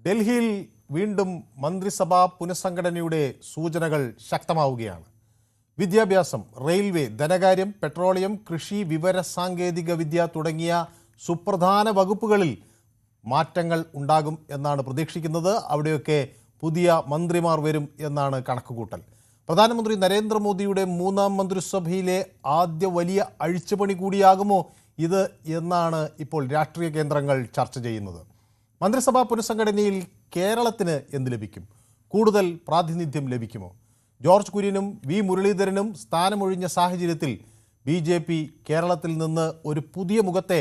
ഡൽഹിയിൽ വീണ്ടും മന്ത്രിസഭാ പുനഃസംഘടനയുടെ സൂചനകൾ ശക്തമാവുകയാണ്. വിദ്യാഭ്യാസം, റെയിൽവേ, ധനകാര്യം, പെട്രോളിയം, കൃഷി, വിവര സാങ്കേതിക വിദ്യ തുടങ്ങിയ സുപ്രധാന വകുപ്പുകളിൽ മാറ്റങ്ങൾ ഉണ്ടാകും എന്നാണ് പ്രതീക്ഷിക്കുന്നത്. അവിടെയൊക്കെ പുതിയ മന്ത്രിമാർ വരും എന്നാണ് കണക്കുകൂട്ടൽ. പ്രധാനമന്ത്രി നരേന്ദ്രമോദിയുടെ മൂന്നാം മന്ത്രിസഭയിലെ ആദ്യ വലിയ അഴിച്ചുപണി കൂടിയാകുമോ ഇത് എന്നാണ് ഇപ്പോൾ രാഷ്ട്രീയ കേന്ദ്രങ്ങൾ ചർച്ച ചെയ്യുന്നത്. മന്ത്രിസഭാ പുനഃസംഘടനയിൽ കേരളത്തിന് എന്ത് ലഭിക്കും? കൂടുതൽ പ്രാതിനിധ്യം ലഭിക്കുമോ? ജോർജ് കുര്യനും വി മുരളീധരനും സ്ഥാനമൊഴിഞ്ഞ സാഹചര്യത്തിൽ BJP കേരളത്തിൽ നിന്ന് ഒരു പുതിയ മുഖത്തെ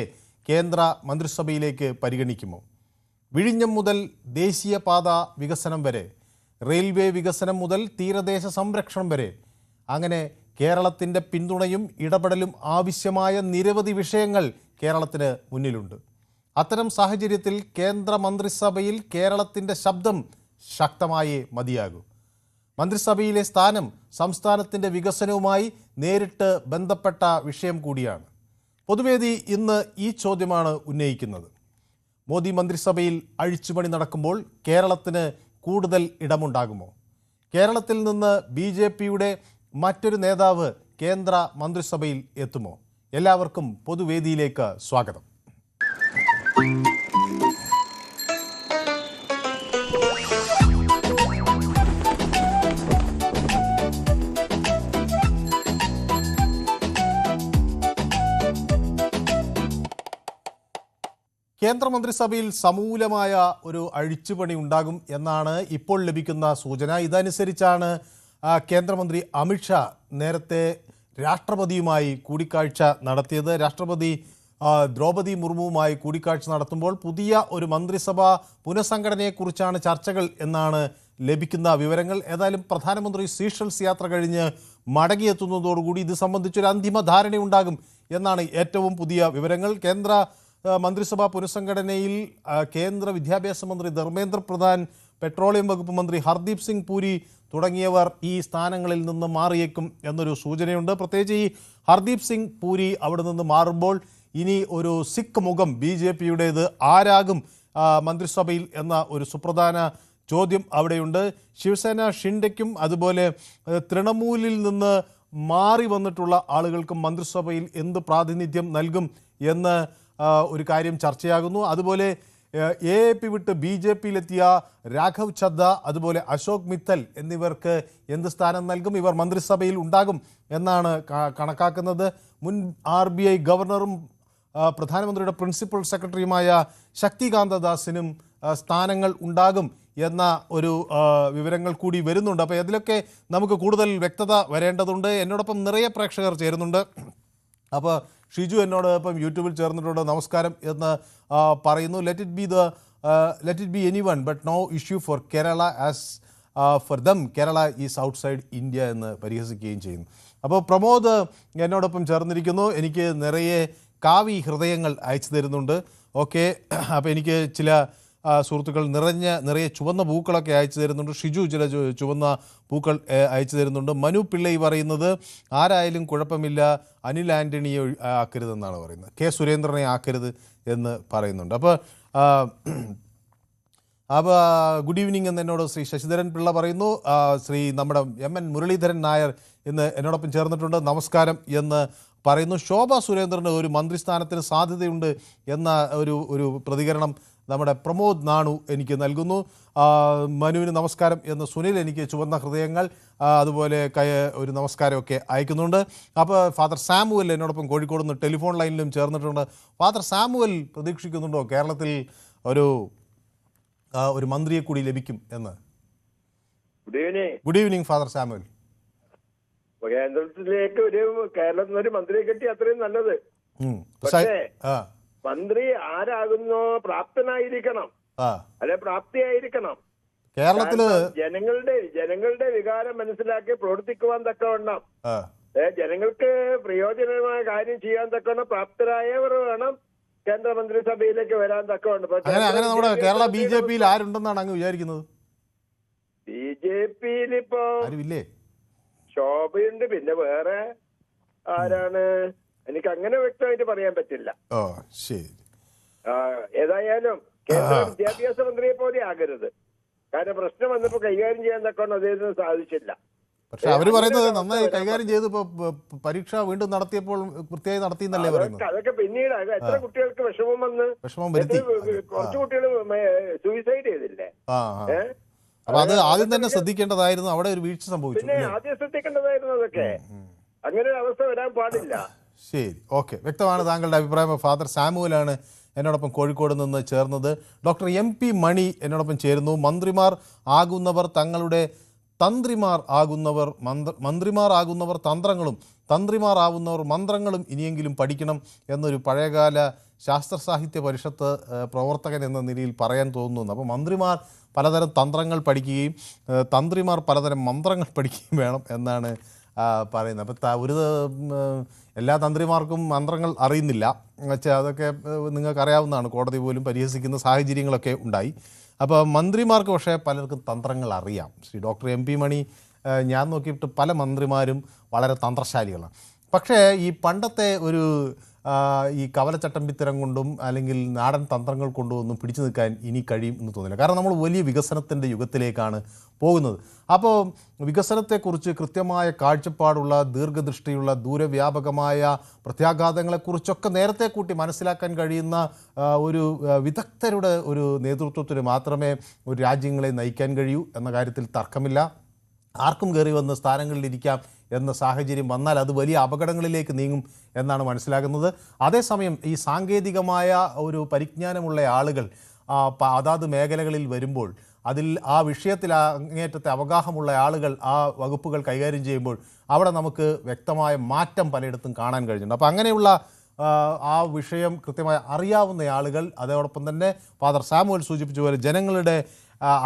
കേന്ദ്ര മന്ത്രിസഭയിലേക്ക് പരിഗണിക്കുമോ? വിഴിഞ്ഞം മുതൽ ദേശീയപാത വികസനം വരെ, റെയിൽവേ വികസനം മുതൽ തീരദേശ സംരക്ഷണം വരെ, അങ്ങനെ കേരളത്തിൻ്റെ പിന്തുണയും ഇടപെടലും ആവശ്യമായ നിരവധി വിഷയങ്ങൾ കേരളത്തിന് മുന്നിലുണ്ട്. അത്തരം സാഹചര്യത്തിൽ കേന്ദ്ര മന്ത്രിസഭയിൽ കേരളത്തിൻ്റെ ശബ്ദം ശക്തമായേ മതിയാകൂ. മന്ത്രിസഭയിലെ സ്ഥാനം സംസ്ഥാനത്തിൻ്റെ വികസനവുമായി നേരിട്ട് ബന്ധപ്പെട്ട വിഷയം കൂടിയാണ്. പൊതുവേദി ഇന്ന് ഈ ചോദ്യമാണ് ഉന്നയിക്കുന്നത്. മോദി മന്ത്രിസഭയിൽ അഴിച്ചുപണി നടക്കുമ്പോൾ കേരളത്തിന് കൂടുതൽ ഇടമുണ്ടാകുമോ? കേരളത്തിൽ നിന്ന് BJPയുടെ മറ്റൊരു നേതാവ് കേന്ദ്ര മന്ത്രിസഭയിൽ എത്തുമോ? എല്ലാവർക്കും പൊതുവേദിയിലേക്ക് സ്വാഗതം. കേന്ദ്രമന്ത്രിസഭയിൽ സമൂലമായ ഒരു അഴിച്ചുപണി ഉണ്ടാകും എന്നാണ് ഇപ്പോൾ ലഭിക്കുന്ന സൂചന. ഇതനുസരിച്ചാണ് കേന്ദ്രമന്ത്രി അമിത്ഷാ നേരത്തെ രാഷ്ട്രപതിയുമായി കൂടിക്കാഴ്ച നടത്തിയത്. രാഷ്ട്രപതി ദ്രൗപദി മുർമുവുമായി കൂടിക്കാഴ്ച നടത്തുമ്പോൾ പുതിയ ഒരു മന്ത്രിസഭാ പുനഃസംഘടനയെക്കുറിച്ചാണ് ചർച്ചകൾ എന്നാണ് ലഭിക്കുന്ന വിവരങ്ങൾ. ഏതായാലും പ്രധാനമന്ത്രി സീഷെൽസ് യാത്ര കഴിഞ്ഞ് മടങ്ങിയെത്തുന്നതോടുകൂടി ഇത് സംബന്ധിച്ചൊരു അന്തിമ ധാരണയുണ്ടാകും എന്നാണ് ഏറ്റവും പുതിയ വിവരങ്ങൾ. കേന്ദ്ര മന്ത്രിസഭാ പുനഃസംഘടനയിൽ കേന്ദ്ര വിദ്യാഭ്യാസ മന്ത്രി ധർമ്മേന്ദ്ര പ്രധാൻ, പെട്രോളിയം വകുപ്പ് മന്ത്രി ഹർദീപ് സിംഗ് പുരി തുടങ്ങിയവർ ഈ സ്ഥാനങ്ങളിൽ നിന്ന് മാറിയേക്കും എന്നൊരു സൂചനയുണ്ട്. പ്രത്യേകിച്ച് ഈ ഹർദീപ് സിംഗ് പുരി അവിടെ നിന്ന് മാറുമ്പോൾ ഇനി ഒരു സിഖ് മുഖം BJPയുടേത് ആരാകും മന്ത്രിസഭയിൽ എന്ന ഒരു സുപ്രധാന ചോദ്യം അവിടെയുണ്ട്. ശിവസേന ഷിൻഡെക്കും അതുപോലെ തൃണമൂലിൽ നിന്ന് മാറി വന്നിട്ടുള്ള ആളുകൾക്കും മന്ത്രിസഭയിൽ എന്ത് പ്രാതിനിധ്യം നൽകും എന്ന് ഒരു കാര്യം ചർച്ചയാകുന്നു. അതുപോലെ AAP വിട്ട് BJPയിലെത്തിയ രാഘവ് ചദ്ദ, അതുപോലെ അശോക് മിത്തൽ എന്നിവർക്ക് എന്ത് സ്ഥാനം നൽകും? ഇവർ മന്ത്രിസഭയിൽ ഉണ്ടാകും എന്നാണ് കണക്കാക്കുന്നത്. മുൻ RBI ഗവർണറും പ്രധാനമന്ത്രിയുടെ പ്രിൻസിപ്പൽ സെക്രട്ടറിയുമായ ശക്തികാന്ത ദാസിനും സ്ഥാനങ്ങൾ ഉണ്ടാകും എന്ന ഒരു വിവരങ്ങൾ കൂടി വരുന്നുണ്ട്. അപ്പോൾ ഇതിലൊക്കെ നമുക്ക് കൂടുതൽ വ്യക്തത വരേണ്ടതുണ്ട്. എന്നോടൊപ്പം നിറയെ പ്രേക്ഷകർ ചേരുന്നുണ്ട്. അപ്പോൾ ഷിജു എന്നോട് ഇപ്പം യൂട്യൂബിൽ ചേർന്നിട്ടുണ്ട്. നമസ്കാരം എന്ന് പറയുന്നു. Let it be anyone but no issue for Kerala as for them Kerala is outside India എന്ന് പരിഹസിക്കുകയും ചെയ്യുന്നു. അപ്പോൾ പ്രമോദ് എന്നോടൊപ്പം ചേർന്നിരിക്കുന്നു. എനിക്ക് നിറയെ കാവി ഹൃദയങ്ങൾ അയച്ചു തരുന്നുണ്ട്. ഓക്കെ, അപ്പോൾ എനിക്ക് ചില സുഹൃത്തുക്കൾ നിറയെ ചുവന്ന പൂക്കളൊക്കെ അയച്ചു തരുന്നുണ്ട്. ഷിജു ചില ചുവന്ന പൂക്കൾ അയച്ചു തരുന്നുണ്ട്. മനു പിള്ളൈ പറയുന്നത് ആരായാലും കുഴപ്പമില്ല, അനിൽ ആൻ്റണിയെ ആക്കരുതെന്നാണ് പറയുന്നത്. കെ സുരേന്ദ്രനെ ആക്കരുത് എന്ന് പറയുന്നുണ്ട്. അപ്പോൾ ഗുഡ് ഈവനിങ് എന്ന് എന്നോട് ശ്രീ ശശിധരൻ പിള്ള പറയുന്നു. ശ്രീ നമ്മുടെ MN മുരളീധരൻ നായർ ഇന്ന് എന്നോടൊപ്പം ചേർന്നിട്ടുണ്ട്. നമസ്കാരം എന്ന് പറയുന്നു. ശോഭ സുരേന്ദ്രന് ഒരു മന്ത്രിസ്ഥാനത്തിന് സാധ്യതയുണ്ട് എന്ന ഒരു പ്രതികരണം നമ്മുടെ പ്രമോദ് നാണു എനിക്ക് നൽകുന്നു. മനുവിന് നമസ്കാരം എന്ന് സുനിൽ എനിക്ക് ചുവന്ന ഹൃദയങ്ങൾ അതുപോലെ ഒരു നമസ്കാരമൊക്കെ അയക്കുന്നുണ്ട്. അപ്പോൾ ഫാദർ സാമുവൽ എന്നോടൊപ്പം കോഴിക്കോട് നിന്ന് ടെലിഫോൺ ലൈനിലും ചേർന്നിട്ടുണ്ട്. ഫാദർ സാമുവൽ പ്രതീക്ഷിക്കുന്നുണ്ടോ കേരളത്തിൽ ഒരു മന്ത്രിയെ കൂടി ലഭിക്കും എന്ന്? Good evening father Samuel. കേന്ദ്രത്തിലേക്ക് കേരളത്തിൽ ഒരു മന്ത്രിയെ കിട്ടി അത്രയും നല്ലത്. പക്ഷേ മന്ത്രി ആരാകുന്നോ പ്രാപ്തനായിരിക്കണം, അല്ലെ പ്രാപ്തിയായിരിക്കണം. കേരളത്തില് ജനങ്ങളുടെ വികാരം മനസ്സിലാക്കി പ്രവർത്തിക്കുവാൻ തക്കവണ്ണം, ജനങ്ങൾക്ക് പ്രയോജനമായ കാര്യം ചെയ്യാൻ തക്കവണ്ണം പ്രാപ്തരായവർ വേണം കേന്ദ്രമന്ത്രിസഭയിലേക്ക് വരാൻ തക്കവണ്ണം. അങ്ങനെ നമ്മുടെ കേരള BJPയിൽ ആരുണ്ടെന്നാണ് അങ്ങ് വിചാരിക്കുന്നത്? BJPയിൽ ഇപ്പോ ആരുമില്ലേ? ശോഭയുണ്ട്, പിന്നെ വേറെ ആരാണ് എനിക്ക് അങ്ങനെ വ്യക്തമായിട്ട് പറയാൻ പറ്റില്ല. ശരി. ഏതായാലും കേന്ദ്ര വിദ്യാഭ്യാസ മന്ത്രിയെ പോലെ ആകരുത്. കാരണം പ്രശ്നം വന്നപ്പോ കൈകാര്യം ചെയ്യാൻ തക്കവണ്ണം അദ്ദേഹത്തിന് സാധിച്ചില്ല. പക്ഷെ അവര് പറയുന്നത് നന്നായി കൈകാര്യം ചെയ്ത് ഇപ്പൊ പരീക്ഷ വീണ്ടും നടത്തിയപ്പോൾ വൃത്തിയായി നടത്തിയെന്നല്ലേ പറയുന്നത്. അതൊക്കെ പിന്നീട് എത്ര കുട്ടികൾക്ക് വിഷമം വരുത്തി. കുറച്ച് കുട്ടികൾ സൂയിസൈഡ് ചെയ്തില്ലേ? അപ്പൊ അത് ആദ്യം തന്നെ ശ്രദ്ധിക്കേണ്ടതായിരുന്നു. അവിടെ ഒരു വീഴ്ച സംഭവിച്ചു. പിന്നെ ആദ്യം ശ്രദ്ധിക്കേണ്ടതായിരുന്നു അതൊക്കെ. അങ്ങനെ ഒരു അവസ്ഥ വരാൻ പാടില്ല. ശരി, ഓക്കെ, വ്യക്തമാണ് താങ്കളുടെ അഭിപ്രായം. ഫാദർ സാമുവലാണ് എന്നോടൊപ്പം കോഴിക്കോട് നിന്ന് ചേർന്നത്. ഡോക്ടർ MP മണി എന്നോടൊപ്പം ചേരുന്നു. മന്ത്രിമാർ ആകുന്നവർ തങ്ങളുടെ തന്ത്രിമാർ ആകുന്നവർ മന്ത്രിമാർ ആകുന്നവർ തന്ത്രങ്ങളും തന്ത്രിമാർ ആവുന്നവർ മന്ത്രങ്ങളും ഇനിയെങ്കിലും പഠിക്കണം എന്നൊരു പഴയകാല ശാസ്ത്ര സാഹിത്യ പരിഷത്ത് പ്രവർത്തകൻ എന്ന നിലയിൽ പറയാൻ തോന്നുന്നു. അപ്പോൾ മന്ത്രിമാർ പലതരം തന്ത്രങ്ങൾ പഠിക്കുകയും തന്ത്രിമാർ പലതരം മന്ത്രങ്ങൾ പഠിക്കുകയും വേണം എന്നാണ് പറയുന്നത്. അപ്പോൾ എല്ലാ തന്ത്രിമാർക്കും മന്ത്രങ്ങൾ അറിയുന്നില്ല വെച്ചാൽ അതൊക്കെ നിങ്ങൾക്കറിയാവുന്നതാണ്. കോടതി പോലും പരിഹസിക്കുന്ന സാഹചര്യങ്ങളൊക്കെ ഉണ്ടായി. അപ്പോൾ മന്ത്രിമാർക്ക് പക്ഷേ പലർക്കും തന്ത്രങ്ങൾ അറിയാം. ശ്രീ ഡോക്ടർ MP മണി, ഞാൻ നോക്കിയിട്ട് പല മന്ത്രിമാരും വളരെ തന്ത്രശാലികളാണ്. പക്ഷേ ഈ പണ്ടത്തെ ഒരു ഈ കവലച്ചട്ടമ്പിത്തരം കൊണ്ടും അല്ലെങ്കിൽ നാടൻ തന്ത്രങ്ങൾ കൊണ്ടും ഒന്നും പിടിച്ചു നിൽക്കാൻ ഇനി കഴിയും എന്ന് തോന്നില്ല. കാരണം നമ്മൾ വലിയ വികസനത്തിൻ്റെ യുഗത്തിലേക്കാണ് പോകുന്നത്. അപ്പോൾ വികസനത്തെക്കുറിച്ച് കൃത്യമായ കാഴ്ചപ്പാടുള്ള ദീർഘദൃഷ്ടിയുള്ള ദൂരവ്യാപകമായ പ്രത്യാഘാതങ്ങളെക്കുറിച്ചൊക്കെ നേരത്തെ കൂട്ടി മനസ്സിലാക്കാൻ കഴിയുന്ന ഒരു വിദഗ്ധരുടെ ഒരു നേതൃത്വത്തിന് മാത്രമേ ഒരു രാജ്യങ്ങളെ നയിക്കാൻ കഴിയൂ എന്ന കാര്യത്തിൽ തർക്കമില്ല. ആർക്കും കയറി വന്ന് സ്ഥാനങ്ങളിലിരിക്കാം എന്ന സാഹചര്യം വന്നാൽ അത് വലിയ അപകടങ്ങളിലേക്ക് നീങ്ങും എന്നാണ് മനസ്സിലാകുന്നത്. അതേസമയം ഈ സാങ്കേതികമായ ഒരു പരിജ്ഞാനമുള്ള ആളുകൾ അതാത് മേഖലകളിൽ വരുമ്പോൾ അതിൽ ആ വിഷയത്തിൽ അങ്ങേറ്റത്തെ അവഗാഹമുള്ള ആളുകൾ ആ വകുപ്പുകൾ കൈകാര്യം ചെയ്യുമ്പോൾ അവിടെ നമുക്ക് വ്യക്തമായ മാറ്റം പലയിടത്തും കാണാൻ കഴിഞ്ഞിട്ടുണ്ട്. അപ്പോൾ അങ്ങനെയുള്ള ആ വിഷയം കൃത്യമായി അറിയാവുന്ന ആളുകൾ, അതോടൊപ്പം തന്നെ ഫാദർ സാമുവൽ സൂചിപ്പിച്ച പോലെ ജനങ്ങളുടെ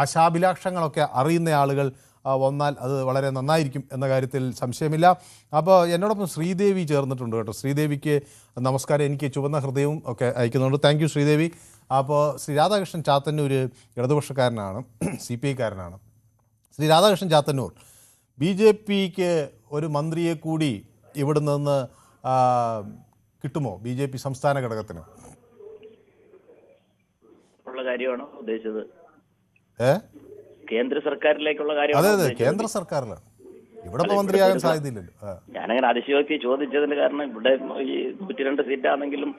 ആശാഭിലാഷങ്ങളൊക്കെ അറിയുന്ന ആളുകൾ വന്നാൽ അത് വളരെ നന്നായിരിക്കും എന്ന കാര്യത്തിൽ സംശയമില്ല. അപ്പോൾ എന്നോടൊപ്പം ശ്രീദേവി ചേർന്നിട്ടുണ്ട് കേട്ടോ. ശ്രീദേവിക്ക് നമസ്കാരം. എനിക്ക് ചുവന്ന ഹൃദയവും ഒക്കെ അയക്കുന്നുണ്ട്. Thank you Sreedevi. അപ്പോൾ ശ്രീ രാധാകൃഷ്ണൻ ചാത്തന്നൂർ ഇടതുപക്ഷക്കാരനാണ്, CPI-കാരനാണ്. ശ്രീ രാധാകൃഷ്ണൻ ചാത്തന്നൂർ, BJPക്ക് ഒരു മന്ത്രിയെ കൂടി ഇവിടെ നിന്ന് കിട്ടുമോ BJP സംസ്ഥാന ഘടകത്തിന്? ഉള്ള കാര്യമാണോ ഉദ്ദേശിച്ചത്? കേന്ദ്ര സർക്കാരിലേക്കുള്ള കാര്യം? അതെ, കേന്ദ്ര സർക്കാരിലാണ്. ഇവിടെ മന്ത്രിയാകാൻ സാധ്യതയില്ലല്ലോ. ഞാനങ്ങനെ അതിശയോക്തി ചോദിച്ചതിന് കാരണം ഇവിടെ ഈ 102 സീറ്റാണെങ്കിലും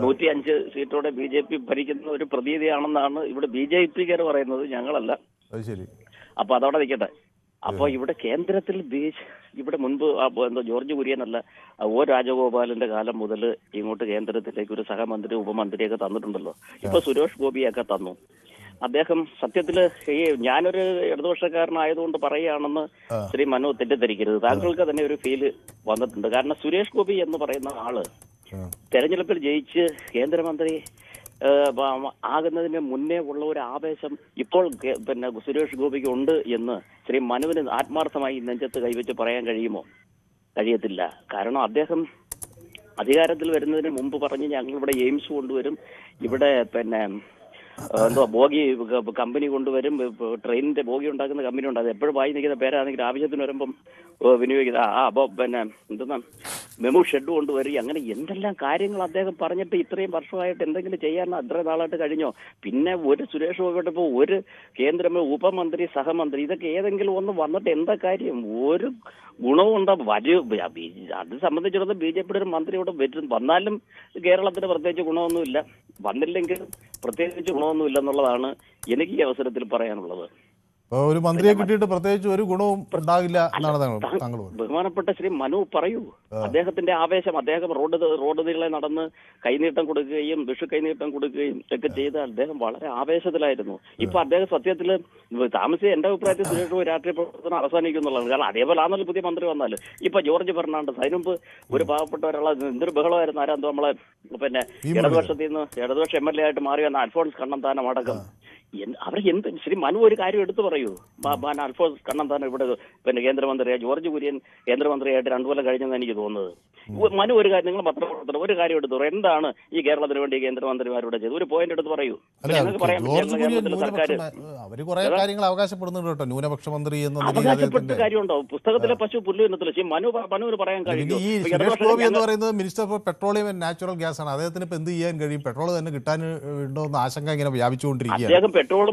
105 സീറ്റോടെ BJP ഭരിക്കുന്ന ഒരു പ്രതീതിയാണെന്നാണ് ഇവിടെ BJP-കാർ പറയുന്നത്, ഞങ്ങളല്ല. ശരി. അപ്പൊ അതവിടെ നിൽക്കട്ടെ. അപ്പൊ ഇവിടെ കേന്ദ്രത്തിൽ ഇവിടെ മുൻപ് എന്തോ ജോർജ് കുര്യനല്ല O രാജഗോപാലിന്റെ കാലം മുതൽ ഇങ്ങോട്ട് കേന്ദ്രത്തിലേക്ക് ഒരു സഹമന്ത്രി ഉപമന്ത്രിയൊക്കെ തന്നിട്ടുണ്ടല്ലോ. ഇപ്പൊ സുരേഷ് ഗോപിയൊക്കെ തന്നു. അദ്ദേഹം സത്യത്തില് ഞാനൊരു ഇടതുപക്ഷക്കാരനായതുകൊണ്ട് പറയുകയാണെന്ന് ശ്രീ മനു തെറ്റിദ്ധരിക്കരുത്. താങ്കൾക്ക് തന്നെ ഒരു ഫീല് വന്നിട്ടുണ്ട്. കാരണം സുരേഷ് ഗോപി എന്ന് പറയുന്ന ആള് തെരഞ്ഞെടുപ്പിൽ ജയിച്ച് കേന്ദ്രമന്ത്രി ആകുന്നതിന് മുന്നേ ഉള്ള ഒരു ആവേശം ഇപ്പോൾ പിന്നെ സുരേഷ് ഗോപിക്ക് ഉണ്ട് എന്ന് ശ്രീ മനുവിന് ആത്മാർത്ഥമായി നെഞ്ചത്ത് കൈവച്ച് പറയാൻ കഴിയുമോ? കഴിയത്തില്ല. കാരണം അദ്ദേഹം അധികാരത്തിൽ വരുന്നതിന് മുമ്പ് പറഞ്ഞ് ഞങ്ങൾ ഇവിടെ എയിംസ് കൊണ്ടുവരും, ഇവിടെ പിന്നെ എന്തോ ബോഗി കമ്പനി കൊണ്ടുവരും, ട്രെയിനിന്റെ ബോഗി ഉണ്ടാക്കുന്ന കമ്പനി ഉണ്ടാകും. എപ്പോഴും വായി നിൽക്കുന്ന പേരാണെങ്കിൽ ആവശ്യത്തിന് വരുമ്പം വിനിയോഗിക്കുന്ന അപ്പോൾ പിന്നെ എന്തെന്നാ മെമു ഷെഡ് കൊണ്ടുവരും. അങ്ങനെ എന്തെല്ലാം കാര്യങ്ങൾ അദ്ദേഹം പറഞ്ഞിട്ട് ഇത്രയും വർഷമായിട്ട് എന്തെങ്കിലും ചെയ്യാൻ അത്ര നാളായിട്ട് കഴിഞ്ഞോ? പിന്നെ ഒരു സുരേഷ് ഗോപിയുടെ ഇപ്പോൾ ഒരു കേന്ദ്ര ഉപമന്ത്രി സഹമന്ത്രി ഇതൊക്കെ ഏതെങ്കിലും ഒന്ന് വന്നിട്ട് എന്താ കാര്യം? ഒരു ഗുണവും ഉണ്ടോ? അത് സംബന്ധിച്ചിടത്തോളം BJP-യുടെ ഒരു മന്ത്രി ഇവിടെ വന്നാലും കേരളത്തിന് പ്രത്യേകിച്ച് ഗുണമൊന്നുമില്ല, വന്നില്ലെങ്കിൽ പ്രത്യേകിച്ച് ഗുണമൊന്നുമില്ല എന്നുള്ളതാണ് എനിക്ക് ഈ അവസരത്തിൽ പറയാനുള്ളത്. ഒരു മന്ത്രിയെ കിട്ടിയിട്ട് പ്രത്യേകിച്ച് ഒരു ഗുണവും ഉണ്ടാകില്ല എന്നാണ് താങ്കൾ. ബഹുമാനപ്പെട്ട ശ്രീ മനു പറയൂ. അദ്ദേഹത്തിന്റെ ആവേശം, അദ്ദേഹം റോഡ് നീളെ നടന്ന് കൈനീട്ടം കൊടുക്കുകയും വിഷു കൈനീട്ടം കൊടുക്കുകയും ഒക്കെ ചെയ്ത് അദ്ദേഹം വളരെ ആവേശത്തിലായിരുന്നു. ഇപ്പൊ അദ്ദേഹം സത്യത്തില് താമസിച്ച് എന്റെ അഭിപ്രായത്തിൽ സുരേഷ് ഗോപി രാഷ്ട്രീയ പ്രവർത്തനം അവസാനിക്കുന്നുള്ളതാണ്. കാരണം അതേപോലെ ആണല്ലോ പുതിയ മന്ത്രി വന്നാല്. ഇപ്പൊ ജോർജ് ഫെർണാണ്ടസ്, അതിനുമുമ്പ് ഒരു പാവപ്പെട്ട ഒരാളെ എന്തൊരു ബഹളമായിരുന്നു. ആരാന്തോ നമ്മളെ പിന്നെ ഇടതുപക്ഷത്തിൽ നിന്ന് ഇടതുപക്ഷ MLA ആയിട്ട് മാറി വന്ന അൽഫോൺസ് കണ്ണന്താനം അടക്കം അവർ എന്ത് ശ്രീ മനു ഒരു കാര്യം എടുത്തു പറയൂ. അൽഫോസ് കണ്ണന്താനം ഇവിടെ പിന്നെ കേന്ദ്രമന്ത്രി ജോർജ് കുര്യൻ കേന്ദ്രമന്ത്രിയായിട്ട് 2 കൊല്ലം കഴിഞ്ഞെന്ന് എനിക്ക് തോന്നുന്നത്. മനു ഒരു കാര്യം, നിങ്ങൾ പത്രപ്രവർത്തനം ഒരു കാര്യം എടുത്തു പറയും, എന്താണ് ഈ കേരളത്തിന് വേണ്ടി കേന്ദ്രമന്ത്രിമാരോട് ചെയ്ത് ഒരു പോയിന്റ് എടുത്ത് പറയൂ. ഞങ്ങൾക്ക് പറയാൻ പറ്റില്ല സർക്കാർ അവര് കുറെ കാര്യങ്ങൾ അവകാശപ്പെടുന്നുണ്ട് കേട്ടോ, ന്യൂനപക്ഷ മന്ത്രി എന്ന അവകാശപ്പെട്ട കാര്യമുണ്ടോ? പുസ്തകത്തിലെ പശു പുല്ലു എന്നത്തില്ല. മനുവിന് പറയാൻ കഴിയും. ഈ സുരേഷ് ഗോപി എന്ന് പറയുന്നത് minister for petroleum and natural gas ആണ്. അദ്ദേഹത്തിന് ഇപ്പൊ എന്ത് ചെയ്യാൻ കഴിയും? പെട്രോൾ തന്നെ കിട്ടാൻ ഉണ്ടോ എന്ന ആശങ്ക ഇങ്ങനെ വ്യാപിച്ചുകൊണ്ടിരിക്കുകയാണ്. പെട്രോൾ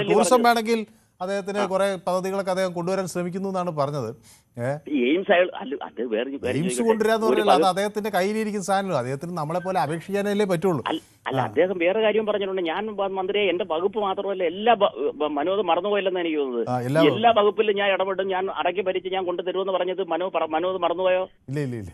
ടൂറിസം വേണമെങ്കിൽ അദ്ദേഹത്തിന് കുറെ പദ്ധതികളൊക്കെ അദ്ദേഹം കൊണ്ടുവരാൻ ശ്രമിക്കുന്നു എന്നാണ് പറഞ്ഞത്. എയിംസ് കൊണ്ടുവരാന്ന് പറഞ്ഞാൽ അത് അദ്ദേഹത്തിന്റെ കയ്യിലിരിക്കുന്ന സാധനമല്ലോ. അദ്ദേഹത്തിന് നമ്മളെ പോലെ അപേക്ഷിക്കാനല്ലേ പറ്റുള്ളൂ. അല്ല, അദ്ദേഹം വേറെ കാര്യം പറഞ്ഞിട്ടുണ്ട്. ഞാൻ മന്ത്രിയെ എന്റെ വകുപ്പ് മാത്രമല്ല എല്ലാ മനോദ് മറന്നുപോയില്ലെന്ന് എനിക്ക് തോന്നുന്നത്. എല്ലാ വകുപ്പിലും ഞാൻ ഇടപെടും, ഞാൻ അടക്കി ഭരിച്ച് ഞാൻ കൊണ്ടുതരുമെന്ന് പറഞ്ഞത് മനോദ് മറന്നുപോയോ? ഇല്ല ഇല്ല ഇല്ല.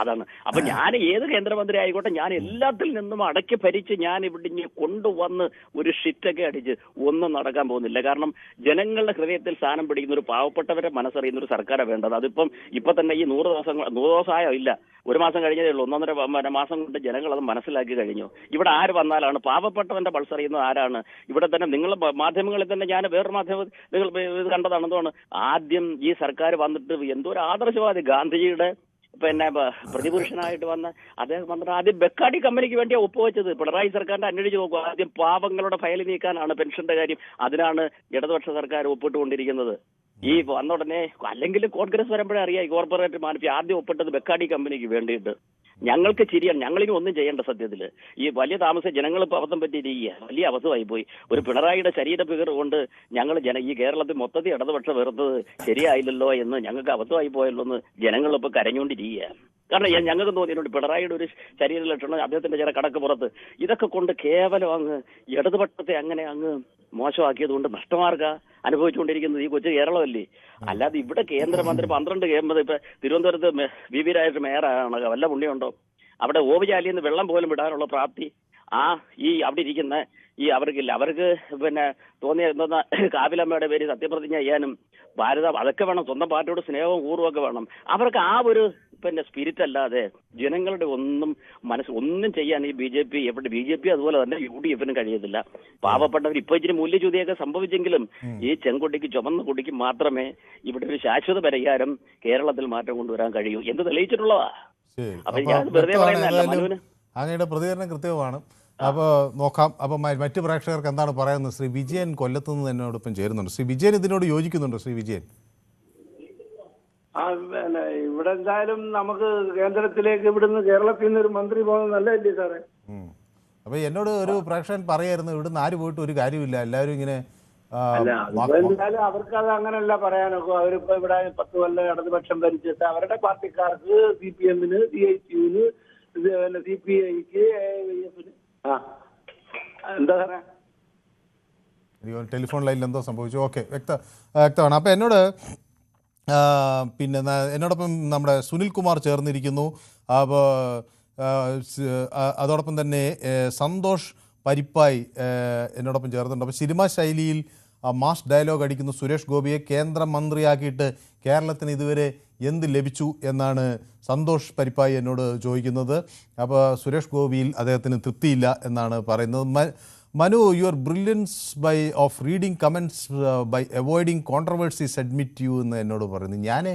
അതാണ്. അപ്പൊ ഞാൻ ഏത് കേന്ദ്രമന്ത്രി ആയിക്കോട്ടെ, ഞാൻ എല്ലാത്തിൽ നിന്നും അടക്കി ഭരിച്ച് ഞാൻ ഇവിടെ കൊണ്ടുവന്ന് ഒരു ഷിറ്റൊക്കെ അടിച്ച് ഒന്നും നടക്കാൻ പോകുന്നില്ല. കാരണം ജനങ്ങളുടെ ഹൃദയത്തിൽ സ്ഥാനം പിടിക്കുന്ന ഒരു പാവപ്പെട്ടവരെ മനസ്സറിയുന്ന ഒരു സർക്കാരാണ് വേണ്ടത്. അതിപ്പം ഇപ്പൊ തന്നെ ഈ 100 ദിവസമായോ ഇല്ല, 1 മാസം കഴിഞ്ഞതേ ഉള്ളൂ, 1.5 മാസം കൊണ്ട് ജനങ്ങൾ അത് മനസ്സിലാക്കി കഴിഞ്ഞു. ഇവിടെ ആര് വന്നാലാണ് പാവപ്പെട്ടവന്റെ പൾസ് അറിയുന്നത് ആരാണ്? ഇവിടെ തന്നെ നിങ്ങൾ മാധ്യമങ്ങളിൽ തന്നെ ഞാൻ വേറൊരു മാധ്യമം നിങ്ങൾ ഇത് കണ്ടതാണ്. എന്താണ് ആദ്യം ഈ സർക്കാർ വന്നിട്ട് എന്തോ ഒരു ആദർശവാദി ഗാന്ധിജിയുടെ പിന്നെ പ്രതിപുരുഷനായിട്ട് വന്ന അദ്ദേഹം വന്നിട്ട് ആദ്യം ബെക്കാടി കമ്പനിക്ക് വേണ്ടിയാണ് ഒപ്പുവെച്ചത്. പിണറായി സർക്കാരിന്റെ അന്വേഷിച്ച് നോക്കുക. ആദ്യം പാവങ്ങളുടെ ഫയൽ നീക്കാനാണ് പെൻഷന്റെ കാര്യം, അതിനാണ് ഇടതുപക്ഷ സർക്കാർ ഒപ്പിട്ടുകൊണ്ടിരിക്കുന്നത്. ഈ വന്ന ഉടനെ അല്ലെങ്കിൽ കോൺഗ്രസ് വരുമ്പോഴേ അറിയാം, കോർപ്പറേറ്റ് മാനിപ്പി ആദ്യം ഒപ്പിട്ടത് ബെക്കാടി കമ്പനിക്ക് വേണ്ടിയിട്ട്. ഞങ്ങൾക്ക് ചിരിയാണ്, ഞങ്ങളിനി ഒന്നും ചെയ്യേണ്ട. സത്യത്തില് ഈ വലിയ താമസം ജനങ്ങൾ ഇപ്പൊ അബദ്ധം പറ്റിയിരിക്കുക, വലിയ അബദ്ധമായി പോയി. ഒരു പിണറായിയുടെ ശരീര ഫിഗർ കൊണ്ട് ഞങ്ങൾ ഈ കേരളത്തിൽ മൊത്തത്തിൽ ഇടതുപക്ഷം വെറുത്തത് ശരിയായില്ലല്ലോ എന്ന്, ഞങ്ങൾക്ക് അബദ്ധമായി പോയല്ലോ എന്ന് ജനങ്ങൾ ഇപ്പൊ കരഞ്ഞുകൊണ്ടിരിക്കുക. കാരണം ഞങ്ങൾക്ക് തോന്നിയിട്ടുണ്ട് പിണറായിയുടെ ഒരു ശരീര ലക്ഷണം, അദ്ദേഹത്തിന്റെ ചില കടക്ക് പുറത്ത്, ഇതൊക്കെ കൊണ്ട് കേവലം അങ്ങ് ഇടതുപക്ഷത്തെ അങ്ങനെ അങ്ങ് മോശമാക്കിയത് കൊണ്ട് നഷ്ടമാർഗ അനുഭവിച്ചുകൊണ്ടിരിക്കുന്നത് ഈ കൊച്ചു കേരളമല്ലേ. അല്ലാതെ ഇവിടെ കേന്ദ്രമന്ത്രി 12 ഇപ്പൊ തിരുവനന്തപുരത്ത് വി രാജേഷ് മേയറാണ്, വല്ല പുണ്യമുണ്ടോ? അവിടെ ഓവുചാലിന്ന് വെള്ളം പോലും വിടാനുള്ള പ്രാപ്തി ഈ അവിടെ ഇരിക്കുന്ന ഈ അവർക്കില്ല. അവർക്ക് പിന്നെ തോന്നിയ എന്താ കാവിലമ്മയുടെ പേര് സത്യപ്രതിജ്ഞ ചെയ്യാനും ഭാരതം അതൊക്കെ വേണം, സ്വന്തം പാർട്ടിയോട് സ്നേഹവും കൂറുമൊക്കെ വേണം. അവർക്ക് ഒരു പിന്നെ സ്പിരിറ്റ് അല്ലാതെ ജനങ്ങളുടെ ഒന്നും ചെയ്യാൻ ഈ BJP അതുപോലെ തന്നെ UDF കഴിയത്തില്ല. പാവപ്പെട്ടവർ ഇപ്പൊ ഇച്ചിരി മൂല്യച്യുതിയൊക്കെ സംഭവിച്ചെങ്കിലും ഈ ചെങ്കൊടിക്ക് ചുമന്ന കൊടിക്ക് മാത്രമേ ഇവിടെ ഒരു ശാശ്വത പരിഹാരം കേരളത്തിൽ മാറ്റം കൊണ്ടുവരാൻ കഴിയൂ എന്ന് തെളിയിച്ചിട്ടുള്ളതാ. അപ്പൊ ഞാൻ വെറുതെ പറയുന്നതല്ല. മനുവിന് അങ്ങയുടെ പ്രതികരണം കൃത്യമാണ്. അപ്പോൾ നോക്കാം. അപ്പം മറ്റു പ്രേക്ഷകർക്ക് എന്താണ് പറയുന്നത്? ശ്രീ വിജയൻ കൊല്ലത്ത് നിന്ന് എന്നോടൊപ്പം ചേരുന്നുണ്ട്. ശ്രീ വിജയൻ ഇതിനോട് യോജിക്കുന്നുണ്ടോ? ശ്രീ വിജയൻ, പിന്നെ ഇവിടെ എന്തായാലും നമുക്ക് കേന്ദ്രത്തിലേക്ക് ഇവിടുന്ന് കേരളത്തിൽ നിന്ന് ഒരു മന്ത്രി പോകുന്നത് നല്ലതല്ലേ സാറേ? അപ്പൊ എന്നോട് ഒരു പ്രേക്ഷകൻ പറയായിരുന്നു, ഇവിടുന്ന് ആര് പോയിട്ട് ഒരു കാര്യമില്ല, എല്ലാവരും ഇങ്ങനെ. എന്തായാലും അവർക്കത് അങ്ങനെയല്ല പറയാനൊക്കെ. അവരിപ്പോ ഇവിടെ 10 കൊല്ലം ഇടതുപക്ഷം ഭരിച്ചിട്ട് അവരുടെ പാർട്ടിക്കാർക്ക് CPM-ന് CHU-ന് പിന്നെ CPI-ക്ക് AIF-ന് എന്താ സാറേ ടെലിഫോൺ ലൈനിൽ എന്തോ സംഭവിച്ചു. ഓക്കെ, വ്യക്തമാണ്. അപ്പോൾ എന്നോട് പിന്നെ എന്നോടൊപ്പം നമ്മുടെ സുനിൽ കുമാർ ചേർന്നിരിക്കുന്നു. അപ്പോൾ അതോടൊപ്പം തന്നെ സന്തോഷ് പരിപ്പായി എന്നോടൊപ്പം ചേർന്നുണ്ട്. അപ്പോൾ സിനിമാ ശൈലിയിൽ മാസ് ഡയലോഗ് അടിക്കുന്ന സുരേഷ് ഗോപിയെ കേന്ദ്രമന്ത്രിയാക്കിയിട്ട് കേരളത്തിന് ഇതുവരെ എന്ത് ലഭിച്ചു എന്നാണ് സന്തോഷ് പരിപ്പായി എന്നോട് ചോദിക്കുന്നത്. അപ്പോൾ സുരേഷ് ഗോപിയിൽ അദ്ദേഹത്തിന് തൃപ്തിയില്ല എന്നാണ് പറയുന്നത്. Manu, your brilliance of reading comments by avoiding controversies admit you എന്ന് എന്നോട് പറയുന്നു. ഞാൻ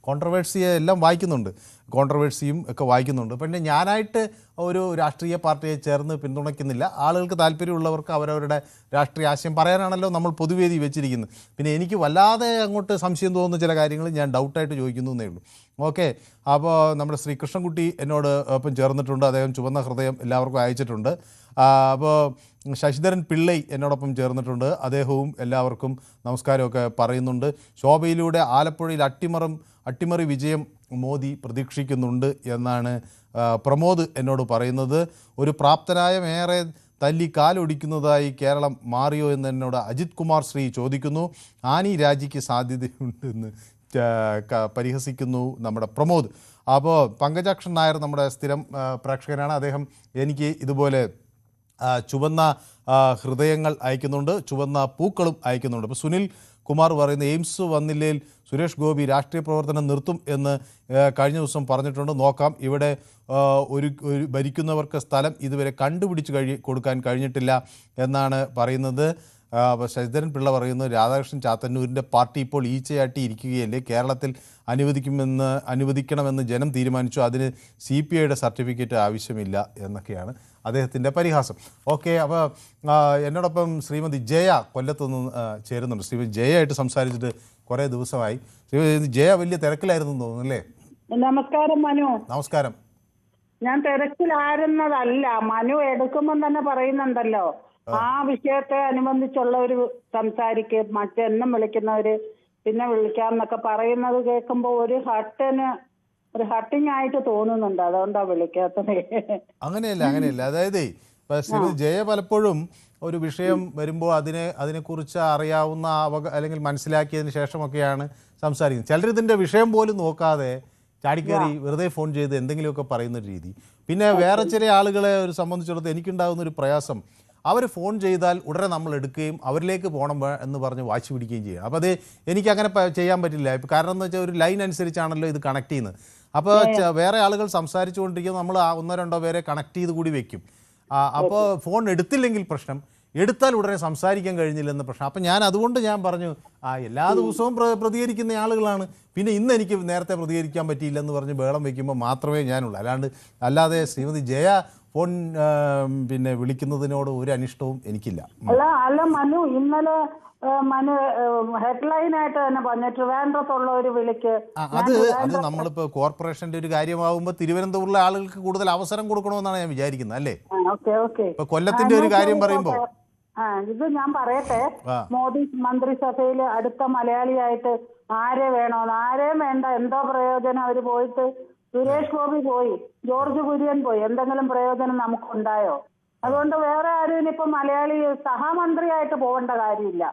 കോൺട്രവേഴ്സിയെ എല്ലാം വായിക്കുന്നുണ്ട്, കോൺട്രവേഴ്സിയും ഒക്കെ വായിക്കുന്നുണ്ട്. പക്ഷേ ഞാനായിട്ട് ഒരു രാഷ്ട്രീയ പാർട്ടിയെ ചേർന്ന് പിന്തുണയ്ക്കുന്നില്ല. ആളുകൾക്ക് താല്പര്യമുള്ളവർക്ക് അവരവരുടെ രാഷ്ട്രീയ ആശയം പറയാനാണല്ലോ നമ്മൾ പൊതുവേദി വെച്ചിരിക്കുന്നത്. പിന്നെ എനിക്ക് വല്ലാതെ അങ്ങോട്ട് സംശയം തോന്നുന്ന ചില കാര്യങ്ങൾ ഞാൻ ഡൗട്ടായിട്ട് ചോദിക്കുന്നു എന്നേ ഉള്ളൂ. ഓക്കെ, അപ്പോൾ നമ്മുടെ ശ്രീ കൃഷ്ണൻകുട്ടി എന്നോട് ഒപ്പം ചേർന്നിട്ടുണ്ട്. അദ്ദേഹം ചുവന്ന ഹൃദയം എല്ലാവർക്കും അയച്ചിട്ടുണ്ട്. അപ്പോൾ ശശിധരൻ പിള്ളൈ എന്നോടൊപ്പം ചേർന്നിട്ടുണ്ട്. അദ്ദേഹവും എല്ലാവർക്കും നമസ്കാരമൊക്കെ പറയുന്നുണ്ട്. ശോഭയിലൂടെ ആലപ്പുഴയിൽ അട്ടിമറി വിജയം മോദി പ്രതീക്ഷിക്കുന്നുണ്ട് എന്നാണ് പ്രമോദ് എന്നോട് പറയുന്നത്. ഒരു പ്രാപ്തനായ മേയറെ തല്ലി കാലൊടിക്കുന്നതായി കേരളം മാറിയോ എന്ന് എന്നോട് അജിത് കുമാർ ശ്രീ ചോദിക്കുന്നു. ആനി രാജിക്ക് സാധ്യതയുണ്ടെന്ന് പരിഹസിക്കുന്നു നമ്മുടെ പ്രമോദ്. അപ്പോൾ പങ്കജാക്ഷൻ നായർ നമ്മുടെ സ്ഥിരം പ്രേക്ഷകനാണ്. അദ്ദേഹം എനിക്ക് ഇതുപോലെ ചുവന്ന ഹൃദയങ്ങൾ അയക്കുന്നുണ്ട്, ചുവന്ന പൂക്കളും അയക്കുന്നുണ്ട്. അപ്പോൾ സുനിൽ കുമാർ പറയുന്നു എയിംസ് വന്നില്ലെങ്കിൽ സുരേഷ് ഗോപി രാഷ്ട്രീയ പ്രവർത്തനം നിർത്തും എന്ന് കഴിഞ്ഞ ദിവസം പറഞ്ഞിട്ടുണ്ട്. നോക്കാം. ഇവിടെ ഒരു ഭരിക്കുന്നവർക്ക് സ്ഥലം ഇതുവരെ കണ്ടുപിടിച്ച് കൊടുക്കാൻ കഴിഞ്ഞിട്ടില്ല എന്നാണ് പറയുന്നത്. ശശിധരൻ പിള്ള പറയുന്നു രാധാകൃഷ്ണൻ ചാത്തന്നൂരിൻ്റെ പാർട്ടി ഇപ്പോൾ ഈച്ചയാട്ടി ഇരിക്കുകയല്ലേ, കേരളത്തിൽ അനുവദിക്കണമെന്ന് ജനം തീരുമാനിച്ചു, അതിന് CPIയുടെ സർട്ടിഫിക്കറ്റ് ആവശ്യമില്ല എന്നൊക്കെയാണ് അദ്ദേഹത്തിൻ്റെ പരിഹാസം. ഓക്കെ, അപ്പോൾ എന്നോടൊപ്പം ശ്രീമതി ജയ കൊല്ലത്തുനിന്ന് ചേരുന്നുണ്ട്. ശ്രീമതി ജയയായിട്ട് സംസാരിച്ചിട്ട് കുറേ ദിവസമായി. ശ്രീമതി ജയ വലിയ തിരക്കിലായിരുന്നു തോന്നുന്നു അല്ലേ? നമസ്കാരം മനു. നമസ്കാരം. ഞാൻ തിരക്കിലായിരുന്നതല്ല. മനു എടുക്കുമ്പം തന്നെ പറയുന്നുണ്ടല്ലോ ആ വിഷയത്തെ അനുബന്ധിച്ചുള്ള ഒരു സംസാരിക്കും, മറ്റെന്നും വിളിക്കുന്നവര് പിന്നെ വിളിക്കാന്നൊക്കെ പറയുന്നത് കേൾക്കുമ്പോ ഒരു ഹട്ടിങ് ആയിട്ട് തോന്നുന്നുണ്ട്. അതുകൊണ്ടാ വിളിക്കാത്തത്. അങ്ങനെയല്ല. അതായത് ശ്രീമതി ജയ പലപ്പോഴും ഒരു വിഷയം വരുമ്പോൾ അതിനെക്കുറിച്ച് അറിയാവുന്ന അല്ലെങ്കിൽ മനസ്സിലാക്കിയതിന് ശേഷമൊക്കെയാണ് സംസാരിക്കുന്നത്. ചിലരിതിൻ്റെ വിഷയം പോലും നോക്കാതെ ചാടിക്കയറി വെറുതെ ഫോൺ ചെയ്ത് എന്തെങ്കിലുമൊക്കെ പറയുന്നൊരു രീതി. പിന്നെ വേറെ ചില ആളുകളെ സംബന്ധിച്ചിടത്തോളം എനിക്കുണ്ടാകുന്ന ഒരു പ്രയാസം, അവർ ഫോൺ ചെയ്താൽ ഉടനെ നമ്മൾ എടുക്കുകയും അവരിലേക്ക് പോകണം എന്ന് പറഞ്ഞ് വാശി പിടിക്കുകയും ചെയ്യും. അപ്പോൾ അത് എനിക്കങ്ങനെ ചെയ്യാൻ പറ്റില്ല. ഇപ്പോൾ കാരണം എന്ന് വെച്ചാൽ ഒരു ലൈൻ അനുസരിച്ചാണല്ലോ ഇത് കണക്ട് ചെയ്യുന്നത്. അപ്പോൾ വേറെ ആളുകൾ സംസാരിച്ചുകൊണ്ടിരിക്കുമ്പോൾ നമ്മൾ ആ 1-2 പേരെ കണക്ട് ചെയ്ത് കൂടി വെക്കും. അപ്പോൾ ഫോൺ എടുത്തില്ലെങ്കിൽ പ്രശ്നം, എടുത്താൽ ഉടനെ സംസാരിക്കാൻ കഴിഞ്ഞില്ലെന്ന പ്രശ്നം. അപ്പം അതുകൊണ്ട് ഞാൻ പറഞ്ഞു എല്ലാ ദിവസവും പ്രതികരിക്കുന്ന ആളുകളാണ്, പിന്നെ ഇന്ന് എനിക്ക് നേരത്തെ പ്രതികരിക്കാൻ പറ്റിയില്ലെന്ന് പറഞ്ഞ് ബഹളം വയ്ക്കുമ്പോൾ മാത്രമേ ഞാനുള്ളൂ. അല്ലാതെ ശ്രീമതി ജയ ഫോൺ വിളിക്കുന്നതിനോട് ഒരു അനിഷ്ടവും എനിക്കില്ല. അല്ല മനു, ഇന്നലെ ഹെഡ്ലൈനായിട്ട് തന്നെ പറഞ്ഞു ട്രിവാൻഡ്രത്തുള്ള ഒരു വിളിക്ക്. അത് നമ്മളിപ്പോൾ കോർപ്പറേഷന്റെ ഒരു കാര്യമാകുമ്പോൾ തിരുവനന്തപുരത്തിലെ ആളുകൾക്ക് കൂടുതൽ അവസരം കൊടുക്കണമെന്നാണ് ഞാൻ വിചാരിക്കുന്നത് അല്ലേ? ഇപ്പൊ കൊല്ലത്തിന്റെ ഒരു കാര്യം പറയുമ്പോൾ ഇത് ഞാൻ പറയട്ടെ, മോദി മന്ത്രിസഭയിൽ അടുത്ത മലയാളിയായിട്ട് ആരെയും വേണ്ട, എന്തോ പ്രയോജനം അവര് പോയിട്ട്. സുരേഷ് ഗോപി പോയി, ജോർജ് കുര്യൻ പോയി, എന്തെങ്കിലും പ്രയോജനം നമുക്കുണ്ടായോ? അതുകൊണ്ട് വേറെ ആരും ഇനിയിപ്പോ മലയാളി സഹമന്ത്രിയായിട്ട് പോകേണ്ട കാര്യമില്ല.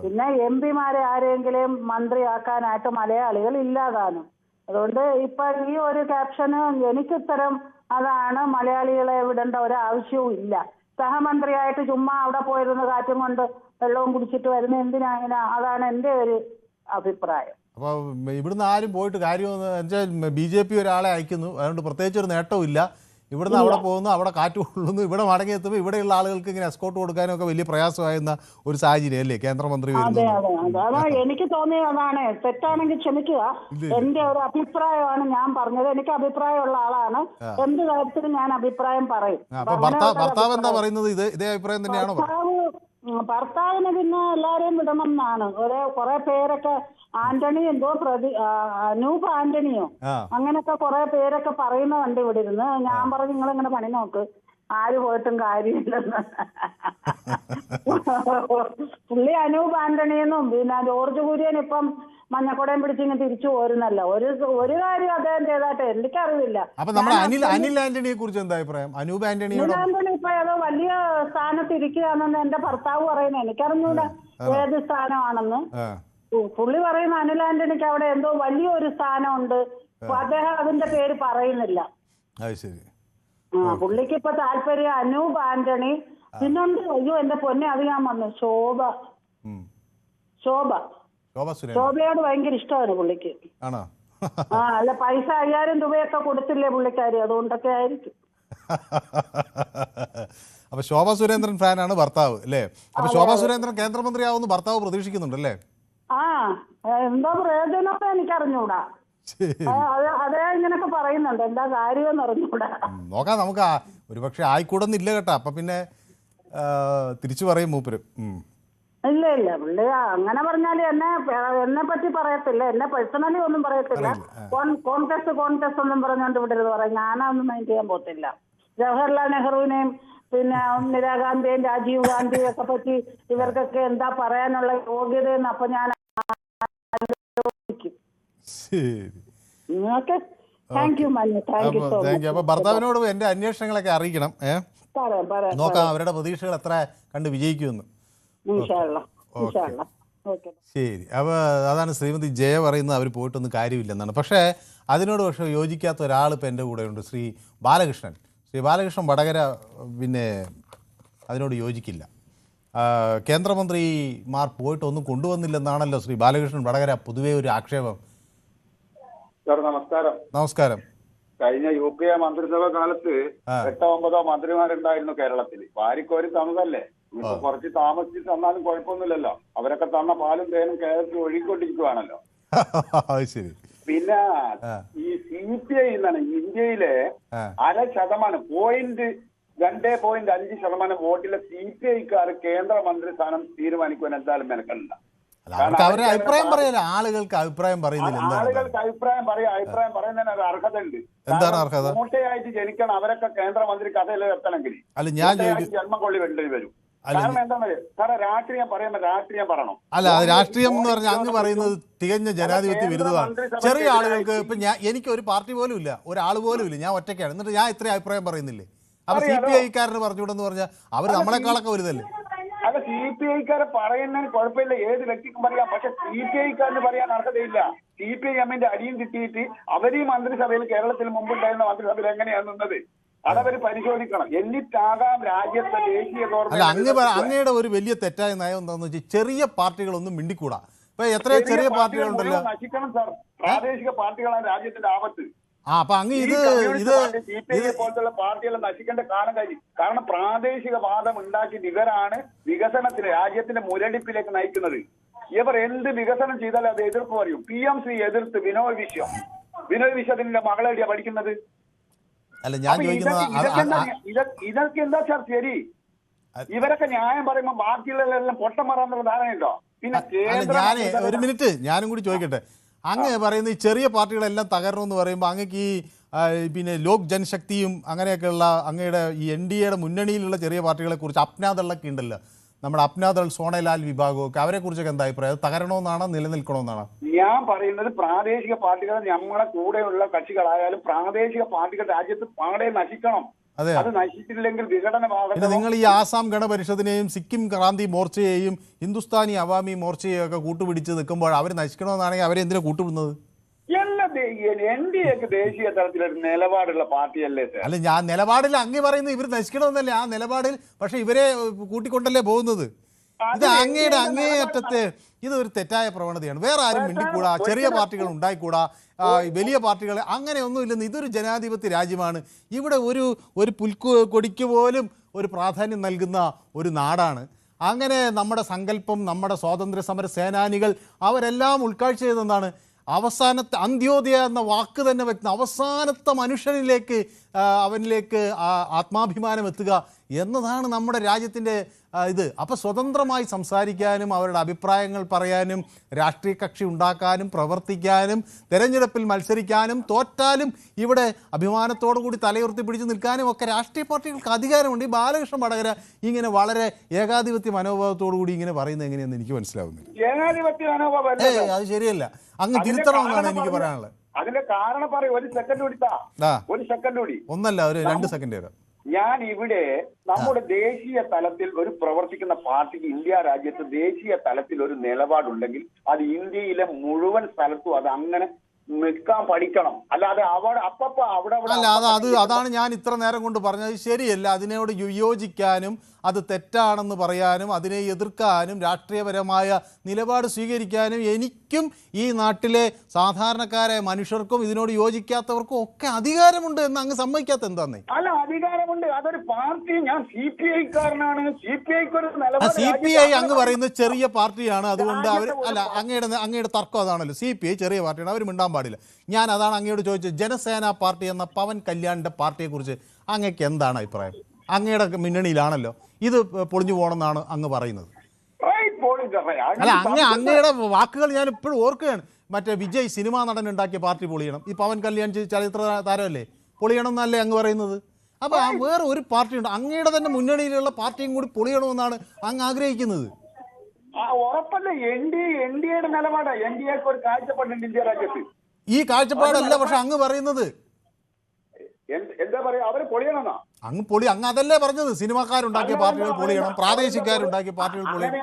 പിന്നെ MP-മാരെ ആരെങ്കിലും മന്ത്രിയാക്കാനായിട്ട് മലയാളികൾ ഇല്ലാതാനും. അതുകൊണ്ട് ഇപ്പൊ ഈ ഒരു ക്യാപ്ഷന് എനിക്കുത്തരം അതാണ്, മലയാളികളെ വിടേണ്ട ഒരാവശ്യവും ഇല്ല. സഹമന്ത്രിയായിട്ട് ചുമ്മാ അവിടെ പോയിരുന്ന കാറ്റും കൊണ്ട് വെള്ളവും കുടിച്ചിട്ട് വരുന്ന എന്തിനാ? അതാണ് എൻ്റെ ഒരു അഭിപ്രായം. അപ്പോൾ ഇവിടുന്ന് ആരും പോയിട്ട് കാര്യമെന്ന് വെച്ചാൽ BJP ഒരാളെ അയക്കുന്നു, അതുകൊണ്ട് പ്രത്യേകിച്ച് ഒരു നേട്ടവും ഇല്ല. ഇവിടുന്ന് അവിടെ പോകുന്നു, അവിടെ കാറ്റ് കൊള്ളുന്നു, ഇവിടെ മടങ്ങിയെത്തുമ്പോൾ ഇവിടെയുള്ള ആളുകൾക്ക് ഇങ്ങനെ എസ്കോർട്ട് കൊടുക്കാനും ഒക്കെ വലിയ പ്രയാസമായിരുന്ന ഒരു സാഹചര്യം അല്ലേ കേന്ദ്രമന്ത്രി വരുന്നത്? അതാ എനിക്ക് തോന്നിയത്. അതാണ്, തെറ്റാണെങ്കിൽ ക്ഷമിക്കുക. എന്റെ ഒരു അഭിപ്രായമാണ് ഞാൻ പറഞ്ഞത്. എനിക്ക് അഭിപ്രായമുള്ള ആളാണ്, എന്ത് കാര്യത്തിലും ഞാൻ അഭിപ്രായം പറയും. ഭർത്താവ് എന്താ പറയുന്നത്? ഇതേ അഭിപ്രായം തന്നെയാണോ? ഭർത്താവിന് പിന്നെ എല്ലാരെയും വിടണം എന്നാണ്. കുറെ പേരൊക്കെ ആന്റണി അനൂപ് ആന്റണിയോ അങ്ങനൊക്കെ കുറെ പേരൊക്കെ പറയുന്ന കണ്ട് ഇവിടെ ഇരുന്ന്. ഞാൻ പറഞ്ഞു നിങ്ങളിങ്ങനെ പണി നോക്ക്, ആര് പോയിട്ടും കാര്യമില്ലെന്ന്. പുള്ളി അനൂപ് ആന്റണിയെന്നും പിന്നെ ജോർജ് കുര്യൻ ഇപ്പം മഞ്ഞക്കുടയും പിടിച്ചിങ്ങനെ തിരിച്ചു പോരുന്നല്ലോ. ഒരു കാര്യം അദ്ദേഹം ചെയ്താട്ടെ എനിക്കറിയില്ല. അനിൽ ആന്റണിയെ കുറിച്ച് എന്താ അഭിപ്രായം? അനൂപ് ആന്റണി ഇപ്പൊ ഏതോ വലിയ സ്ഥാനത്ത് ഇരിക്കുകയാണെന്ന് എന്റെ ഭർത്താവ് പറയുന്നത്. എനിക്കറിഞ്ഞൂടെ ഏത് സ്ഥാനമാണെന്ന്. പുള്ളി പറയുന്ന അനിൽ ആന്റണിക്ക് അവിടെ എന്തോ വലിയൊരു സ്ഥാനമുണ്ട്. അദ്ദേഹം അതിന്റെ പേര് പറയുന്നില്ല. പുള്ളിക്ക് ഇപ്പൊ താല്പര്യം അനൂപ് ആന്റണി. പിന്നുണ്ട്, അയ്യോ എന്റെ പൊന്നെ അത് ഞാൻ വന്നു, ശോഭയോട് ഭയങ്കര ഇഷ്ടമാണ് പുള്ളിക്ക്. അല്ല, പൈസ 5000 രൂപയൊക്കെ കൊടുത്തില്ലേ പുള്ളിക്കാരി, അതുകൊണ്ടൊക്കെ ആയിരിക്കും. അപ്പൊ ശോഭ സുരേന്ദ്രൻ ഫാനാണ് ഭർത്താവ് അല്ലേ? അപ്പൊ ശോഭ സുരേന്ദ്രൻ കേന്ദ്രമന്ത്രിയാവുമെന്ന് ഭർത്താവ് പ്രതീക്ഷിക്കുന്നുണ്ടല്ലേ? എന്തോ പ്രയോജനം എനിക്കറിഞ്ഞൂടാ. അതേ ഇങ്ങനൊക്കെ പറയുന്നുണ്ട്, എന്താ കാര്യം അറിഞ്ഞൂടാ. നോക്കാം, നമുക്ക് ഒരുപക്ഷെ ആയിക്കൂടെന്നില്ല കേട്ടോ. അപ്പൊ പിന്നെ തിരിച്ചു പറയും മൂപ്പര്. ഇല്ല പുള്ളി അങ്ങനെ പറഞ്ഞാല് എന്നെ പറ്റി പറയത്തില്ല, എന്നെ പേഴ്സണലി ഒന്നും പറയത്തില്ല. കോൺഗ്രസ് ഒന്നും പറഞ്ഞോണ്ട് വിടരുത് പറയാം. ഞാനൊന്നും മൈൻഡ് ചെയ്യാൻ പോത്തില്ല. ജവഹർലാൽ നെഹ്റുവിനെയും പിന്നെ ഇന്ദിരാഗാന്ധിയെയും രാജീവ് ഗാന്ധിയും ഒക്കെ പറ്റി ഇവർക്കൊക്കെ എന്താ പറയാനുള്ള യോഗ്യതയെന്ന് അപ്പൊ ഞാൻ ഭർത്താവിനോട് എന്റെ അന്വേഷണങ്ങളൊക്കെ അറിയിക്കണം. നോക്കാം അവരുടെ പ്രതീക്ഷകൾ എത്ര കണ്ട് വിജയിക്കുമെന്ന്. ശരി. അപ്പോൾ അതാണ് ശ്രീമതി ജയ പറയുന്നത്, അവർ പോയിട്ടൊന്നും കാര്യമില്ലെന്നാണ്. പക്ഷേ അതിനോട് യോജിക്കാത്ത ഒരാൾ ഇപ്പം എൻ്റെ കൂടെയുണ്ട്, ശ്രീ ബാലകൃഷ്ണൻ വടകര. പിന്നെ അതിനോട് യോജിക്കില്ല. കേന്ദ്രമന്ത്രിമാർ പോയിട്ടൊന്നും കൊണ്ടുവന്നില്ലെന്നാണല്ലോ ശ്രീ ബാലകൃഷ്ണൻ വടകര പൊതുവേ ഒരു ആക്ഷേപം. സാർ നമസ്കാരം. നമസ്കാരം. കഴിഞ്ഞ UPA മന്ത്രിസഭ കാലത്ത് 8-9 മന്ത്രിമാരുണ്ടായിരുന്നു കേരളത്തിൽ. വാരിക്കോരി തന്നതല്ലേ. ഇപ്പൊ കുറച്ച് താമസിച്ച് തന്നാലും കുഴപ്പമൊന്നുമില്ലല്ലോ. അവരൊക്കെ തന്ന പാലും തേനും കേരളത്തിൽ ഒഴുകിക്കൊണ്ടിരിക്കുവാണല്ലോ. ശരി. പിന്നെ ഈ CPI എന്നാണ് ഇന്ത്യയിലെ 0.2.5% വോട്ടിലെ CPIക്കാർ കേന്ദ്രമന്ത്രി സ്ഥാനം തീരുമാനിക്കുവാൻ എന്തായാലും മെനക്കണ്ട. അവരുടെ അഭിപ്രായം പറയല, ആളുകൾക്ക് അഭിപ്രായം പറയുന്നില്ല. ആളുകൾക്ക് അഭിപ്രായം പറയുന്നതിന് ഒരു അർഹത ഉണ്ട്. എന്താണ് അർഹത? മൂട്ടയായിട്ട് ജനിക്കണം അവരൊക്കെ കേന്ദ്രമന്ത്രി കഥയിൽ എത്തണമെങ്കിൽ. അല്ല, ഞാൻ ജന്മം കൊള്ളി വേണ്ടി വരും. കാരണം എന്താണ് സാറേ, രാഷ്ട്രീയം പറയുമ്പോൾ രാഷ്ട്രീയം പറയണം. അല്ല, അത് രാഷ്ട്രീയം എന്ന് പറഞ്ഞാൽ അങ്ങ് പറയുന്നത് തികഞ്ഞ ജനാധിപത്യ വിരുദ്ധമാണ്. ചെറിയ ആളുകൾക്ക് ഇപ്പൊ എനിക്ക് ഒരു പാർട്ടി പോലും ഇല്ല, ഒരാൾ പോലും ഇല്ല, ഞാൻ ഒറ്റയ്ക്കാണ്. എന്നിട്ട് ഞാൻ ഇത്രയും അഭിപ്രായം പറയുന്നില്ലേ? അപ്പൊ CPI-കാരന് പറഞ്ഞുകൂടെന്ന് പറഞ്ഞാൽ അവർ നമ്മളെക്കാളൊക്കെ വലുതല്ലേ? അല്ല, CPI-ക്കാരെ പറയുന്നതിന് കുഴപ്പമില്ല, ഏത് വ്യക്തിക്കും പറയാം. പക്ഷെ CPI-ക്കാരന് പറയാൻ അർഹതയില്ല. CPI-എമ്മിന്റെ അടിയും കിട്ടിയിട്ട് അവരീ മന്ത്രിസഭയിൽ കേരളത്തിൽ മുമ്പുണ്ടായിരുന്ന മന്ത്രിസഭയിൽ എങ്ങനെയാണ് നിന്നത് അതവര് പരിശോധിക്കണം. എന്നിട്ടാകാം രാജ്യത്തെ ദേശീയ ഗവൺമെന്റ്. അങ്ങയുടെ ഒരു വലിയ തെറ്റായ നയം എന്താണെന്ന് വെച്ചാൽ ചെറിയ പാർട്ടികളൊന്നും മിണ്ടിക്കൂടാ. ഇപ്പൊ എത്രയോ ചെറിയ പാർട്ടികളുണ്ടല്ലോ. നശിക്കണം സാർ. പ്രാദേശിക പാർട്ടികളാണ് രാജ്യത്തിന്റെ ആപത്ത്. അപ്പൊ അങ്ങ് ഇത് പോലത്തുള്ള പാർട്ടികൾ നശിക്കേണ്ട കാലം കഴിഞ്ഞു. കാരണം പ്രാദേശികവാദം ഉണ്ടാക്കിയിട്ട് ഇവരാണ് വികസനത്തിന് രാജ്യത്തിന്റെ മുരടിപ്പിലേക്ക് നയിക്കുന്നത്. ഇവർ എന്ത് വികസനം ചെയ്താലും അത് എതിർപ്പ് പറയും. PMC എതിർത്ത് വിനോദ് വിശ്വത്തിന്റെ മകളെടിയാ പഠിക്കുന്നത്. അല്ല, ഞാൻ ചോദിക്കുന്നത് ഇതൊക്കെ എന്താ സാർ ശരി? ഇവരൊക്കെ ന്യായം പറയുമ്പോ ബാക്കിയുള്ളതെല്ലാം പൊട്ടം പറയാനുള്ള ധാരണയുണ്ടോ? പിന്നെ ഞാൻ ഒരു മിനിറ്റ് ഞാനും കൂടി ചോദിക്കട്ടെ. അങ്ങ് പറയുന്നത് ഈ ചെറിയ പാർട്ടികളെല്ലാം തകരണമെന്ന് പറയുമ്പോൾ അങ്ങക്ക് ഈ പിന്നെ ലോക് ജനശക്തിയും അങ്ങനെയൊക്കെയുള്ള അങ്ങയുടെ ഈ NDA-യുടെ മുന്നണിയിലുള്ള ചെറിയ പാർട്ടികളെ കുറിച്ച് അപ്നാദളൊക്കെ ഉണ്ടല്ലോ, നമ്മുടെ അപ്നാദൾ സോണലാൽ വിഭാഗമൊക്കെ, അവരെ കുറിച്ചൊക്കെ എന്താ അഭിപ്രായം? അത് തകരണമെന്നാണോ നിലനിൽക്കണമെന്നാണോ? ഞാൻ പറയുന്നത് പ്രാദേശിക പാർട്ടികൾ നമ്മളെ കൂടെയുള്ള കക്ഷികളായാലും പ്രാദേശിക പാർട്ടികൾ രാജ്യത്ത് പാടെ നശിക്കണം. അത് നശിച്ചില്ലെങ്കിൽ വിഘടനമാകണം. നിങ്ങൾ ഈ ആസാം ഗണപരിഷത്തിനെയും സിക്കിം ക്രാന്തി മോർച്ചയെയും ഹിന്ദുസ്ഥാനി അവാമി മോർച്ചയെയും ഒക്കെ കൂട്ടുപിടിച്ച് നിൽക്കുമ്പോൾ അവർ നശിക്കണമെന്നാണെങ്കിൽ അവരെ എന്തിനാ കൂട്ടുപിടുന്നത്? NDA-ക്ക് ദേശീയ തലത്തിലൊരു നിലപാടുള്ള പാർട്ടിയല്ലേ സാർ? അല്ല, ഞാൻ നിലപാടിൽ അങ്ങ് പറയുന്നത് ഇവർ നശിക്കണമെന്നല്ലേ. ആ നിലപാടിൽ പക്ഷെ ഇവരെ കൂട്ടിക്കൊണ്ടല്ലേ പോകുന്നത്. ഇത് അങ്ങേയറ്റത്തെ ഇതൊരു തെറ്റായ പ്രവണതയാണ്. വേറെ ആരും മിണ്ടിക്കൂടാ, ചെറിയ പാർട്ടികൾ ഉണ്ടായിക്കൂടാ, വലിയ പാർട്ടികൾ അങ്ങനെയൊന്നുമില്ലെന്ന്. ഇതൊരു ജനാധിപത്യ രാജ്യമാണ്. ഇവിടെ ഒരു പുൽക്കൊടിക്ക് പോലും ഒരു പ്രാധാന്യം നൽകുന്ന ഒരു നാടാണ്. അങ്ങനെ നമ്മുടെ സങ്കല്പം, നമ്മുടെ സ്വാതന്ത്ര്യ സമര സേനാനികൾ അവരെല്ലാം ഉൾക്കാഴ്ച ചെയ്തെന്താണ് അവസാനത്തെ അന്ത്യോദയ എന്ന വാക്ക് തന്നെ വെക്കുന്ന അവസാനത്തെ മനുഷ്യനിലേക്ക് അവനിലേക്ക് ആത്മാഭിമാനം എത്തുക എന്നതാണ് നമ്മുടെ രാജ്യത്തിൻ്റെ ഇത്. അപ്പോൾ സ്വതന്ത്രമായി സംസാരിക്കാനും അവരുടെ അഭിപ്രായങ്ങൾ പറയാനും രാഷ്ട്രീയ കക്ഷി ഉണ്ടാക്കാനും പ്രവർത്തിക്കാനും തെരഞ്ഞെടുപ്പിൽ മത്സരിക്കാനും തോറ്റാലും ഇവിടെ അഭിമാനത്തോടു കൂടി തലയുയർത്തി പിടിച്ച് നിൽക്കാനും ഒക്കെ രാഷ്ട്രീയ പാർട്ടികൾക്ക് അധികാരമുണ്ട്. ഈ ബാലകൃഷ്ണൻ വടകര ഇങ്ങനെ വളരെ ഏകാധിപത്യ മനോഭാവത്തോടു കൂടി ഇങ്ങനെ പറയുന്നത് എങ്ങനെയെന്ന് എനിക്ക് മനസ്സിലാവുന്നില്ല. അത് ശരിയല്ല, അങ്ങ് തിരുത്തണമെന്നാണ് എനിക്ക് പറയാനുള്ളത്. അതിന്റെ കാരണം പറയും. ഒരു സെക്കൻഡ് കൂടി ഒന്നല്ല, ഒരു 2 സെക്കൻഡ് തരാം. ഞാൻ ഇവിടെ നമ്മുടെ ദേശീയ തലത്തിൽ ഒരു പ്രവർത്തിക്കുന്ന പാർട്ടിക്ക് ഇന്ത്യ രാജ്യത്ത് ദേശീയ തലത്തിൽ ഒരു നിലപാടുണ്ടെങ്കിൽ അത് ഇന്ത്യയിലെ മുഴുവൻ സ്ഥലത്തും അത് അങ്ങനെ നിൽക്കാൻ പഠിക്കണം. അല്ലാതെ അതാണ് ഞാൻ ഇത്ര നേരം കൊണ്ട് പറഞ്ഞത്. ശരിയല്ല, അതിനോട് വിയോജിക്കാനും അത് തെറ്റാണെന്ന് പറയാനും അതിനെ എതിർക്കാനും രാഷ്ട്രീയപരമായ നിലപാട് സ്വീകരിക്കാനും എനിക്കും ഈ നാട്ടിലെ സാധാരണക്കാരായ മനുഷ്യർക്കും ഇതിനോട് യോജിക്കാത്തവർക്കും ഒക്കെ അധികാരമുണ്ട് എന്ന് അങ്ങ് സമ്മതിക്കാത്ത എന്താന്നേ? അല്ല, അധികാരമുണ്ട്. അതൊരു പാർട്ടി. ഞാൻ CPI-കാരനാണ്. CPI അങ്ങ് പറയുന്നത് ചെറിയ പാർട്ടിയാണ്, അതുകൊണ്ട് അവർ അല്ല അങ്ങയുടെ തർക്കം അതാണല്ലോ. CPI ചെറിയ പാർട്ടിയാണ്, അവർ മിണ്ടാൻ പാടില്ല. ഞാൻ അതാണ് അങ്ങയോട് ചോദിച്ചത്. ജനസേന പാർട്ടി എന്ന പവൻ കല്യാണിന്റെ പാർട്ടിയെക്കുറിച്ച് അങ്ങക്ക് എന്താണ് അഭിപ്രായം? അങ്ങയുടെ മുന്നണിയിലാണല്ലോ, ഇത് പൊളിഞ്ഞു പോകണമെന്നാണ് അങ്ങ് പറയുന്നത്. അല്ല, അങ്ങയുടെ വാക്കുകൾ ഞാൻ ഇപ്പോഴും ഓർക്കുകയാണ്. മറ്റേ വിജയ് സിനിമാ നടൻ ഉണ്ടാക്കിയ പാർട്ടി പൊളിയണം, ഈ പവൻ കല്യാൺ ചലച്ചിത്ര താരമല്ലേ, പൊളിയണം എന്നല്ലേ അങ്ങ് പറയുന്നത്? അപ്പോൾ വേറെ ഒരു പാർട്ടിയുണ്ട്, അങ്ങയുടെ തന്നെ മുന്നണിയിലുള്ള പാർട്ടിയും കൂടി പൊളിയണമെന്നാണ് അങ്ങ് ആഗ്രഹിക്കുന്നത്. ഉറപ്പല്ലേ? NDA-യുടെ നിലപാട്. NDA-ക്ക് ഒരു കാഴ്ചപ്പാടുണ്ട് ഇന്ത്യ രാജ്യത്ത്. ഈ കാഴ്ചപ്പാടല്ല പക്ഷെ അങ്ങ് പറയുന്നത്. എന്താ പറയാ, അവര് പൊളിയണമെന്നാ അങ്ങ് അതല്ലേ പറഞ്ഞത്? സിനിമാക്കാരുണ്ടാക്കിയ പാർട്ടികൾ പൊളിയണം, പ്രാദേശികരുണ്ടാക്കിയ പാർട്ടികൾ പൊളിയണം.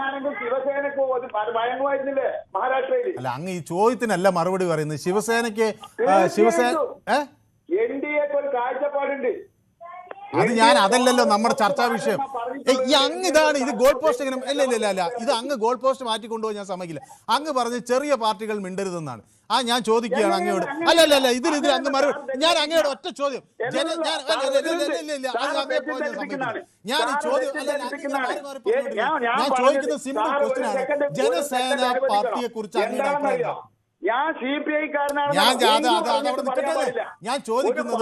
അല്ല, അങ്ങ് ഈ ചോദ്യത്തിനല്ല മറുപടി പറയുന്നത്. ശിവസേന NDA-ക്ക് ഒരു കാഴ്ചപ്പാടുണ്ട്. അത് അതല്ലല്ലോ നമ്മുടെ ചർച്ചാ വിഷയം. ഈ അങ്ങ് ഇതാണ് ഇത് ഗോൾ പോസ്റ്റ് ഇങ്ങനെ അല്ല ഇത് അങ്ങ് ഗോൾ പോസ്റ്റ് മാറ്റിക്കൊണ്ടുപോയി ഞാൻ സമ്മതിക്കില്ല. അങ്ങ് പറഞ്ഞ് ചെറിയ പാർട്ടികൾ മിണ്ടരുതെന്നാണ്. ഞാൻ ചോദിക്കുകയാണ് അങ്ങയോട്. അല്ല ഇതിൽ അങ്ങ് മറുപടി ഞാൻ അങ്ങയോട് ഒറ്റ ചോദ്യം ഞാൻ ചോദിക്കുന്ന സിമ്പിൾ ക്വസ്റ്റ്യൻ ആണ്. ജനസേന പാർട്ടിയെ കുറിച്ച് അങ്ങയുടെ അഭിപ്രായം? ഞാൻ CPI-കാരനാണ്. ഞാൻ ചോദിക്കുന്ന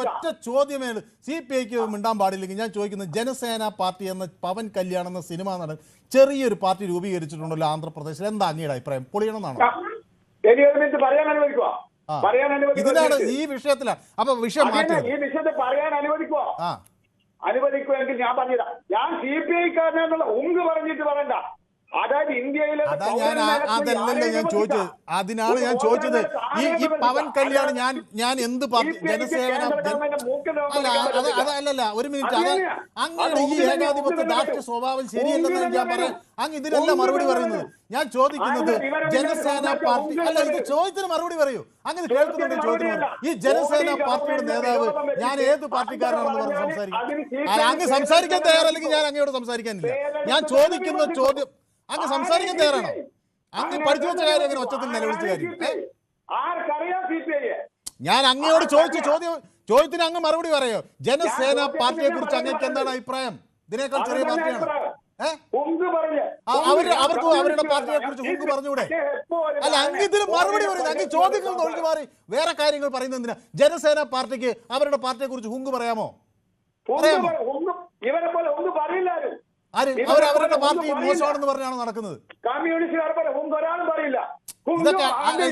ഒറ്റ ചോദ്യമേ CPI-ക്ക് മിണ്ടാൻ പാടില്ലെങ്കിൽ ഞാൻ ചോദിക്കുന്നത് ജനസേന പാർട്ടി എന്ന പവൻ കല്യാൺ എന്ന സിനിമ നടൻ ചെറിയൊരു പാർട്ടി രൂപീകരിച്ചിട്ടുണ്ടല്ലോ ആന്ധ്രാപ്രദേശിൽ. എന്താ അങ്ങയുടെ അഭിപ്രായം? പൊളിയണമെന്നാണോ? ഇതിനാണ് ഈ വിഷയത്തിലാണ്. അപ്പൊ വിഷയം മാറ്റി ഈ വിഷയത്തെ പറയാൻ അനുവദിക്കുവോ? അനുവദിക്കുമെങ്കിൽ ഞാൻ പറഞ്ഞുതരാം. ഞാൻ CPI-കാരനാന്നുള്ള ഉങ്ക് പറഞ്ഞിട്ട് പറയണ്ട. അതായത് ഇന്ത്യയിലെ അതല്ലല്ലോ ഞാൻ ചോദിച്ചത്. അതിനാണ് ഞാൻ ചോദിച്ചത്. ഈ പവൻ കല്യാൺ ഞാൻ എന്ത് പാർട്ടി ജനസേവന അതല്ല ഒരു മിനിറ്റ്. അങ്ങനെ ഈ ഏകാധിപത്യ രാഷ്ട്രീയ സ്വഭാവം ശരിയല്ലെന്ന് ഞാൻ പറയാം. അങ്ങ് ഇതിനല്ല മറുപടി പറയുന്നത്. ഞാൻ ചോദിക്കുന്നത് ജനസേന പാർട്ടി അല്ല. ഇത് ചോദ്യത്തിന് മറുപടി പറയൂ. അങ്ങനെ കേൾക്കുന്നുണ്ട് ചോദ്യത്തിന്. ഈ ജനസേന പാർട്ടിയുടെ നേതാവ് ഞാൻ ഏത് പാർട്ടിക്കാരനാണെന്ന് പറഞ്ഞ് സംസാരിക്കും. അങ്ങ് സംസാരിക്കാൻ തയ്യാറല്ലെങ്കിൽ ഞാൻ അങ്ങയോട് സംസാരിക്കാനില്ല. ഞാൻ ചോദിക്കുന്ന ചോദ്യം അങ്ങ് സംസാരിക്കാൻ തയ്യാറാണോ? അങ്ങ് പഠിച്ചു വെച്ച കാര്യം അങ്ങനെ ഒച്ചത്തിൽ നിലവിളിച്ച കാര്യം ഞാൻ അങ്ങയോട് ചോദിച്ച ചോദ്യത്തിന് അങ്ങ് മറുപടി പറയോ? ജനസേന പാർട്ടിയെ കുറിച്ച് അങ്ങേക്ക് എന്താണ് അഭിപ്രായം? ഇതിനേക്കാൾ ചെറിയ പാർട്ടിയാണ്. അവർക്ക് അവരുടെ പാർട്ടിയെ കുറിച്ച് ഹുങ്ക് പറഞ്ഞൂടെ? അല്ല അങ്ങ് ഇതിന് മറുപടി പറയുന്നത്. അങ്ങ് ചോദ്യങ്ങൾ ഒഴിഞ്ഞു മാറി വേറെ കാര്യങ്ങൾ പറയുന്നത് എന്തിനാ? ജനസേന പാർട്ടിക്ക് അവരുടെ പാർട്ടിയെ കുറിച്ച് ഹുങ്ക് പറയാമോ? അവരവരുടെ പാർട്ടി മോശമാണെന്ന് പറഞ്ഞാണ് നടക്കുന്നത്. ഇതൊക്കെ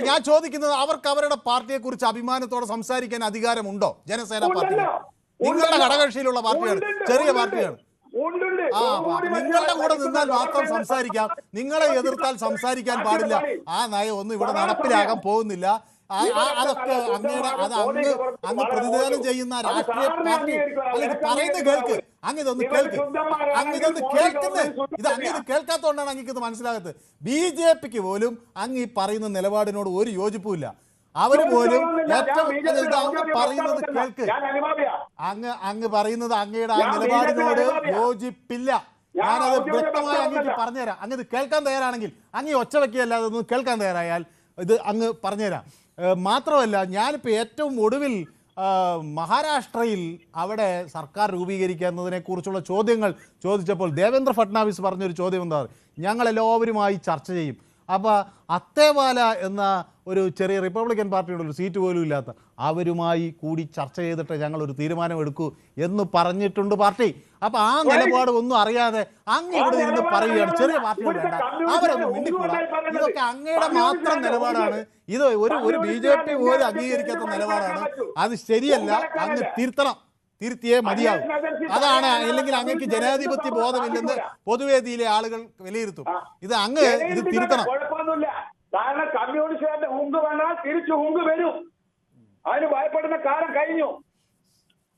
ഞാൻ ചോദിക്കുന്നത് അവർക്ക് അവരുടെ പാർട്ടിയെ കുറിച്ച് അഭിമാനത്തോടെ സംസാരിക്കാൻ അധികാരമുണ്ടോ? ജനസേന പാർട്ടി നിങ്ങളുടെ ഘടകകക്ഷിയിലുള്ള പാർട്ടിയാണ്, ചെറിയ പാർട്ടിയാണ്. നിങ്ങളുടെ കൂടെ നിന്നാൽ മാത്രം സംസാരിക്കാം. നിങ്ങളെ എതിർത്താൽ സംസാരിക്കാൻ പാടില്ല. ആ നയം ഒന്നും ഇവിടെ നടപ്പിലാകാൻ പോകുന്നില്ല. അതൊക്കെ അങ്ങ് പ്രതിദാനം ചെയ്യുന്ന രാഷ്ട്രീയ പാർട്ടി അല്ല. ഇത് പറയുന്നത് കേൾക്ക്. ഇതൊന്ന് കേൾക്കുന്നത് ഇത് ഇത് കേൾക്കാത്തതുകൊണ്ടാണ് ഇത് മനസ്സിലാകത്തത്. BJP-ക്ക് പോലും അങ്ങ് ഈ പറയുന്ന നിലപാടിനോട് ഒരു യോജിപ്പുമില്ല. അവര് പോലും ഏറ്റവും പറയുന്നത് കേൾക്ക്. അങ്ങ് പറയുന്നത് അങ്ങയുടെ ആ നിലപാടിനോട് യോജിപ്പില്ല. ഞാനത് വ്യക്തമായി അങ്ങേക്ക് പറഞ്ഞുതരാം. അങ്ങ് ഇത് കേൾക്കാൻ തയ്യാറാണെങ്കിൽ അങ്ങ് ഒച്ച വയ്ക്കുകയല്ലാതെ ഒന്ന് കേൾക്കാൻ തയ്യാറായാൽ ഇത് അങ്ങ് പറഞ്ഞുതരാം. മാത്രമല്ല ഞാനിപ്പോൾ ഏറ്റവും ഒടുവിൽ മഹാരാഷ്ട്രയിൽ അവിടെ സർക്കാർ രൂപീകരിക്കുന്നതിനെ കുറിച്ചുള്ള ചോദ്യങ്ങൾ ചോദിച്ചപ്പോൾ ദേവേന്ദ്ര ഫട്നാവിസ് പറഞ്ഞൊരു ചോദ്യം എന്താ? ഞങ്ങളെല്ലാവരുമായി ചർച്ച ചെയ്യും. അപ്പോൾ അത്തേവാല എന്ന ഒരു ചെറിയ റിപ്പബ്ലിക്കൻ പാർട്ടിയുടെ ഒരു സീറ്റ് പോലും ഇല്ലാത്ത അവരുമായി കൂടി ചർച്ച ചെയ്തിട്ട് ഞങ്ങളൊരു തീരുമാനമെടുക്കൂ എന്ന് പറഞ്ഞിട്ടുണ്ട് പാർട്ടി. അപ്പോൾ ആ നിലപാട് ഒന്നും അറിയാതെ അങ്ങ് ഇവിടെ ഇരുന്ന് പറയുകയാണ് ചെറിയ പാർട്ടികൾ വേണ്ട, അവരൊന്നും മിണ്ടിക്കൂടാ. ഇതൊക്കെ അങ്ങയുടെ മാത്രം നിലപാടാണ്. ഇത് ഒരു BJP പോലും അംഗീകരിക്കാത്ത നിലപാടാണ്. അത് ശരിയല്ല. അങ്ങ് തിരുത്തിയേ മതിയാകും. അതാണ്. അല്ലെങ്കിൽ അങ്ങക്ക് ജനാധിപത്യ ബോധമില്ലെന്ന് പൊതുവേദിയിലെ ആളുകൾ വിലയിരുത്തും. ഇത് തിരുത്തണം. കാരണം കമ്മ്യൂണിസ്റ്റുകാരുടെ ഹുങ്ക് വന്നാൽ തിരിച്ചു ഹുങ്ക് വരും. അതിന് ഭയപ്പെടുന്ന കാലം കഴിഞ്ഞു.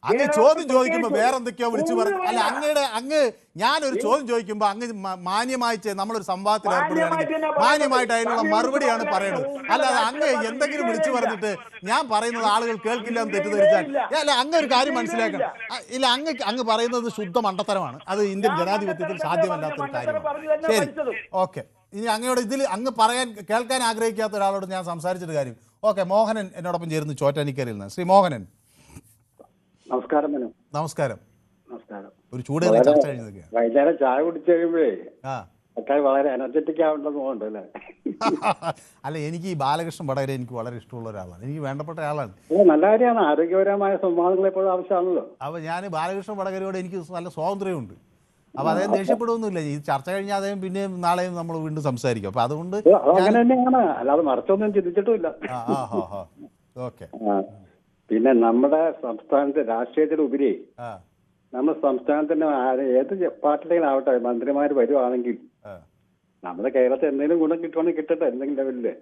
അങ്ങ് ചോദ്യം ചോദിക്കുമ്പോൾ വേറെന്തൊക്കെയോ വിളിച്ചു പറഞ്ഞു. അല്ല അങ്ങ് ഞാനൊരു ചോദ്യം ചോദിക്കുമ്പോൾ അങ്ങ് മാന്യമായി നമ്മളൊരു സംവാദത്തിൽ ഏർപ്പെടുകയാണെങ്കിൽ മാന്യമായിട്ട് അതിനുള്ള മറുപടിയാണ് പറയുന്നത്. അല്ലാതെ അങ്ങ് എന്തെങ്കിലും വിളിച്ചു പറഞ്ഞിട്ട് ഞാൻ പറയുന്നത് ആളുകൾ കേൾക്കില്ല എന്ന് തെറ്റിദ്ധരിച്ചാൽ അല്ല. അങ്ങ് ഒരു കാര്യം മനസ്സിലാക്കണം. ഇല്ല, അങ്ങ് പറയുന്നത് ശുദ്ധ മണ്ടത്തരമാണ്. അത് ഇന്ത്യൻ ജനാധിപത്യത്തിൽ സാധ്യമല്ലാത്തൊരു കാര്യമാണ്. ശരി, ഓക്കെ. ഇനി അങ്ങയോട് അങ്ങ് കേൾക്കാൻ ആഗ്രഹിക്കാത്ത ഒരാളോട് ഞാൻ സംസാരിച്ചിട്ട് കാര്യം. ഓക്കെ, മോഹനൻ എന്നോടൊപ്പം ചേരുന്നു ചോറ്റാനിക്കരയിൽ നിന്ന്. ശ്രീ മോഹനൻ, നമസ്കാരം. നമസ്കാരം. നമസ്കാരം. ഒരു ചൂട് ചർച്ച കഴിഞ്ഞതൊക്കെ വൈകുന്നേരം ചായ കുടിച്ചു കഴിയുമ്പോഴേ വളരെ എനർജറ്റിക് ആവേണ്ടെന്ന് തോന്നുന്നുണ്ട്. അല്ല, എനിക്ക് ഈ ബാലകൃഷ്ണൻ വടകര എനിക്ക് വളരെ ഇഷ്ടമുള്ള ഒരാളാണ്. എനിക്ക് വേണ്ടപ്പെട്ട ആളാണ്. നല്ല കാര്യമാണ്. ആരോഗ്യപരമായ സംവാദങ്ങൾ എപ്പോഴും ആവശ്യമാണല്ലോ. അപ്പോൾ ഞാൻ ബാലകൃഷ്ണൻ വടകരയോട് എനിക്ക് നല്ല സ്വാതന്ത്ര്യമുണ്ട്. അപ്പോൾ അദ്ദേഹം ദേഷ്യപ്പെടുകയൊന്നുമില്ല. ഈ ചർച്ച കഴിഞ്ഞാൽ അദ്ദേഹം പിന്നെയും നാളെയും നമ്മൾ വീണ്ടും സംസാരിക്കും. അപ്പോൾ അതുകൊണ്ട് അങ്ങനെ തന്നെയാണ്, അല്ലാതെ മറിച്ചൊന്നും ചിന്തിച്ചിട്ടുമില്ല. ഓക്കെ. പിന്നെ നമ്മുടെ സംസ്ഥാനത്തെ രാഷ്ട്രീയത്തിലുപരി നമ്മുടെ സംസ്ഥാനത്തിന് ഏത് പാർട്ടിയിലാവട്ടെ മന്ത്രിമാർ വരുവാണെങ്കിൽ നമ്മുടെ കേരളത്തിൽ എന്തെങ്കിലും ഗുണം കിട്ടുവാണെങ്കിൽ കിട്ടട്ടെ എന്തെങ്കിലും ലെവലില്.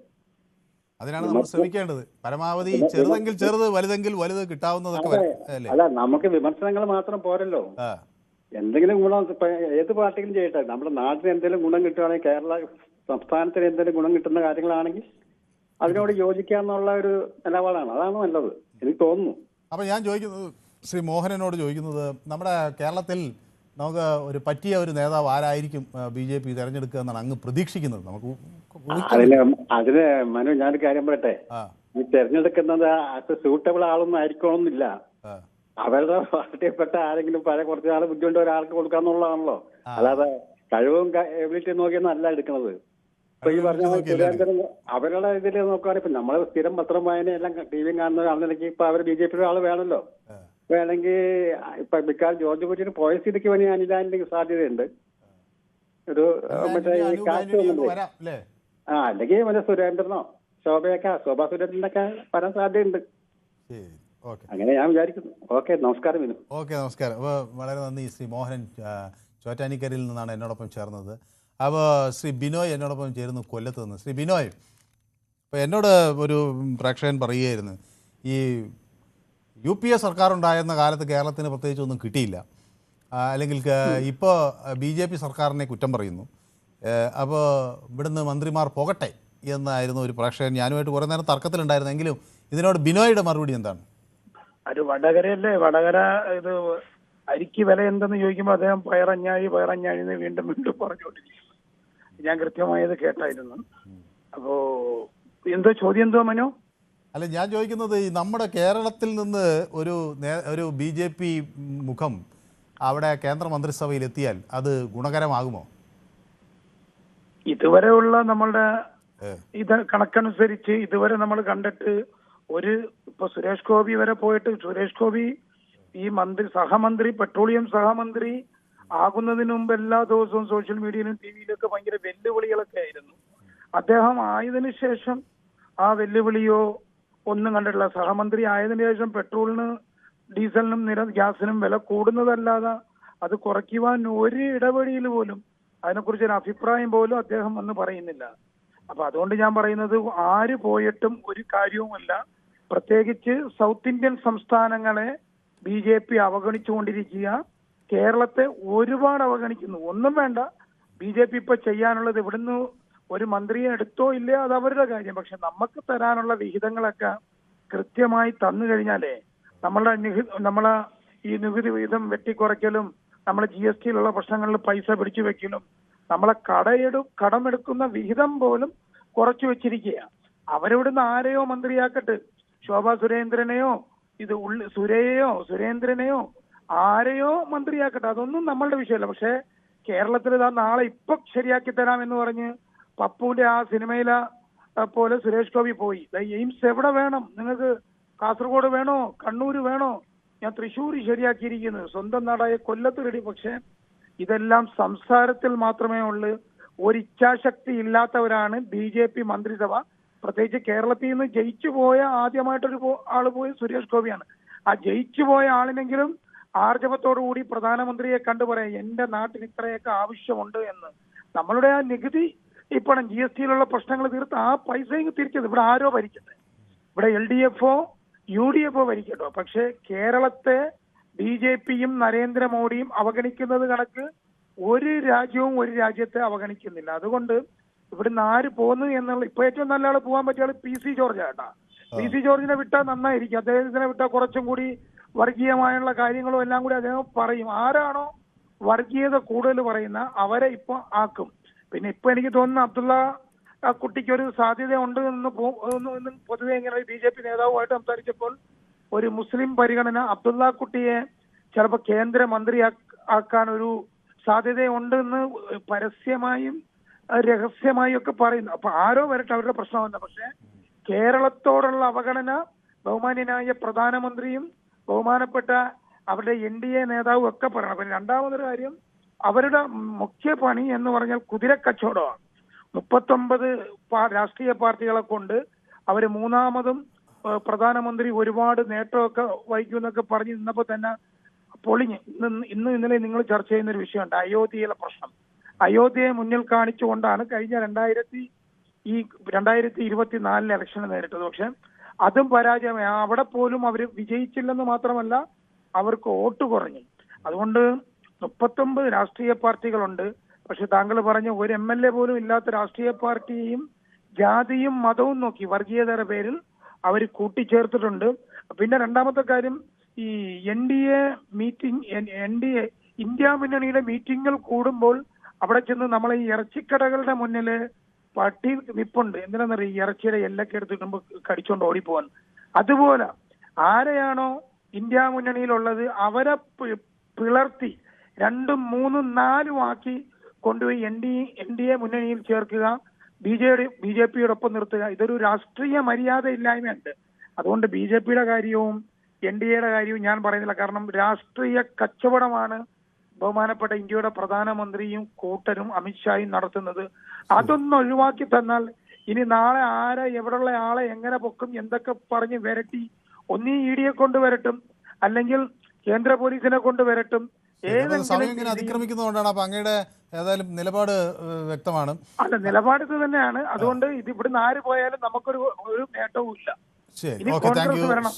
അതിനാണ് നമ്മൾ ശ്രമിക്കേണ്ടത്. പരമാവധി ചെറുതെങ്കിൽ ചെറുത്, വലുതെങ്കിൽ വലുത് കിട്ടാവുന്നതൊക്കെ. അല്ല, നമുക്ക് വിമർശനങ്ങൾ മാത്രം പോരല്ലോ. എന്തെങ്കിലും ഗുണം ഏത് പാർട്ടിക്കും ചെയ്യട്ടെ. നമ്മുടെ നാട്ടിന് എന്തെങ്കിലും ഗുണം കിട്ടുകയാണെങ്കിൽ, കേരള സംസ്ഥാനത്തിന് എന്തെങ്കിലും ഗുണം കിട്ടുന്ന കാര്യങ്ങളാണെങ്കിൽ അതിനോട് യോജിക്കാന്നുള്ള ഒരു നിലപാടാണ്. അതാണ് നല്ലത് എനിക്ക് തോന്നുന്നു. അപ്പൊ ഞാൻ ചോദിക്കുന്നത്, ശ്രീ മോഹനനോട് ചോദിക്കുന്നത്, നമ്മുടെ കേരളത്തിൽ നമുക്ക് ഒരു പറ്റിയ ഒരു നേതാവ് ആരായിരിക്കും BJP തിരഞ്ഞെടുക്കുക എന്നാണ് അങ്ങ് പ്രതീക്ഷിക്കുന്നത്? നമുക്ക് അതിന് മനു ഞാനൊരു കാര്യം പറയട്ടെ. ഈ തെരഞ്ഞെടുക്കുന്നത് സൂട്ടബിൾ ആളൊന്നും ആയിരിക്കണമെന്നില്ല. അവരുടെ പാർട്ടിയിൽപ്പെട്ട ആരെങ്കിലും കുറച്ച് നാൾ ബുദ്ധിമുട്ട് ഒരാൾക്ക് കൊടുക്കാന്നുള്ളതാണല്ലോ. അല്ലാതെ കഴിവും എബിലിറ്റി നോക്കിയൊന്നും അല്ല എടുക്കുന്നത്. ഇപ്പൊ ഈ പറഞ്ഞ സുരേന്ദ്രൻ അവരുടെ ഇതിൽ നോക്കുകയാണെങ്കിൽ ഇപ്പൊ നമ്മള് സ്ഥിരം പത്രം വായന എല്ലാം TV കാണുന്നതാണെന്നുണ്ടെങ്കിൽ ഇപ്പൊ അവർ BJP ആള് വേണമല്ലോ. വേണമെങ്കിൽ ഇപ്പൊ മിക്കവാറും ജോർജ് കുര്യന് പോയ സ്ഥിതിക്ക് വേണ്ടി അനിലാന്റിന് സാധ്യതയുണ്ട്. ഒരു മറ്റേ ഈ കാറ്റ് അല്ലെങ്കിൽ മറ്റേ സുരേന്ദ്രനോ ശോഭാ സുരേന്ദ്രനൊക്കെ വരാൻ സാധ്യതയുണ്ട്. അങ്ങനെ ഞാൻ വിചാരിക്കുന്നു. ഓക്കെ, നമസ്കാരം വിനു. ഓക്കെ, നമസ്കാരം. അപ്പോൾ വളരെ നന്ദി. ശ്രീ മോഹനൻ ചോറ്റാനിക്കരയിൽ നിന്നാണ് എന്നോടൊപ്പം ചേർന്നത്. അപ്പോൾ ശ്രീ ബിനോയ് എന്നോടൊപ്പം ചേരുന്നു കൊല്ലത്ത് നിന്ന്. ശ്രീ ബിനോയ്, ഇപ്പോൾ എന്നോട് ഒരു പ്രേക്ഷകൻ പറയുകയായിരുന്നു, ഈ UPA സർക്കാർ ഉണ്ടായിരുന്ന കാലത്ത് കേരളത്തിന് പ്രത്യേകിച്ചൊന്നും കിട്ടിയില്ല, അല്ലെങ്കിൽ ഇപ്പോൾ BJP സർക്കാരിനെ കുറ്റം പറയുന്നു, അപ്പോൾ ഇവിടുന്ന് മന്ത്രിമാർ പോകട്ടെ എന്നായിരുന്നു ഒരു പ്രേക്ഷകൻ. ഞാനുമായിട്ട് കുറേ നേരം തർക്കത്തിലുണ്ടായിരുന്നെങ്കിലും ഇതിനോട് ബിനോയുടെ മറുപടി എന്താണ്? അത് വടകരയല്ലേ, വടകര ഇത് അരിക്ക് വില എന്തെന്ന് ചോദിക്കുമ്പോൾ അദ്ദേഹം പയറഞ്ഞാഴി എന്ന് വീണ്ടും പറഞ്ഞുകൊണ്ടിരിക്കും. ഞാൻ കൃത്യമായത് കേട്ടായിരുന്നു. അപ്പോ എന്തോ ചോദ്യം എന്തോ മനോ? അല്ല, ഞാൻ ചോദിക്കുന്നത് ഈ നമ്മുടെ കേരളത്തിൽ നിന്ന് ഒരു BJP മുഖം അവിടെ കേന്ദ്ര മന്ത്രിസഭയിൽ എത്തിയാൽ അത് ഗുണകരമാകുമോ? ഇതുവരെയുള്ള നമ്മളുടെ ഇത് കണക്കനുസരിച്ച് ഇതുവരെ നമ്മൾ കണ്ടിട്ട് ഇപ്പൊ സുരേഷ് ഗോപി വരെ പോയിട്ട്, സുരേഷ് ഗോപി ഈ സഹമന്ത്രി പെട്രോളിയം സഹമന്ത്രി ആകുന്നതിന് മുമ്പ് എല്ലാ ദിവസവും സോഷ്യൽ മീഡിയയിലും TV-യിലൊക്കെ ഭയങ്കര വെല്ലുവിളികളൊക്കെ ആയിരുന്നു. അദ്ദേഹം ആയതിനു ശേഷം ആ വെല്ലുവിളിയോ ഒന്നും കണ്ടിട്ടില്ല. സഹമന്ത്രി ആയതിനു ശേഷം പെട്രോളിന് ഡീസലിനും ഗ്യാസിനും വില കൂടുന്നതല്ലാതെ അത് കുറയ്ക്കുവാൻ ഒരു ഇടപെടൽ പോലും, അതിനെക്കുറിച്ചൊരു അഭിപ്രായം പോലും അദ്ദേഹം വന്ന് പറയുന്നില്ല. അപ്പൊ അതുകൊണ്ട് ഞാൻ പറയുന്നത്, ആര് പോയിട്ടും ഒരു കാര്യവുമല്ല. പ്രത്യേകിച്ച് സൗത്ത് ഇന്ത്യൻ സംസ്ഥാനങ്ങളെ BJP അവഗണിച്ചുകൊണ്ടിരിക്കുക. കേരളത്തെ ഒരുപാട് അവഗണിക്കുന്നു. ഒന്നും വേണ്ട, BJP ഇപ്പൊ ചെയ്യാനുള്ളത് ഇവിടുന്ന് ഒരു മന്ത്രിയെ എടുത്തോ ഇല്ലയോ അത് അവരുടെ കാര്യം. പക്ഷെ നമുക്ക് തരാനുള്ള വിഹിതങ്ങളൊക്കെ കൃത്യമായി തന്നു കഴിഞ്ഞാലേ നമ്മളെ ഈ നികുതി വിഹിതം വെട്ടിക്കുറയ്ക്കലും, നമ്മളെ GST-യിലുള്ള പ്രശ്നങ്ങളിൽ പൈസ പിടിച്ചു വെക്കലും, നമ്മളെ കടമെടുക്കുന്ന വിഹിതം പോലും കുറച്ചു വെച്ചിരിക്കുക. അവരിവിടുന്ന് ആരെയോ മന്ത്രിയാക്കട്ടെ, ശോഭാ സുരേന്ദ്രനെയോ സുരേന്ദ്രനെയോ ആരെയോ മന്ത്രിയാക്കട്ടെ, അതൊന്നും നമ്മളുടെ വിഷയമല്ല. പക്ഷെ കേരളത്തിൽ ഇതാ നാളെ ഇപ്പൊ ശരിയാക്കി തരാം എന്ന് പറഞ്ഞ് പപ്പുവിന്റെ ആ സിനിമയിലെ പോലെ സുരേഷ് ഗോപി പോയി. എയിംസ് എവിടെ വേണം നിങ്ങൾക്ക്? കാസർഗോഡ് വേണോ? കണ്ണൂര് വേണോ? ഞാൻ തൃശ്ശൂർ ശരിയാക്കിയിരിക്കുന്നത്, സ്വന്തം നാടായ കൊല്ലത്ത് റെഡി. പക്ഷെ ഇതെല്ലാം സംസാരത്തിൽ മാത്രമേ ഉള്ളൂ. ഒരു ഇച്ഛാശക്തി ഇല്ലാത്തവരാണ് BJP മന്ത്രിസഭ. പ്രത്യേകിച്ച് കേരളത്തിൽ നിന്ന് ജയിച്ചു പോയ ആദ്യമായിട്ടൊരു ആള് പോയി സുരേഷ് ഗോപിയാണ്. ആ ജയിച്ചു പോയ ആളിനെങ്കിലും ആർജവത്തോടുകൂടി പ്രധാനമന്ത്രിയെ കണ്ടു പറയാം, എന്റെ നാട്ടിന് ഇത്രയൊക്കെ ആവശ്യമുണ്ട് എന്ന്. നമ്മളുടെ ആ നികുതി ഇപ്പണം GST-യിലുള്ള പ്രശ്നങ്ങൾ തീർത്ത് ആ പൈസയും തിരിച്ചത് ഇവിടെ ആരോ ഭരിക്കട്ടെ, ഇവിടെ LDF-ഓ UDF-ഓ ഭരിക്കട്ടോ. പക്ഷെ കേരളത്തെ BJP-യും നരേന്ദ്രമോദിയും അവഗണിക്കുന്നത് കണക്ക് ഒരു രാജ്യവും ഒരു രാജ്യത്തെ അവഗണിക്കുന്നില്ല. അതുകൊണ്ട് ഇവിടുന്ന് ആര് പോകുന്നു എന്നുള്ള ഇപ്പൊ ഏറ്റവും നല്ല ആള് പോകാൻ പറ്റിയ ആള് PC ജോർജ് ആട്ടാ. PC ജോർജിനെ വിട്ടാൽ നന്നായിരിക്കും. അദ്ദേഹത്തിനെ വിട്ടാൽ കുറച്ചും കൂടി വർഗീയമായുള്ള കാര്യങ്ങളും എല്ലാം കൂടി അദ്ദേഹം പറയും. ആരാണോ വർഗീയത കൂടുതൽ പറയുന്ന അവരെ ഇപ്പൊ ആക്കും. പിന്നെ ഇപ്പൊ എനിക്ക് തോന്നുന്നു അബ്ദുള്ള കുട്ടിക്ക് ഒരു സാധ്യത ഉണ്ട് എന്ന് പൊതുവെ ഇങ്ങനെ BJP നേതാവുമായിട്ട് സംസാരിച്ചപ്പോൾ ഒരു മുസ്ലിം പരിഗണന അബ്ദുള്ള കുട്ടിയെ ചിലപ്പോൾ കേന്ദ്രമന്ത്രി ആക്കാൻ ഒരു സാധ്യതയുണ്ട് എന്ന് പരസ്യമായും രഹസ്യമായും ഒക്കെ പറയുന്നു. അപ്പൊ ആരോ വരട്ടെ, അവരുടെ പ്രശ്നമല്ല. പക്ഷെ കേരളത്തോടുള്ള അവഗണന ബഹുമാന്യനായ പ്രധാനമന്ത്രിയും ബഹുമാനപ്പെട്ട അവരുടെ NDA നേതാവും ഒക്കെ പറയണം. പിന്നെ രണ്ടാമതൊരു കാര്യം, അവരുടെ മുഖ്യ പണി എന്ന് പറഞ്ഞാൽ കുതിരക്കച്ചവടമാണ്. 39 രാഷ്ട്രീയ പാർട്ടികളെ കൊണ്ട് അവര് മൂന്നാമതും പ്രധാനമന്ത്രി ഒരുപാട് നേട്ടമൊക്കെ വഹിക്കുമെന്നൊക്കെ പറഞ്ഞ് നിന്നപ്പോ തന്നെ പൊളിഞ്ഞ്. ഇന്നലെ നിങ്ങൾ ചർച്ച ചെയ്യുന്ന ഒരു വിഷയമുണ്ട്, അയോധ്യയിലെ പ്രശ്നം. അയോധ്യയെ മുന്നിൽ കാണിച്ചുകൊണ്ടാണ് കഴിഞ്ഞ 2024 ഇലക്ഷന് നേരിട്ടത്. പക്ഷെ അതും പരാജയമായി. അവിടെ പോലും അവർ വിജയിച്ചില്ലെന്ന് മാത്രമല്ല, അവർക്ക് വോട്ട് കുറഞ്ഞു. അതുകൊണ്ട് 39 രാഷ്ട്രീയ പാർട്ടികളുണ്ട്. പക്ഷെ താങ്കൾ പറഞ്ഞ ഒരു MLA പോലും ഇല്ലാത്ത രാഷ്ട്രീയ പാർട്ടിയും ജാതിയും മതവും നോക്കി വർഗീയതയുടെ പേരിൽ അവർ കൂട്ടിച്ചേർത്തിട്ടുണ്ട്. പിന്നെ രണ്ടാമത്തെ കാര്യം, ഈ NDA മീറ്റിംഗ് ഇന്ത്യ മുന്നണിയുടെ മീറ്റിങ്ങുകൾ കൂടുമ്പോൾ അവിടെ ചെന്ന് നമ്മളെ ഈ ഇറച്ചിക്കടകളുടെ മുന്നിൽ പട്ടി നിപ്പുണ്ട്. എന്തിനാണെന്നറിയാം, ഈ ഇറച്ചിയുടെ എല്ലൊക്കെ എടുത്തിട്ടുമ്പോ കടിച്ചോണ്ട് ഓടിപ്പോവാൻ. അതുപോലെ ആരെയാണോ ഇന്ത്യ മുന്നണിയിലുള്ളത് അവരെ പിളർത്തി 2, 3, 4 ആക്കി കൊണ്ടുപോയി NDA മുന്നണിയിൽ ചേർക്കുക, BJPയോടൊപ്പം നിർത്തുക. ഇതൊരു രാഷ്ട്രീയ മര്യാദ ഇല്ലായ്മയുണ്ട്. അതുകൊണ്ട് BJPയുടെ കാര്യവും NDAയുടെ കാര്യവും ഞാൻ പറയുന്നില്ല. കാരണം രാഷ്ട്രീയ കച്ചവടമാണ് ബഹുമാനപ്പെട്ട ഇന്ത്യയുടെ പ്രധാനമന്ത്രിയും കൂട്ടരും അമിത്ഷായും നടത്തുന്നത്. അതൊന്ന് ഒഴിവാക്കി തന്നാൽ ഇനി നാളെ ആരെ എവിടെയുള്ള ആളെ എങ്ങനെ പൊക്കും എന്തൊക്കെ പറഞ്ഞ് വരട്ടി, ഒന്നീ EDയെ കൊണ്ട് വരട്ടും, അല്ലെങ്കിൽ കേന്ദ്ര പോലീസിനെ കൊണ്ട് വരട്ടും. സമയം ഇങ്ങനെ അതിക്രമിക്കുന്നതുകൊണ്ടാണ്. അപ്പൊ അങ്ങയുടെ ഏതായാലും നിലപാട് വ്യക്തമാണ്. അല്ല, നിലപാട് ഇത് തന്നെയാണ്. അതുകൊണ്ട് ഇത് ഇവിടുന്ന് ആര് പോയാലും നമുക്കൊരു നേട്ടവും ഇല്ല. ഇനി കോൺഗ്രസ് വരണം,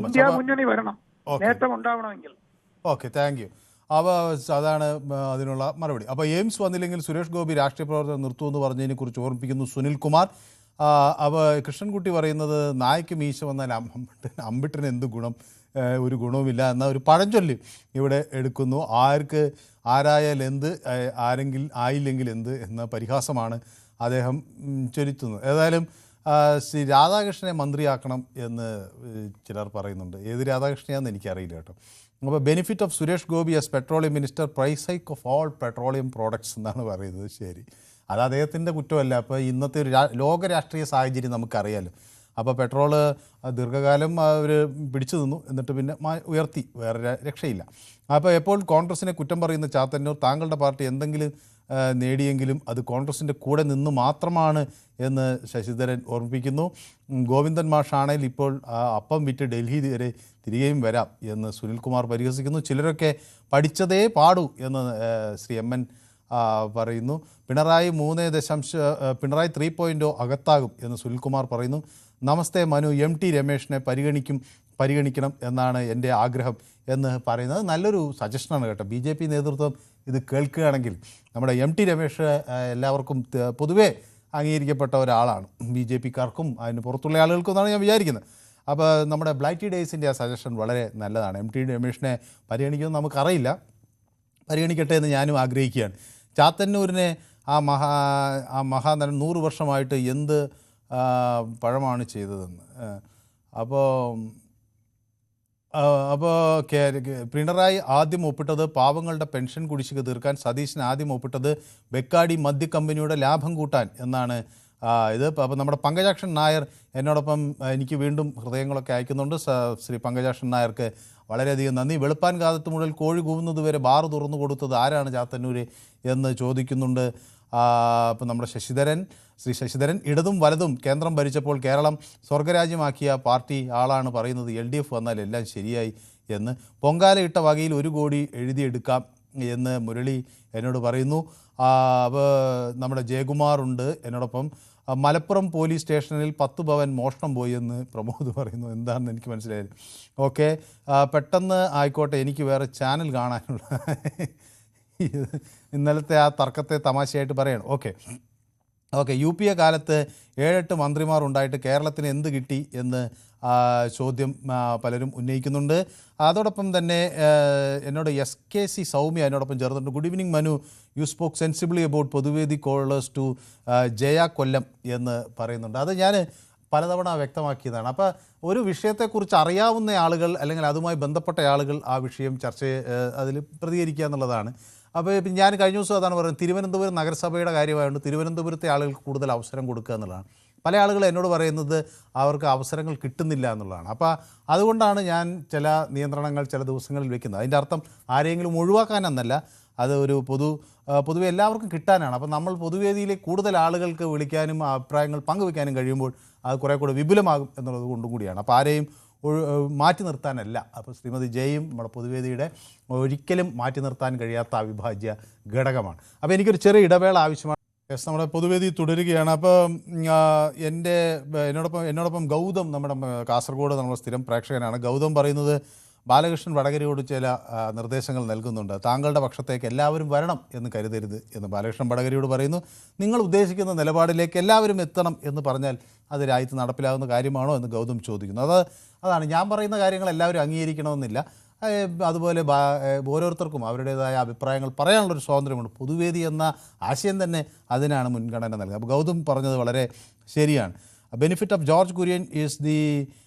ഇന്ത്യ മുന്നണി വരണം, നേട്ടം ഉണ്ടാവണമെങ്കിൽ. Okay, thank you. അപ്പോൾ അതാണ് അതിനുള്ള മറുപടി. അപ്പോൾ എയിംസ് വന്നില്ലെങ്കിൽ സുരേഷ് ഗോപി രാഷ്ട്രീയ പ്രവർത്തനം നിർത്തുമെന്ന് പറഞ്ഞതിനെ കുറിച്ച് ഓർമ്മിപ്പിക്കുന്നു സുനിൽകുമാർ. അപ്പോൾ കൃഷ്ണൻകുട്ടി പറയുന്നത് നായ്ക്ക് മീശ വന്നാൽ അമ്പിട്ടിന് എന്ത് ഗുണം, ഒരു ഗുണവുമില്ല എന്ന ഒരു പഴഞ്ചൊല്ല് ഇവിടെ എടുക്കുന്നു. ആരായാൽ എന്ത്, ആയില്ലെങ്കിൽ എന്ത് എന്ന പരിഹാസമാണ് അദ്ദേഹം ചൊരിത്തുന്നത്. ഏതായാലും ശ്രീ രാധാകൃഷ്ണനെ മന്ത്രിയാക്കണം എന്ന് ചിലർ പറയുന്നുണ്ട്. ഏത് രാധാകൃഷ്ണയാണെന്ന് എനിക്കറിയില്ല കേട്ടോ. അപ്പോൾ benefit of Suresh Gopi as petroleum minister, price hike of all petroleum products എന്നാണ് പറയുന്നത്. ശരി, അത് അദ്ദേഹത്തിൻ്റെ കുറ്റമല്ല. അപ്പോൾ ഇന്നത്തെ ഒരു ലോക രാഷ്ട്രീയ സാഹചര്യം നമുക്കറിയാമല്ലോ. അപ്പോൾ പെട്രോള് ദീർഘകാലം അവർ പിടിച്ചു നിന്നു, എന്നിട്ട് പിന്നെ ഉയർത്തി, വേറെ രക്ഷയില്ല. അപ്പോൾ എപ്പോൾ കോൺഗ്രസിനെ കുറ്റം പറയുന്ന ചാത്തന്നൂർ, താങ്കളുടെ പാർട്ടി എന്തെങ്കിലും നേടിയെങ്കിലും അത് കോൺഗ്രസിൻ്റെ കൂടെ നിന്ന് മാത്രമാണ് എന്ന് ശശിധരൻ ഓർമ്മിപ്പിക്കുന്നു. ഗോവിന്ദൻ മാഷാണേൽ ഇപ്പോൾ അപ്പം വിറ്റ് ഡൽഹി വരെ തിരികെയും വരാം എന്ന് സുനിൽകുമാർ പരിഹസിക്കുന്നു. ചിലരൊക്കെ പഠിച്ചതേ പാടൂ എന്ന് ശ്രീ MN പറയുന്നു. പിണറായി 3.0 അകത്താകും എന്ന് സുനിൽകുമാർ പറയുന്നു. നമസ്തേ മനു, MT രമേഷിനെ പരിഗണിക്കണം എന്നാണ് എൻ്റെ ആഗ്രഹം എന്ന് പറയുന്നത്. നല്ലൊരു സജഷനാണ് കേട്ടോ. BJP നേതൃത്വം ഇത് കേൾക്കുകയാണെങ്കിൽ നമ്മുടെ MT രമേഷ് എല്ലാവർക്കും പൊതുവേ അംഗീകരിക്കപ്പെട്ട ഒരാളാണ്. BJPക്കാർക്കും അതിന് പുറത്തുള്ള ആളുകൾക്കും എന്നാണ് ഞാൻ വിചാരിക്കുന്നത്. അപ്പോൾ നമ്മുടെ ബ്ലൈറ്റി ഡേയ്സിൻ്റെ ആ സജഷൻ വളരെ നല്ലതാണ്. MT രമേഷിനെ പരിഗണിക്കുമെന്ന് നമുക്കറിയില്ല, പരിഗണിക്കട്ടെ എന്ന് ഞാനും ആഗ്രഹിക്കുകയാണ്. ചാത്തന്നൂരിനെ ആ മഹാനടൻ 100 വർഷമായിട്ട് എന്ത് പഴമാണ് ചെയ്തതെന്ന്. അപ്പോൾ പിണറായി ആദ്യം ഒപ്പിട്ടത് പാവങ്ങളുടെ പെൻഷൻ കുടിശ്ശിക തീർക്കാൻ, സതീശൻ ആദ്യം ഒപ്പിട്ടത് ബെക്കാടി മദ്യക്കമ്പനിയുടെ ലാഭം കൂട്ടാൻ എന്നാണ് ഇത്. അപ്പോൾ നമ്മുടെ പങ്കജാക്ഷൻ നായർ എന്നോടൊപ്പം എനിക്ക് വീണ്ടും ഹൃദയങ്ങളൊക്കെ അയക്കുന്നുണ്ട്. ശ്രീ പങ്കജാക്ഷൻ നായർക്ക് വളരെയധികം നന്ദി. വെളുപ്പാൻ കാലത്ത് മുതൽ കോഴി കൂവുന്നത് വരെ ബാർ തുറന്നു കൊടുത്തത് ആരാണ് ചാത്തന്നൂർ എന്ന് ചോദിക്കുന്നുണ്ട്. അപ്പം നമ്മുടെ ശ്രീ ശശിധരൻ, ഇടതും വലതും കേന്ദ്രം ഭരിച്ചപ്പോൾ കേരളം സ്വർഗരാജ്യമാക്കിയ പാർട്ടി ആളാണ് പറയുന്നത് LDF വന്നാൽ എല്ലാം ശരിയായി എന്ന്. പൊങ്കാലയിട്ട വകയിൽ 1 കോടി എഴുതിയെടുക്കാം എന്ന് മുരളി എന്നോട് പറയുന്നു. അപ്പോൾ നമ്മുടെ ജയകുമാറുണ്ട് എന്നോടൊപ്പം. മലപ്പുറം പോലീസ് സ്റ്റേഷനിൽ 10 പവൻ മോഷണം പോയി എന്ന് പ്രമോദ് പറയുന്നു. എന്താണെന്ന് എനിക്ക് മനസ്സിലായത്. ഓക്കെ, പെട്ടെന്ന് ആയിക്കോട്ടെ, എനിക്ക് വേറെ ചാനൽ കാണാനുള്ള ഇന്നലത്തെ ആ തർക്കത്തെ തമാശയായിട്ട് പറയണം. ഓക്കെ, UPA കാലത്ത് 7-8 മന്ത്രിമാർ ഉണ്ടായിട്ട് കേരളത്തിന് എന്ത് കിട്ടി എന്ന് ചോദ്യം പലരും ഉന്നയിക്കുന്നുണ്ട്. അതോടൊപ്പം തന്നെ എന്നോട് SKC സൗമ്യ എന്നോടൊപ്പം ചേർന്നിട്ടുണ്ട്. Good evening Manu, you spoke sensibly about പൊതുവേദി കോളേഴ്സ് ടു ജയ കൊല്ലം എന്ന് പറയുന്നുണ്ട്. അത് ഞാൻ പലതവണ വ്യക്തമാക്കിയതാണ്. അപ്പോൾ ഒരു വിഷയത്തെക്കുറിച്ച് അറിയാവുന്ന ആളുകൾ അല്ലെങ്കിൽ അതുമായി ബന്ധപ്പെട്ട ആളുകൾ ആ വിഷയം അതിൽ പ്രതികരിക്കുക എന്നുള്ളതാണ്. അപ്പോൾ ഞാൻ കഴിഞ്ഞ ദിവസം അതാണ് പറയുന്നത്, തിരുവനന്തപുരം നഗരസഭയുടെ കാര്യമായതുകൊണ്ട് തിരുവനന്തപുരത്തെ ആളുകൾക്ക് കൂടുതൽ അവസരം കൊടുക്കുക എന്നുള്ളതാണ്. പല ആളുകൾ എന്നോട് പറയുന്നത് അവർക്ക് അവസരങ്ങൾ കിട്ടുന്നില്ല എന്നുള്ളതാണ്. അപ്പോൾ അതുകൊണ്ടാണ് ഞാൻ ചില നിയന്ത്രണങ്ങൾ ചില ദിവസങ്ങളിൽ വെക്കുന്നത്. അതിൻ്റെ അർത്ഥം ആരെങ്കിലും ഒഴിവാക്കാനെന്നല്ല, അത് ഒരു പൊതുവെ എല്ലാവർക്കും കിട്ടാനാണ്. അപ്പോൾ നമ്മൾ പൊതുവേദിയിലേക്ക് കൂടുതൽ ആളുകൾക്ക് വിളിക്കാനും അഭിപ്രായങ്ങൾ പങ്കുവയ്ക്കാനും കഴിയുമ്പോൾ അത് കുറേ കൂടെ വിപുലമാകും എന്നുള്ളത് കൊണ്ടും കൂടിയാണ്. അപ്പോൾ ആരെയും മാറ്റി നിർത്താനല്ല. അപ്പോൾ ശ്രീമതി ജയും നമ്മുടെ പൊതുവേദിയുടെ ഒരിക്കലും മാറ്റി നിർത്താൻ കഴിയാത്ത അവിഭാജ്യ ഘടകമാണ്. അപ്പോൾ എനിക്കൊരു ചെറിയ ഇടവേള ആവശ്യമാണ്. നമ്മുടെ പൊതുവേദി തുടരുകയാണ്. അപ്പോൾ എന്നോടൊപ്പം ഗൗതം, നമ്മുടെ കാസർഗോഡ് നമ്മുടെ സ്ഥിരം പ്രേക്ഷകനാണ്. ഗൗതം പറയുന്നത് ബാലകൃഷ്ണൻ വടകരയോട് ചില നിർദ്ദേശങ്ങൾ നൽകുന്നുണ്ട്. താങ്കളുടെ പക്ഷത്തേക്ക് എല്ലാവരും വരണം എന്ന് കരുതരുത് എന്ന് ബാലകൃഷ്ണൻ വടകരയോട് പറയുന്നു. നിങ്ങൾ ഉദ്ദേശിക്കുന്ന നിലപാടിലേക്ക് എല്ലാവരും എത്തണം എന്ന് പറഞ്ഞാൽ അത് രാജ്യത്ത് നടപ്പിലാകുന്ന കാര്യമാണോ എന്ന് ഗൗതം ചോദിക്കുന്നു. അതാണ് ഞാൻ പറയുന്ന കാര്യങ്ങൾ എല്ലാവരും അംഗീകരിക്കണമെന്നില്ല. അതുപോലെ ഓരോരുത്തർക്കും അവരുടേതായ അഭിപ്രായങ്ങൾ പറയാനുള്ളൊരു സ്വാതന്ത്ര്യമുണ്ട്. പൊതുവേദി എന്ന ആശയം തന്നെ അതിനാണ് മുൻഗണന നൽകുക. അപ്പോൾ ഗൗതം പറഞ്ഞത് വളരെ ശരിയാണ്. Benefit of George Kurian is the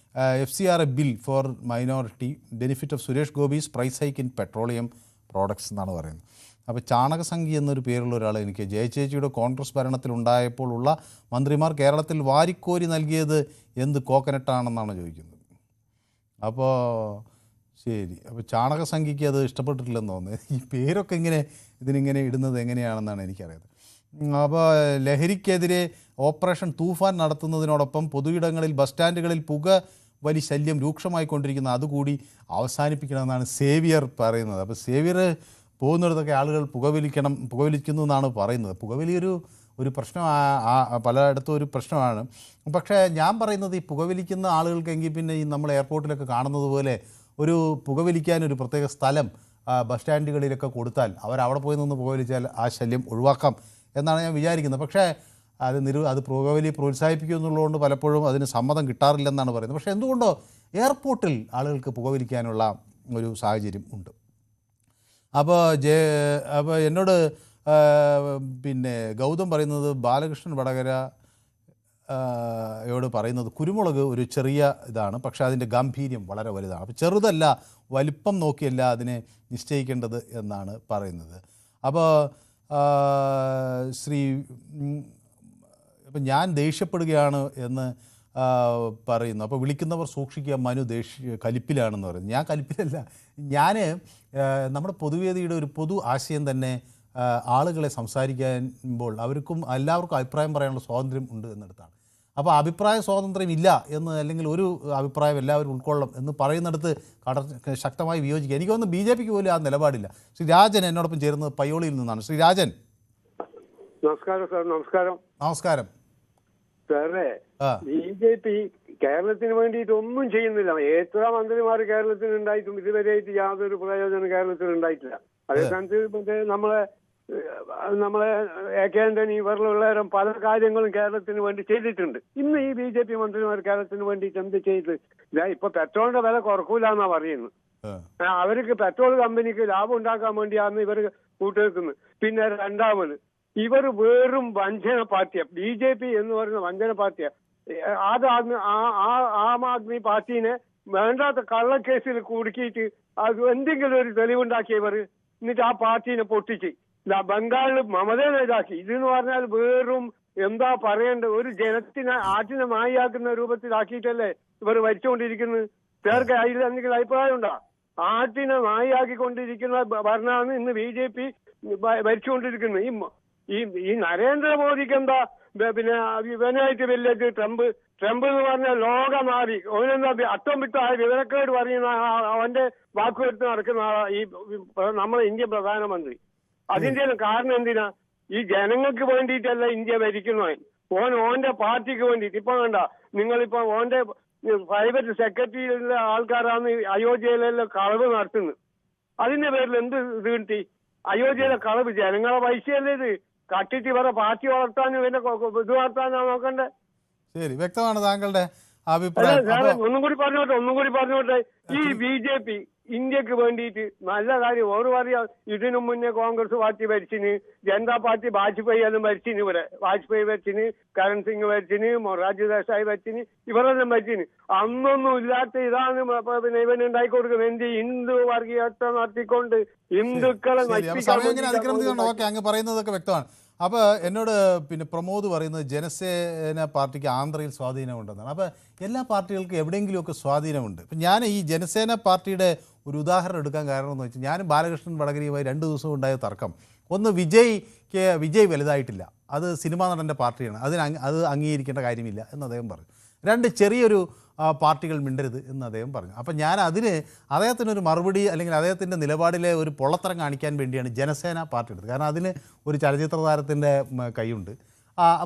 FCRA bill for minority, benefit of Suresh Gopi's price hike in petroleum products എന്നാണ് പറയുന്നത്. അപ്പോൾ ചാണകസംഖി എന്നൊരു പേരുള്ള ഒരാൾ എനിക്ക് ജയചേച്ചിയുടെ കോൺഗ്രസ് ഭരണത്തിലുണ്ടായപ്പോൾ ഉള്ള മന്ത്രിമാർ കേരളത്തിൽ വാരിക്കോരി നൽകിയത് എന്ത് കോക്കനട്ടാണെന്നാണ് ചോദിക്കുന്നത്. അപ്പോൾ ശരി, അപ്പോൾ ചാണകസംഖ്യയ്ക്ക് അത് ഇഷ്ടപ്പെട്ടിട്ടില്ലെന്ന് തോന്നുന്നത്. ഈ പേരൊക്കെ ഇതിനിങ്ങനെ ഇടുന്നത് എങ്ങനെയാണെന്നാണ് എനിക്കറിയാം. അപ്പോൾ ലഹരിക്കെതിരെ ഓപ്പറേഷൻ തൂഫാൻ നടത്തുന്നതിനോടൊപ്പം പൊതുയിടങ്ങളിൽ ബസ് സ്റ്റാൻഡുകളിൽ പുകവലി ശല്യം രൂക്ഷമായിക്കൊണ്ടിരിക്കുന്ന അതുകൂടി അവസാനിപ്പിക്കണമെന്നാണ് സേവിയർ പറയുന്നത്. അപ്പോൾ സേവിയർ പോകുന്നിടത്തൊക്കെ ആളുകൾ പുകവലിക്കുന്നു എന്നാണ് പറയുന്നത്. പുകവലി ഒരു പ്രശ്നം പലയിടത്തും ഒരു പ്രശ്നമാണ്. പക്ഷേ ഞാൻ പറയുന്നത് ഈ പുകവലിക്കുന്ന ആളുകൾക്കെങ്കിൽ പിന്നെ ഈ നമ്മൾ എയർപോർട്ടിലൊക്കെ കാണുന്നത് പോലെ ഒരു പുകവലിക്കാനൊരു പ്രത്യേക സ്ഥലം ബസ് സ്റ്റാൻഡുകളിലൊക്കെ കൊടുത്താൽ അവരവിടെ പോയി നിന്ന് പുകവലിച്ചാൽ ആ ശല്യം ഒഴിവാക്കാം എന്നാണ് ഞാൻ വിചാരിക്കുന്നത്. പക്ഷേ അത് പുകവലി പ്രോത്സാഹിപ്പിക്കുമെന്നുള്ളതുകൊണ്ട് പലപ്പോഴും അതിന് സമ്മതം കിട്ടാറില്ലെന്നാണ് പറയുന്നത്. പക്ഷേ എന്തുകൊണ്ടോ എയർപോർട്ടിൽ ആളുകൾക്ക് പുകവലിക്കാനുള്ള ഒരു സാഹചര്യം ഉണ്ട്. അപ്പോൾ എന്നോട് പിന്നെ ഗൗതം പറയുന്നത് ബാലകൃഷ്ണൻ വടകര യോട് പറയുന്നത് കുരുമുളക് ഒരു ചെറിയ ഇതാണ്, പക്ഷേ അതിൻ്റെ ഗാംഭീര്യം വളരെ വലുതാണ്. അപ്പോൾ ചെറുതല്ല, വലിപ്പം നോക്കിയല്ല അതിനെ നിശ്ചയിക്കേണ്ടത് എന്നാണ് പറയുന്നത്. അപ്പോൾ അപ്പം ഞാൻ ദേഷ്യപ്പെടുകയാണ് എന്ന് പറയുന്നു. അപ്പോൾ വിളിക്കുന്നവർ സൂക്ഷിക്കുക, മനു കലിപ്പിലാണെന്ന് പറയുന്നത്. ഞാൻ കലിപ്പിലല്ല. ഞാൻ നമ്മുടെ പൊതുവേദിയുടെ ഒരു പൊതു ആശയം തന്നെ ആളുകളെ സംസാരിക്കുമ്പോൾ എല്ലാവർക്കും അഭിപ്രായം പറയാനുള്ള സ്വാതന്ത്ര്യം ഉണ്ട് എന്നിടത്താണ്. അപ്പോൾ അഭിപ്രായ സ്വാതന്ത്ര്യം ഇല്ല എന്ന്, അല്ലെങ്കിൽ ഒരു അഭിപ്രായം എല്ലാവരും ഉൾക്കൊള്ളും എന്ന് പറയുന്നിടത്ത് ശക്തമായി വിയോജിക്കുക. എനിക്ക് തോന്നുന്നു BJPക്ക് പോലും ആ നിലപാടില്ല. ശ്രീ രാജൻ എന്നോടൊപ്പം ചേരുന്നത് പയ്യോളിയിൽ നിന്നാണ്. ശ്രീ രാജൻ. നമസ്കാരം സാർ. നമസ്കാരം സാറേ, BJP കേരളത്തിന് വേണ്ടിയിട്ട് ഒന്നും ചെയ്യുന്നില്ല. എത്ര മന്ത്രിമാർ കേരളത്തിൽ ഉണ്ടായിട്ടും ഇതുവരെയായിട്ട് യാതൊരു പ്രയോജനം കേരളത്തിൽ ഉണ്ടായിട്ടില്ല. അതേ സ്ഥാനത്ത് നമ്മളെ AK ആന്റണി ഇവരിലുള്ളവരും പല കാര്യങ്ങളും കേരളത്തിന് വേണ്ടി ചെയ്തിട്ടുണ്ട്. ഇന്ന് ഈ BJP മന്ത്രിമാർ കേരളത്തിന് വേണ്ടിയിട്ട് എന്ത് ചെയ്ത്? ഇപ്പൊ പെട്രോളിന്റെ വില കുറക്കൂല എന്നാ പറയുന്നത്. അവർക്ക് പെട്രോൾ കമ്പനിക്ക് ലാഭം ഉണ്ടാക്കാൻ വേണ്ടിയാണ് ഇവർ കൂട്ടുവെക്കുന്നത്. പിന്നെ രണ്ടാമത്, ഇവർ വെറും വഞ്ചന പാർട്ടിയാണ്. BJP എന്ന് പറയുന്ന വഞ്ചന പാർട്ടിയാണ്. ആം ആദ്മി പാർട്ടീനെ വേണ്ടാത്ത കള്ളക്കേസിൽ കുടുക്കിയിട്ട് അത് എന്തെങ്കിലും ഒരു തെളിവുണ്ടാക്കിയവർ, എന്നിട്ട് ആ പാർട്ടീനെ പൊട്ടിച്ച് ബംഗാളിൽ മമതയെ ഇതാക്കി. ഇതെന്ന് പറഞ്ഞാൽ വെറും എന്താ പറയേണ്ട, ഒരു ആറ്റിനെ മായിയാക്കുന്ന രൂപത്തിലാക്കിയിട്ടല്ലേ ഇവർ ഭരിച്ചുകൊണ്ടിരിക്കുന്നത്. പേർക്ക് അതിൽ എന്തെങ്കിലും അഭിപ്രായം ഉണ്ടോ? ആറ്റിനെ മായിയാക്കിക്കൊണ്ടിരിക്കുന്ന ഭരണമാണ് ഇന്ന് BJP ഭരിച്ചുകൊണ്ടിരിക്കുന്നത്. ഈ നരേന്ദ്രമോദിക്ക് എന്താ പിന്നെ ഇവനായിട്ട് വലിയ ട്രംപ് എന്ന് പറഞ്ഞാൽ ലോകം മാറി അവനെന്താ അട്ടം വിട്ടായ വിവരക്കേട് പറയുന്ന അവന്റെ വാക്കുവെടുത്ത് നടക്കുന്ന ഈ നമ്മളെ ഇന്ത്യൻ പ്രധാനമന്ത്രി. അതിന്റെ കാരണം എന്തിനാ? ഈ ജനങ്ങൾക്ക് വേണ്ടിയിട്ടല്ല ഇന്ത്യ ഭരിക്കുന്നത്. ഓന്റെ പാർട്ടിക്ക് വേണ്ടിയിട്ട്. ഇപ്പൊ വേണ്ട, നിങ്ങളിപ്പോ ഓന്റെ പ്രൈവറ്റ് സെക്രട്ടറിയിലുള്ള ആൾക്കാരാണ് അയോധ്യയിലെല്ലാം കളവ് നടത്തുന്നത്. അതിന്റെ പേരിൽ എന്ത് ഇത് കിട്ടി? അയോധ്യയിലെ കളവ് ജനങ്ങളെ പൈസയല്ലേ ഇത്? കട്ടിട്ട് ഇവരെ പാർട്ടി വളർത്താനും പിന്നെ ഇത് വളർത്താനോ നോക്കണ്ടേ? ശരി, വ്യക്തമാണ് താങ്കളുടെ അഭിപ്രായം. ഒന്നും കൂടി പറഞ്ഞോട്ടെ. ഈ BJP ഇന്ത്യക്ക് വേണ്ടിയിട്ട് നല്ല കാര്യം ഓറ് പറയാ. ഇതിനു മുന്നേ കോൺഗ്രസ് പാർട്ടി ഭരിച്ചിന്, ജനതാ പാർട്ടി വാജ്പേയി എല്ലാം ഭരിച്ചിന്. വാജ്പേയി ഭരിച്ചിന്, കരൺ സിംഗ് ഭരിച്ചിന്, മൊറാർജി ദേശായി ഭരിച്ചിന്, ഇവരെല്ലാം ഭരിച്ചിന്. അന്നൊന്നും ഇല്ലാത്ത ഇതാണ് പിന്നെ ഇവന് ഉണ്ടാക്കി കൊടുക്കുന്നത്. എന്ത് ഹിന്ദു വർഗീയത നടത്തിക്കൊണ്ട് ഹിന്ദുക്കളെ അങ്ങ് പറയുന്നതൊക്കെ വ്യക്തമാണ്. അപ്പോൾ എന്നോട് പിന്നെ പ്രമോദ് പറയുന്നത് ജനസേന പാർട്ടിക്ക് ആന്ധ്രയിൽ സ്വാധീനമുണ്ടെന്നാണ്. അപ്പോൾ എല്ലാ പാർട്ടികൾക്കും എവിടെയെങ്കിലുമൊക്കെ സ്വാധീനമുണ്ട്. ഇപ്പം ഞാൻ ഈ ജനസേന പാർട്ടിയുടെ ഒരു ഉദാഹരണം എടുക്കാൻ കാരണം എന്ന് വെച്ചാൽ, ഞാനും ബാലകൃഷ്ണൻ വടകരയുമായി 2 ദിവസം ഉണ്ടായ തർക്കം. ഒന്ന്, വിജയ് വലുതായിട്ടില്ല, അത് സിനിമാ നടൻ്റെ പാർട്ടിയാണ്, അത് അംഗീകരിക്കേണ്ട കാര്യമില്ല എന്ന് അദ്ദേഹം പറഞ്ഞു. 2 ചെറിയൊരു പാർട്ടികൾ മിണ്ടരുത് എന്ന് അദ്ദേഹം പറഞ്ഞു. അപ്പം ഞാൻ അദ്ദേഹത്തിനൊരു മറുപടി, അല്ലെങ്കിൽ അദ്ദേഹത്തിൻ്റെ നിലപാടിലെ ഒരു പൊള്ളത്തരം കാണിക്കാൻ വേണ്ടിയാണ് ജനസേന പാർട്ടി എടുത്തത്. കാരണം അതിന് ഒരു ചലച്ചിത്ര താരത്തിൻ്റെ കൈയുണ്ട്.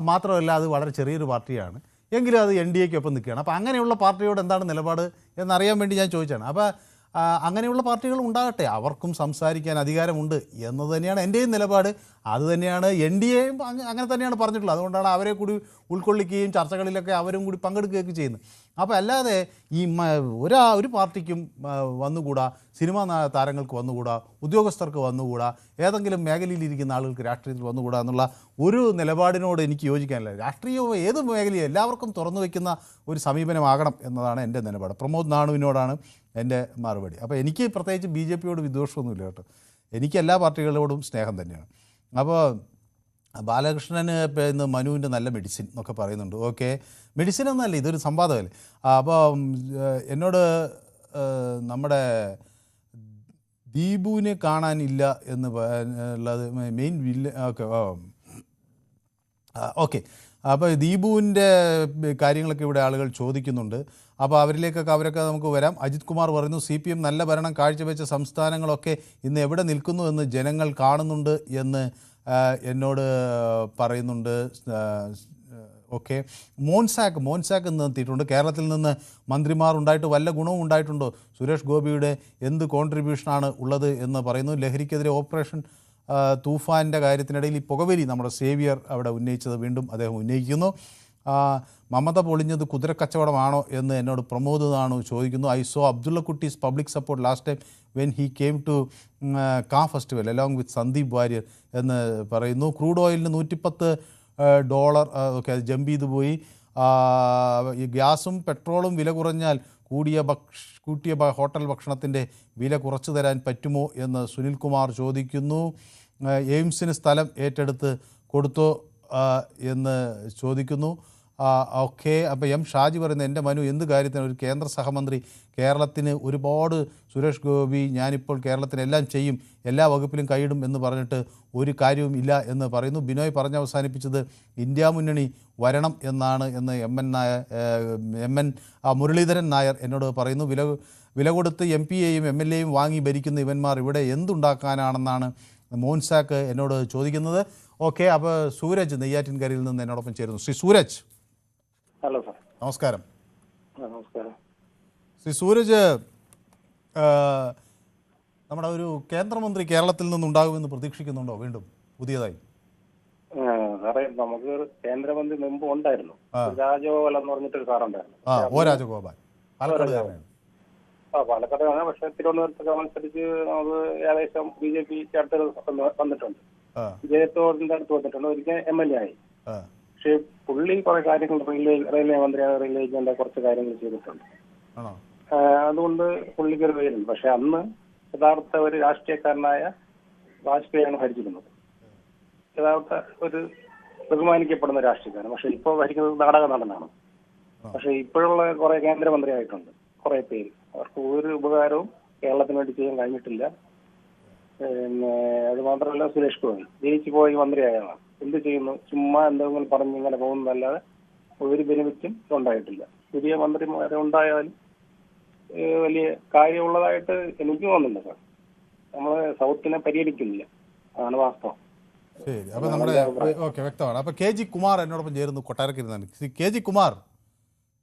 മാത്രമല്ല അത് വളരെ ചെറിയൊരു പാർട്ടിയാണ്, എങ്കിലും അത് NDAക്കൊപ്പം നിൽക്കുകയാണ്. അപ്പോൾ അങ്ങനെയുള്ള പാർട്ടിയോട് എന്താണ് നിലപാട് എന്നറിയാൻ വേണ്ടി ഞാൻ ചോദിച്ചാണ്. അപ്പോൾ അങ്ങനെയുള്ള പാർട്ടികൾ ഉണ്ടാകട്ടെ, അവർക്കും സംസാരിക്കാൻ അധികാരമുണ്ട് എന്നത് തന്നെയാണ് എൻ്റെയും നിലപാട്. അത് തന്നെയാണ് NDAയും അങ്ങനെ തന്നെയാണ് പറഞ്ഞിട്ടുള്ളത്. അതുകൊണ്ടാണ് അവരെ കൂടി ഉൾക്കൊള്ളിക്കുകയും ചർച്ചകളിലൊക്കെ അവരും കൂടി പങ്കെടുക്കുകയൊക്കെ ചെയ്യുന്നത്. അപ്പോൾ അല്ലാതെ ഈ ഒരു പാർട്ടിക്കും വന്നുകൂടാ, സിനിമാ താരങ്ങൾക്ക് വന്നുകൂടാ, ഉദ്യോഗസ്ഥർക്ക് വന്നുകൂടാ, ഏതെങ്കിലും മേഖലയിലിരിക്കുന്ന ആളുകൾക്ക് രാഷ്ട്രീയത്തിൽ വന്നുകൂടാ എന്നുള്ള ഒരു നിലപാടിനോട് എനിക്ക് യോജിക്കാനില്ല. രാഷ്ട്രീയവും ഏത് മേഖലയും എല്ലാവർക്കും തുറന്നു വയ്ക്കുന്ന ഒരു സമീപനമാകണം എന്നതാണ് എൻ്റെ നിലപാട്. പ്രമോദ് നാണുവിനോടാണ് എൻ്റെ മറുപടി. അപ്പോൾ എനിക്ക് പ്രത്യേകിച്ച് BJPയോട് വിദ്വേഷമൊന്നുമില്ല കേട്ടോ. എനിക്ക് എല്ലാ പാർട്ടികളോടും സ്നേഹം തന്നെയാണ്. അപ്പോൾ ബാലകൃഷ്ണന് ഇന്ന് മനുവിൻ്റെ നല്ല മെഡിസിൻ എന്നൊക്കെ പറയുന്നുണ്ട്. ഓക്കെ, മെഡിസിൻ ഒന്നല്ല, ഇതൊരു സംവാദമല്ലേ. അപ്പോൾ എന്നോട് നമ്മുടെ ദീപുവിനെ കാണാനില്ല എന്ന് ഉള്ളത് മെയിൻ ഓക്കെ. അപ്പോൾ ദീപുവിൻ്റെ കാര്യങ്ങളൊക്കെ ഇവിടെ ആളുകൾ ചോദിക്കുന്നുണ്ട്. അപ്പോൾ അവരൊക്കെ നമുക്ക് വരാം. അജിത് കുമാർ പറയുന്നു, CPM നല്ല ഭരണം കാഴ്ചവെച്ച സംസ്ഥാനങ്ങളൊക്കെ ഇന്ന് എവിടെ നിൽക്കുന്നു എന്ന് ജനങ്ങൾ കാണുന്നുണ്ട് എന്ന് എന്നോട് പറയുന്നുണ്ട്. ഓക്കെ, മോൻസാക്ക് എന്ന് എത്തിയിട്ടുണ്ട്. കേരളത്തിൽ നിന്ന് മന്ത്രിമാർ ഉണ്ടായിട്ട് വല്ല ഗുണവും ഉണ്ടായിട്ടുണ്ടോ? സുരേഷ് ഗോപിയുടെ എന്ത് കോൺട്രിബ്യൂഷനാണ് ഉള്ളത് എന്ന് പറയുന്നു. ലഹരിക്കെതിരെ ഓപ്പറേഷൻ തൂഫാൻ്റെ കാര്യത്തിനിടയിൽ ഈ പുകവലി നമ്മുടെ സേവിയർ അവിടെ ഉന്നയിച്ചത് വീണ്ടും അദ്ദേഹം ഉന്നയിക്കുന്നു. മമത പൊളിഞ്ഞത് കുതിരക്കച്ചവടമാണോ എന്ന് എന്നോട് പ്രമോദ് നാണു ചോദിക്കുന്നു. I so Abdullah Kutti's public support last time when he came to Ka festival along with Sandeep Warrier എന്ന് പറയുന്നു. ക്രൂഡ് ഓയിലിന് $110 ഒക്കെ അത് ജമ്പ് ചെയ്ത് പോയി. ഈ ഗ്യാസും പെട്രോളും വില കുറഞ്ഞാൽ കൂട്ടിയ ഹോട്ടൽ ഭക്ഷണത്തിൻ്റെ വില കുറച്ചു തരാൻ പറ്റുമോ എന്ന് സുനിൽകുമാർ ചോദിക്കുന്നു. എയിംസിന് സ്ഥലം ഏറ്റെടുത്ത് കൊടുത്തോ എന്ന് ചോദിക്കുന്നു. ഓക്കെ, അപ്പോൾ ഷാജി പറയുന്നത്, എൻ്റെ മനു എന്ത് കാര്യത്തിന് ഒരു കേന്ദ്ര സഹമന്ത്രി കേരളത്തിന് ഒരുപാട് സുരേഷ് ഗോപി ഞാനിപ്പോൾ കേരളത്തിന് എല്ലാം ചെയ്യും, എല്ലാ വകുപ്പിലും കൈയിടും എന്ന് പറഞ്ഞിട്ട് ഒരു കാര്യവും ഇല്ല എന്ന് പറയുന്നു. ബിനോയ് പറഞ്ഞ് അവസാനിപ്പിച്ചത് ഇന്ത്യ മുന്നണി വരണം എന്നാണ് എന്ന് മുരളീധരൻ നായർ എന്നോട് പറയുന്നു. വില കൊടുത്ത് MP-യെയും MLA-യും വാങ്ങി ഭരിക്കുന്ന ഇവന്മാർ ഇവിടെ എന്തുണ്ടാക്കാനാണെന്നാണ് മോൻസാക്ക് എന്നോട് ചോദിക്കുന്നത്. ഓക്കെ, അപ്പോൾ സൂരജ് നെയ്യാറ്റിൻകരയിൽ നിന്ന് എന്നോടൊപ്പം ചേരുന്നു. ശ്രീ സൂരജ്. ഹലോ സാർ, നമസ്കാരം. നമസ്കാരം. ശ്രീ സൂരജ്, നമ്മുടെ ഒരു കേന്ദ്രമന്ത്രി കേരളത്തിൽ നിന്നുണ്ടാകുമെന്ന് പ്രതീക്ഷിക്കുന്നുണ്ടോ വീണ്ടും പുതിയതായി? സാറേ, നമുക്ക് കേന്ദ്രമന്ത്രി മുമ്പ് ഉണ്ടായിരുന്നു, രാജഗോപാൽ എന്ന് പറഞ്ഞിട്ടൊരു സാറുണ്ടായിരുന്നു. രാജഗോപാൽ പാലക്കാട്. പാലക്കാടാണ്, പക്ഷെ തിരുവനന്തപുരത്തൊക്കെ മത്സരിച്ച് നമുക്ക് ഏകദേശം BJP അടുത്ത് വന്നിട്ടുണ്ട്, വിജയത്തോടിന്റെ അടുത്ത് വന്നിട്ടുണ്ട്. ഒരിക്കൽ MLA ആയി. പക്ഷെ പുള്ളി കുറെ കാര്യങ്ങൾ റെയിൽവേ മന്ത്രിയാണ്, റെയിൽവേന്റെ കുറച്ച് കാര്യങ്ങൾ ചെയ്തിട്ടുണ്ട്. അതുകൊണ്ട് പുള്ളിക്ക് ഒരു പേരുണ്ട്. പക്ഷെ അന്ന് യഥാർത്ഥ ഒരു രാഷ്ട്രീയക്കാരനായ വാജ്പേയിയാണ് ഭരിച്ചിരുന്നത്, യഥാർത്ഥ ഒരു ബഹുമാനിക്കപ്പെടുന്ന രാഷ്ട്രീയക്കാരൻ. പക്ഷെ ഇപ്പോൾ ഭരിക്കുന്നത് നാടക നടനാണ്. പക്ഷെ ഇപ്പോഴുള്ള കുറെ കേന്ദ്രമന്ത്രി ആയിട്ടുണ്ട് കുറെ പേര്. അവർക്ക് ഒരു ഉപകാരവും കേരളത്തിന് വേണ്ടി ചെയ്യാൻ കഴിഞ്ഞിട്ടില്ല. പിന്നെ അത് മാത്രമല്ല, സുരേഷ് ഗോപി ജയിച്ചു പോയി മന്ത്രിയായതാണ്. എന്ത് ചെയ്യുന്നു? ചുമ്മാ എന്തെങ്കിലും പറഞ്ഞ് ഇങ്ങനെ പോകുന്നതല്ലാതെ ഒരു ബെനിഫിറ്റും ഉണ്ടായിട്ടില്ല. പുതിയ മന്ത്രിമാരെ ഉണ്ടായാലും വലിയ കാര്യമുള്ളതായിട്ട് എനിക്ക് തോന്നുന്നില്ല സാർ. നമ്മള് സൗത്തിനെ പരിഗണിക്കുന്നില്ല, അതാണ് വാസ്തവം. ശരി, അപ്പോൾ നമ്മുടെ ഓക്കെ, വ്യക്തമാണ്. അപ്പോൾ KG കുമാർ എന്നോടൊപ്പം ചേരുന്നു, കൊട്ടാരക്കരയിൽ. KG കുമാർ,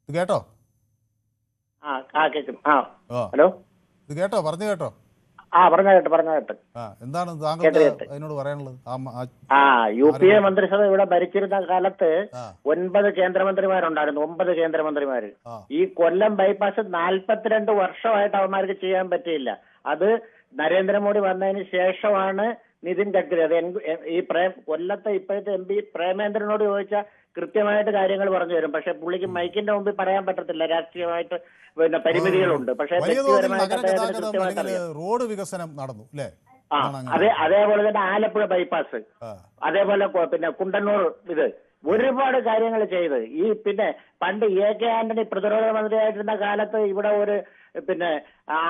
ഇത് കേട്ടോ? ഹലോ, ഇത് കേട്ടോ? പറഞ്ഞു കേട്ടോ? പറഞ്ഞ എന്താണ് താങ്കൾ അതിനോട് പറയാനുള്ളത്? UPA മന്ത്രിസഭ ഇവിടെ ഭരിച്ചിരുന്ന കാലത്ത് 9 കേന്ദ്രമന്ത്രിമാരുണ്ടായിരുന്നു. 9 കേന്ദ്രമന്ത്രിമാര്. ഈ കൊല്ലം ബൈപ്പാസ് 42 വർഷമായിട്ട് അവന്മാർക്ക് ചെയ്യാൻ പറ്റിയില്ല. അത് നരേന്ദ്രമോദി വന്നതിന് ശേഷമാണ് നിതിൻ ഗഡ്കരി. അത് ഈ കൊല്ലത്തെ ഇപ്പോഴത്തെ MP പ്രേമേന്ദ്രനോട് ചോദിച്ചാൽ കൃത്യമായിട്ട് കാര്യങ്ങൾ പറഞ്ഞു തരും. പക്ഷെ പുള്ളിക്ക് മൈക്കിന്റെ മുമ്പിൽ പറയാൻ പറ്റത്തില്ല, രാഷ്ട്രീയമായിട്ട് പിന്നെ പരിമിതികളുണ്ട്. പക്ഷെ റോഡ് വികസനം നടന്നു അല്ലേ? അതേപോലെ തന്നെ ആലപ്പുഴ ബൈപ്പാസ്, അതേപോലെ പിന്നെ കുണ്ടന്നൂർ, ഇത് ഒരുപാട് കാര്യങ്ങൾ ചെയ്ത്. ഈ പിന്നെ പണ്ട് AK ആന്റണി പ്രതിരോധ മന്ത്രിയായിട്ടിരുന്ന കാലത്ത് ഇവിടെ ഒരു പിന്നെ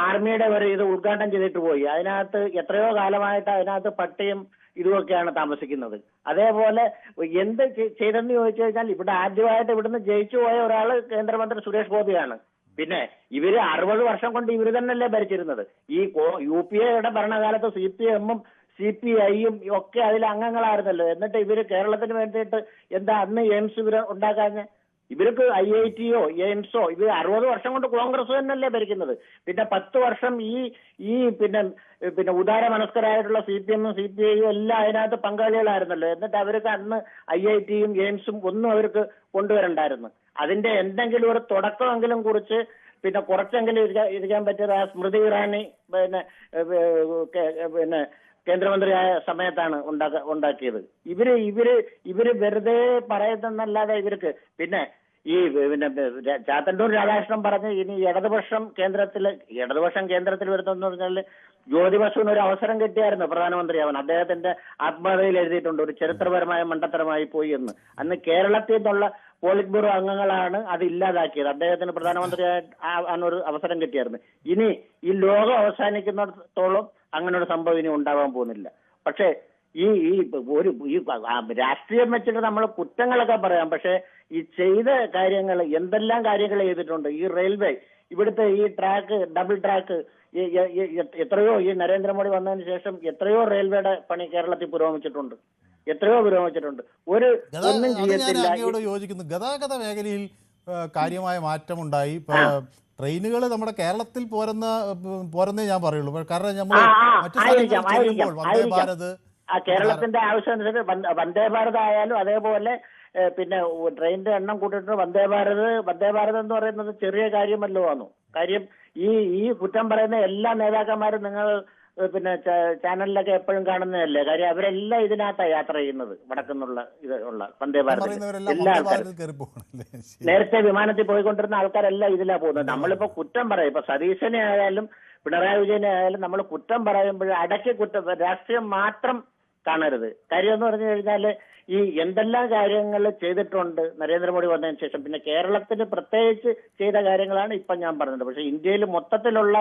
ആർമിയുടെ ഒരു ഇത് ഉദ്ഘാടനം ചെയ്തിട്ട് പോയി. അതിനകത്ത് എത്രയോ കാലമായിട്ട് അതിനകത്ത് പട്ടിയും ഇതുമൊക്കെയാണ് താമസിക്കുന്നത്. അതേപോലെ എന്ത് ചെയ്തെന്ന് ചോദിച്ചു കഴിഞ്ഞാൽ, ഇവിടെ ആദ്യമായിട്ട് ഇവിടുന്ന് ജയിച്ചു പോയ ഒരാള് കേന്ദ്രമന്ത്രി സുരേഷ് ഗോപിയാണ്. പിന്നെ ഇവര് 60 വർഷം കൊണ്ട് ഇവര് തന്നെയല്ലേ ഭരിച്ചിരുന്നത്. ഈ UPA-യുടെ ഭരണകാലത്ത് CPM-ഉം CPI-യും ഒക്കെ അതിൽ അംഗങ്ങളായിരുന്നല്ലോ. എന്നിട്ട് ഇവര് കേരളത്തിന് വേണ്ടിയിട്ട് എന്താ അന്ന് എയിംസ് ഇവര് ഉണ്ടാക്കാഞ്ഞ്? ഇവർക്ക് IIT-യോ എയിംസോ ഇത് 60 വർഷം കൊണ്ട് കോൺഗ്രസ് തന്നെയല്ലേ ഭരിക്കുന്നത്. പിന്നെ 10 വർഷം ഈ പിന്നെ ഉദാര മനസ്കരായിട്ടുള്ള CPM-ഉം CPI-യും എല്ലാം അതിനകത്ത് പങ്കാളികളായിരുന്നല്ലോ. എന്നിട്ട് അവർക്ക് അന്ന് IIT-യും എയിംസും ഒന്നും അവർക്ക് കൊണ്ടുവരണ്ടായിരുന്നു. അതിന്റെ എന്തെങ്കിലും ഒരു തുടക്കമെങ്കിലും കുറിച്ച് പിന്നെ കുറച്ചെങ്കിലും ഇരിക്കാൻ പറ്റിയത് ആ സ്മൃതി ഇറാനി പിന്നെ കേന്ദ്രമന്ത്രിയായ സമയത്താണ് ഉണ്ടാക്കിയത്. ഇവര് വെറുതെ പറയുന്നല്ലാതെ ഇവർക്ക് പിന്നെ ചാത്തന്നൂർ രാധാകൃഷ്ണൻ പറഞ്ഞ് ഇനി ഇടതുപക്ഷം കേന്ദ്രത്തിൽ വരുന്നെന്ന് പറഞ്ഞാൽ ജ്യോതി ബസുവിന് ഒരു അവസരം കിട്ടിയായിരുന്നു പ്രധാനമന്ത്രിയാവാൻ. അദ്ദേഹത്തിന്റെ ആത്മകഥയിൽ എഴുതിയിട്ടുണ്ട് ഒരു ചരിത്രപരമായ മണ്ടത്തരമായി പോയി എന്ന്. അന്ന് കേരളത്തിൽ നിന്നുള്ള പോളിറ്റ് ബ്യൂറോ അംഗങ്ങളാണ് അത് ഇല്ലാതാക്കിയത്. അദ്ദേഹത്തിന് പ്രധാനമന്ത്രിയാകാനൊരു അവസരം കിട്ടിയായിരുന്നു. ഇനി ഈ ലോകം അവസാനിക്കുന്നിടത്തോളം അങ്ങനെ ഒരു സംഭവം ഇനി ഉണ്ടാവാൻ പോകുന്നില്ല. പക്ഷേ ഈ രാഷ്ട്രീയം വെച്ചിട്ട് നമ്മൾ കുറ്റങ്ങളൊക്കെ പറയാം. പക്ഷെ ഈ ചെയ്ത കാര്യങ്ങൾ എന്തെല്ലാം കാര്യങ്ങൾ ചെയ്തിട്ടുണ്ട്. ഈ റെയിൽവേ ഇവിടുത്തെ ഈ ട്രാക്ക് ഡബിൾ ട്രാക്ക് എത്രയോ ഈ നരേന്ദ്രമോദി വന്നതിന് ശേഷം എത്രയോ റെയിൽവേയുടെ പണി കേരളത്തിൽ പുരോഗമിച്ചിട്ടുണ്ട്. ഒന്നും ചെയ്യത്തില്ല. യോജിക്കുന്നു. ഗതാഗത മേഖലയിൽ കാര്യമായ മാറ്റമുണ്ടായി. ട്രെയിനുകൾ നമ്മുടെ കേരളത്തിൽ പോരെന്നേ ഞാൻ പറയുള്ളൂ. കാരണം നമ്മൾ മറ്റു സ്ഥലങ്ങളിൽ വന്ദേ ഭാരത് കേരളത്തിന്റെ ആവശ്യമനുസരിച്ച് വന്ദേ ഭാരത് ആയാലും അതേപോലെ പിന്നെ ട്രെയിനിന്റെ എണ്ണം കൂട്ടിയിട്ട് വന്ദേ ഭാരത് എന്ന് പറയുന്നത് ചെറിയ കാര്യമല്ലോ ആണ്. കാര്യം ഈ കുറ്റം പറയുന്ന എല്ലാ നേതാക്കന്മാരും നിങ്ങൾ പിന്നെ ചാനലിലൊക്കെ എപ്പോഴും കാണുന്നതല്ലേ. കാര്യം അവരെല്ലാം ഇതിനകത്താണ് യാത്ര ചെയ്യുന്നത്. വടക്കുന്നുള്ള വന്ദേ ഭാരത് എല്ലാ ആൾക്കാരും നേരത്തെ വിമാനത്തിൽ പോയിക്കൊണ്ടിരുന്ന ആൾക്കാരെല്ലാം ഇതിലാ പോകുന്നത്. നമ്മളിപ്പോ കുറ്റം പറയും. ഇപ്പൊ സതീശനെ ആയാലും പിണറായി വിജയനെ ആയാലും നമ്മൾ കുറ്റം പറയുമ്പോൾ അടക്കി കുറ്റം രാഷ്ട്രീയം മാത്രം കാണരുത്. കാര്യം എന്ന് പറഞ്ഞു കഴിഞ്ഞാൽ ഈ എന്തെല്ലാം കാര്യങ്ങൾ ചെയ്തിട്ടുണ്ട് നരേന്ദ്രമോദി വന്നതിന് ശേഷം. പിന്നെ കേരളത്തിന് പ്രത്യേകിച്ച് ചെയ്ത കാര്യങ്ങളാണ് ഇപ്പം ഞാൻ പറഞ്ഞത്. പക്ഷെ ഇന്ത്യയിൽ മൊത്തത്തിലുള്ള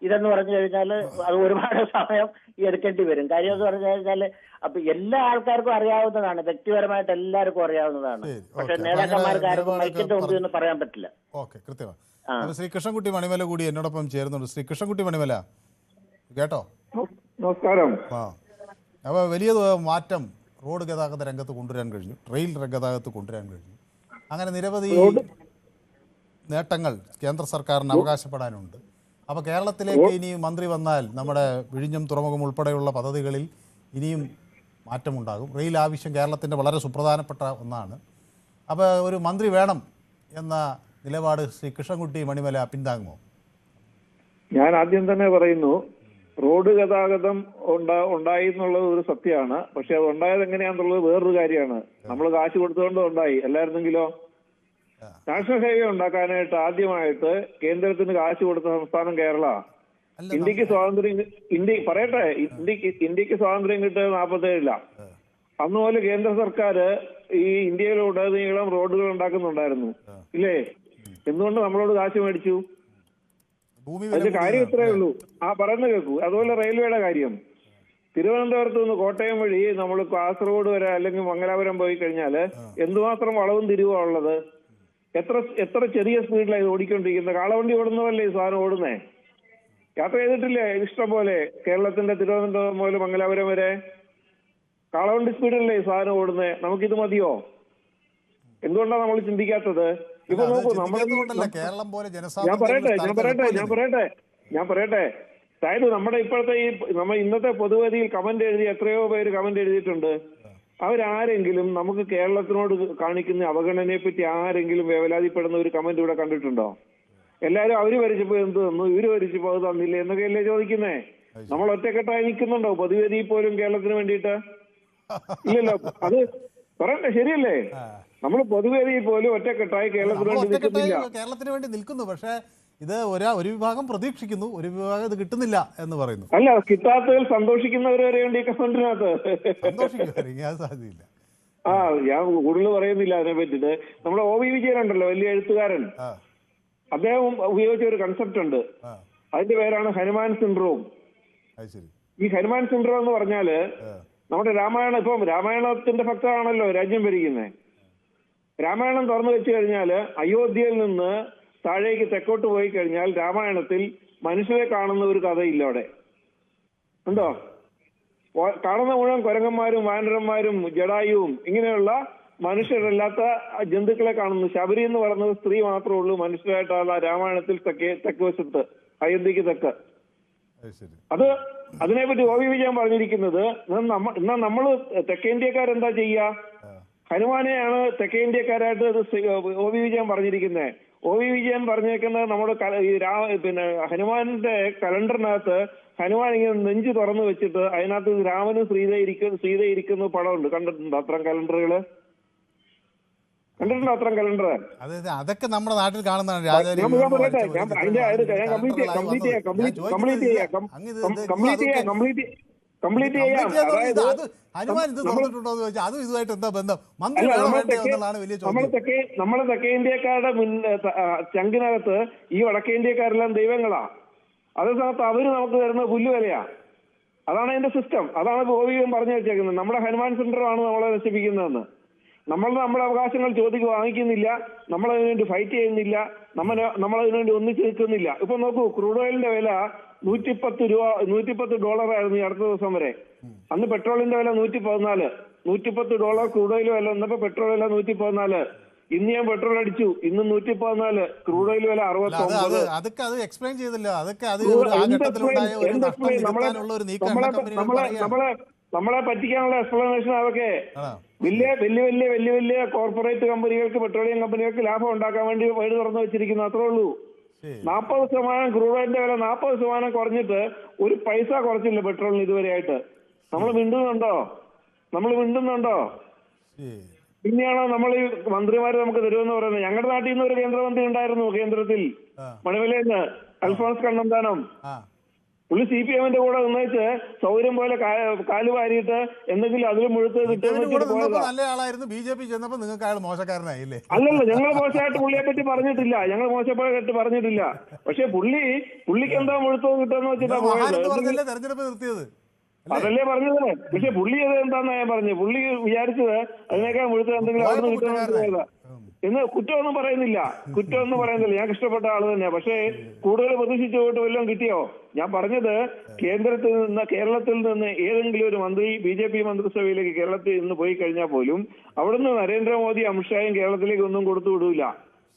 ഇതെന്ന് പറഞ്ഞു കഴിഞ്ഞാൽ അത് ഒരുപാട് സമയം എടുക്കേണ്ടി വരും. കാര്യം എന്ന് പറഞ്ഞു കഴിഞ്ഞാൽ അപ്പൊ എല്ലാ ആൾക്കാർക്കും അറിയാവുന്നതാണ്, വ്യക്തിപരമായിട്ട് എല്ലാവർക്കും അറിയാവുന്നതാണ്. പക്ഷെ നേതാക്കന്മാർക്ക് ആർക്കും മൈക്കിന്റെ മുമ്പിൽ ഒന്നും പറയാൻ പറ്റില്ല. ഓക്കെ, കൃത്യമാണ്. ശ്രീ കൃഷ്ണൻകുട്ടി മണിമല കൂടി എന്നോടൊപ്പം ചേരുന്നുണ്ട്. ശ്രീ കൃഷ്ണൻകുട്ടി മണിമല, കേട്ടോ? നമസ്കാരം. അപ്പോൾ വലിയ മാറ്റം റോഡ് ഗതാഗത രംഗത്ത് കൊണ്ടുവരാൻ കഴിഞ്ഞു, റെയിൽ ഗതാഗതത്ത് കൊണ്ടുവരാൻ കഴിഞ്ഞു. അങ്ങനെ നിരവധി നേട്ടങ്ങൾ കേന്ദ്ര സർക്കാരിന് അവകാശപ്പെടാനുണ്ട്. അപ്പോൾ കേരളത്തിലേക്ക് ഇനി മന്ത്രി വന്നാൽ നമ്മുടെ വിഴിഞ്ഞം തുറമുഖം ഉൾപ്പെടെയുള്ള പദ്ധതികളിൽ ഇനിയും മാറ്റമുണ്ടാകും. റെയിൽ ആവശ്യം കേരളത്തിൻ്റെ വളരെ സുപ്രധാനപ്പെട്ട ഒന്നാണ്. അപ്പോൾ ഒരു മന്ത്രി വേണം എന്ന നിലപാട് ശ്രീ കൃഷ്ണൻകുട്ടി മണിമല പിന്താങ്ങുമോ? ഞാൻ ആദ്യം തന്നെ പറയുന്നു, റോഡ് ഗതാഗതം ഉണ്ടായി എന്നുള്ളത് ഒരു സത്യമാണ്. പക്ഷെ അത് ഉണ്ടായത് എങ്ങനെയാണെന്നുള്ളത് വേറൊരു കാര്യമാണ്. നമ്മൾ കാശ് കൊടുത്തുകൊണ്ട് ഉണ്ടായി. അല്ലായിരുന്നെങ്കിലോ? നാഷണൽ ഹൈവേ ഉണ്ടാക്കാനായിട്ട് ആദ്യമായിട്ട് കേന്ദ്രത്തിന് കാശ് കൊടുത്ത സംസ്ഥാനം കേരള. ഇന്ത്യക്ക് സ്വാതന്ത്ര്യം കിട്ടിയത് 47 അന്നുപോലെ കേന്ദ്ര സർക്കാർ ഈ ഇന്ത്യയിലുടനീളം റോഡുകൾ ഉണ്ടാക്കുന്നുണ്ടായിരുന്നു, ഇല്ലേ? എന്തുകൊണ്ട് നമ്മളോട് കാശ് മേടിച്ചു? അതിന്റെ കാര്യം ഇത്രയേ ഉള്ളൂ. പറയുന്നത് കേൾക്കൂ. അതുപോലെ റെയിൽവേയുടെ കാര്യം, തിരുവനന്തപുരത്ത് നിന്ന് കോട്ടയം വഴി നമ്മൾ കാസർഗോഡ് വരെ അല്ലെങ്കിൽ മംഗലാപുരം പോയി കഴിഞ്ഞാൽ എന്തുമാത്രം വളവും തിരിവാ ഉള്ളത്. എത്ര ചെറിയ സ്പീഡിലാണ് ഓടിക്കൊണ്ടിരിക്കുന്നത്. കാളവണ്ടി ഓടുന്നതല്ലേ ഈ സാധനം ഓടുന്നേ? യാത്ര ചെയ്തിട്ടില്ലേ ഇഷ്ടം പോലെ? കേരളത്തിന്റെ തിരുവനന്തപുരം മുതൽ മംഗലാപുരം വരെ കാളവണ്ടി സ്പീഡിലല്ലേ ഈ സാധനം ഓടുന്നേ? നമുക്കിത് മതിയോ? എന്തുകൊണ്ടാണ് നമ്മൾ ചിന്തിക്കാത്തത്? ഇപ്പൊ നോക്കൂ, ഞാൻ പറയട്ടെ അതായത് നമ്മുടെ ഇപ്പോഴത്തെ നമ്മൾ ഇന്നത്തെ പൊതുവേദിയിൽ കമന്റ് എഴുതി എത്രയോ പേര് കമന്റ് എഴുതിയിട്ടുണ്ട്. അവരാരെങ്കിലും നമുക്ക് കേരളത്തിനോട് കാണിക്കുന്ന അവഗണനയെ പറ്റി ആരെങ്കിലും വേവലാതിപ്പെടുന്ന ഒരു കമന്റ് ഇവിടെ കണ്ടിട്ടുണ്ടോ? എല്ലാരും അവര് ഭരിച്ചപ്പോ എന്ത് തന്നു, ഇവര് ഭരിച്ചപ്പോ അത് തന്നില്ല എന്നൊക്കെയല്ലേ ചോദിക്കുന്നേ. നമ്മൾ ഒറ്റക്കെട്ടായി നിൽക്കുന്നുണ്ടോ പൊതുവേദിയിൽ പോലും കേരളത്തിന് വേണ്ടിയിട്ട്? ഇല്ലല്ലോ. അത് പറയട്ടെ, ശരിയല്ലേ? നമ്മൾ പൊതുവേദിയിൽ പോലും ഒറ്റക്കെട്ടായി കേരളത്തിന് വേണ്ടി നിൽക്കുന്നില്ല. കേരളത്തിന് വേണ്ടി നിൽക്കുന്നു. പക്ഷേ ഇത് ഒരു വിഭാഗം പ്രതീക്ഷിക്കുന്നു, ഒരു വിഭാഗം ഇത് കിട്ടുന്നില്ല എന്ന് പറയുന്നു. അല്ല, കിട്ടാത്തതിൽ സന്തോഷിക്കുന്നവരെ വരെയുണ്ട് ഈ കമന്റിനകത്ത്. സാധ്യതയില്ല. ഞാൻ കൂടുതൽ പറയുന്നില്ല അതിനെ പറ്റിട്ട്. നമ്മുടെ OV വിജയൻ ഉണ്ടല്ലോ, വലിയ എഴുത്തുകാരൻ, അദ്ദേഹം ഉപയോഗിച്ച ഒരു കൺസെപ്റ്റ് ഉണ്ട്. അതിന്റെ പേരാണ് ഹനുമാൻ സിൻഡ്രോം. ഈ ഹനുമാൻ സിൻഡ്രോം എന്ന് പറഞ്ഞാല് നമ്മുടെ രാമായണത്തിന്റെ ഭക്തരാണല്ലോ രാജ്യം ഭരിക്കുന്നത്. രാമായണം തുറന്നു വെച്ച് കഴിഞ്ഞാല് അയോധ്യയിൽ നിന്ന് താഴേക്ക് തെക്കോട്ട് പോയി കഴിഞ്ഞാൽ രാമായണത്തിൽ മനുഷ്യരെ കാണുന്ന ഒരു കഥയില്ല. അവിടെ ഉണ്ടോ? കാണുന്ന മുഴുവൻ കുരങ്ങന്മാരും വാനരന്മാരും ജടായുവും ഇങ്ങനെയുള്ള മനുഷ്യരല്ലാത്ത ജന്തുക്കളെ കാണുന്നു. ശബരി എന്ന് പറയുന്നത് സ്ത്രീ മാത്രമേ ഉള്ളൂ മനുഷ്യരായിട്ടുള്ള രാമായണത്തിൽ തെക്ക് വശത്ത് അയോധ്യക്ക് തെക്ക്. അത് അതിനെപ്പറ്റി ഒ വി വിജയൻ പറഞ്ഞിരിക്കുന്നത് എന്നാ നമ്മള് തെക്കേ ഇന്ത്യക്കാരെന്താ ചെയ്യുക? ഹനുമാനെയാണ് തെക്കേ ഇന്ത്യക്കാരായിട്ട് ഒ വി വിജയൻ പറഞ്ഞിരിക്കുന്നത്. ഒ വി വിജയൻ പറഞ്ഞേക്കുന്നത് നമ്മുടെ പിന്നെ ഹനുമാന്റെ കലണ്ടറിനകത്ത് ഹനുമാൻ ഇങ്ങനെ നെഞ്ച് തുറന്നു വെച്ചിട്ട് അതിനകത്ത് രാമനും സീത ഇരിക്കുന്ന പടമുണ്ട്. കണ്ടിട്ടുണ്ടോ അത്തരം കലണ്ടറുകള്? കണ്ടിട്ടുണ്ടോ അത്തരം കലണ്ടർ? അതൊക്കെ നമ്മുടെ നാട്ടിൽ കാണുന്നതാണ്. കംപ്ലീറ്റ് ചെയ്യാം. ഹനുമാൻ ഇത് തുറന്നിട്ടുണ്ടോ എന്ന് ചോദിച്ചാൽ അതും ഇതുമായിട്ട് എന്താ ബന്ധം? മന്ത്രി എന്നുള്ളതാണ് വലിയ ചോദ്യം. നമ്മളെ തെക്കേ ഇന്ത്യക്കാരുടെ ചങ്കിനകത്ത് ഈ വടക്കേ ഇന്ത്യക്കാരെല്ലാം ദൈവങ്ങളാ. അതേ സമയത്ത് അവര് നമുക്ക് തരുന്ന പുല്ലുവിലയാ. അതാണ് അതിന്റെ സിസ്റ്റം. അതാണ് ഗോപിയും പറഞ്ഞു വെച്ചേക്കുന്നത്. നമ്മുടെ ഹനുമാൻ സെന്ററാണ് നമ്മളെ നശിപ്പിക്കുന്നതെന്ന്. നമ്മുടെ അവകാശങ്ങൾ വാങ്ങിക്കുന്നില്ല, നമ്മളതിനു വേണ്ടി ഫൈറ്റ് ചെയ്യുന്നില്ല, നമ്മളതിനു വേണ്ടി ഒന്നിച്ച് നിൽക്കുന്നില്ല. ഇപ്പൊ നോക്കൂ, ക്രൂഡ് ഓയിലിന്റെ വില $110 ഈ അടുത്ത ദിവസം വരെ. അന്ന് പെട്രോളിന്റെ വില $114. ക്രൂഡ് ഓയിൽ വില വന്നപ്പോ പെട്രോൾ വില 114. ഇന്ന് ഞാൻ പെട്രോൾ അടിച്ചു, ഇന്ന് 114. ക്രൂഡ് ഓയിൽ വില 69. അതൊക്കെ അത് എക്സ്പ്ലെയിൻ ചെയ്തില്ല. അതൊക്കെ നമ്മളെ പറ്റിക്കാനുള്ള എക്സ്പ്ലനേഷൻ അതൊക്കെ വലിയ കോർപ്പറേറ്റ് കമ്പനികൾക്ക്, പെട്രോളിയം കമ്പനികൾക്ക് ലാഭം ഉണ്ടാക്കാൻ വേണ്ടി വഴി തുറന്നു വെച്ചിരിക്കുന്നു. അത്രേ ഉള്ളൂ. 40% ക്രൂഡ് ഓയിലിന്റെ വില 40% കുറഞ്ഞിട്ട് ഒരു പൈസ കുറച്ചില്ല പെട്രോളിന് ഇതുവരെയായിട്ട്. നമ്മൾ മിണ്ടുന്നുണ്ടോ? പിന്നെയാണോ നമ്മൾ ഈ മന്ത്രിമാര് നമുക്ക് തരുമെന്ന് പറയുന്നത്? ഞങ്ങളുടെ നാട്ടിൽ നിന്ന് ഒരു കേന്ദ്രമന്ത്രി ഉണ്ടായിരുന്നു കേന്ദ്രത്തിൽ, മണവിലേന്ന്, അൽഫോൺസ് കണ്ണന്താനം. പുള്ളി CPM-ന്റെ കൂടെ ഒന്നിച്ച് സൗകര്യം പോലെ കാല് വാരിയിട്ട് എന്തെങ്കിലും അതിൽ മുഴുത്ത് നല്ല ആളായിരുന്നു. BJP ചെന്നപ്പോ നിങ്ങൾക്ക് അയാൾ മോശക്കാരനായില്ലേ? അല്ലല്ല, ഞങ്ങൾ മോശമായിട്ട് പുള്ളിയെ പറ്റി പറഞ്ഞിട്ടില്ല. ഞങ്ങൾ മോശമായിട്ട് പറഞ്ഞിട്ടില്ല. പക്ഷെ പുള്ളിക്ക് എന്താ മുഴുത്തോ കിട്ടുമെന്ന് വെച്ചിട്ടാ പോയത്. തെരഞ്ഞെടുപ്പ് നിർത്തിയത് അതല്ലേ പറഞ്ഞത്. പക്ഷെ പുള്ളി അത് എന്താന്നാ ഞാൻ പറഞ്ഞു. പുള്ളി വിചാരിച്ചത് അതിനേക്കാൾ മുഴുത്തത് എന്തെങ്കിലും അവിടെ നിന്ന് കിട്ടുമെന്ന് പോയതാ. എന്ന് കുറ്റമൊന്നും പറയുന്നില്ല. ഞാൻ ഇഷ്ടപ്പെട്ട ആള് തന്നെയാ. പക്ഷേ കൂടുതൽ പ്രതീക്ഷിച്ചു പോയിട്ട് വല്ലതും കിട്ടിയോ? ഞാൻ പറഞ്ഞത് കേരളത്തിൽ നിന്ന് ഏതെങ്കിലും ഒരു മന്ത്രി BJP മന്ത്രിസഭയിലേക്ക് കേരളത്തിൽ നിന്ന് പോയി കഴിഞ്ഞാൽ പോലും അവിടുന്ന് നരേന്ദ്രമോദി അമിത്ഷായും കേരളത്തിലേക്ക് ഒന്നും കൊടുത്തു വിടൂല.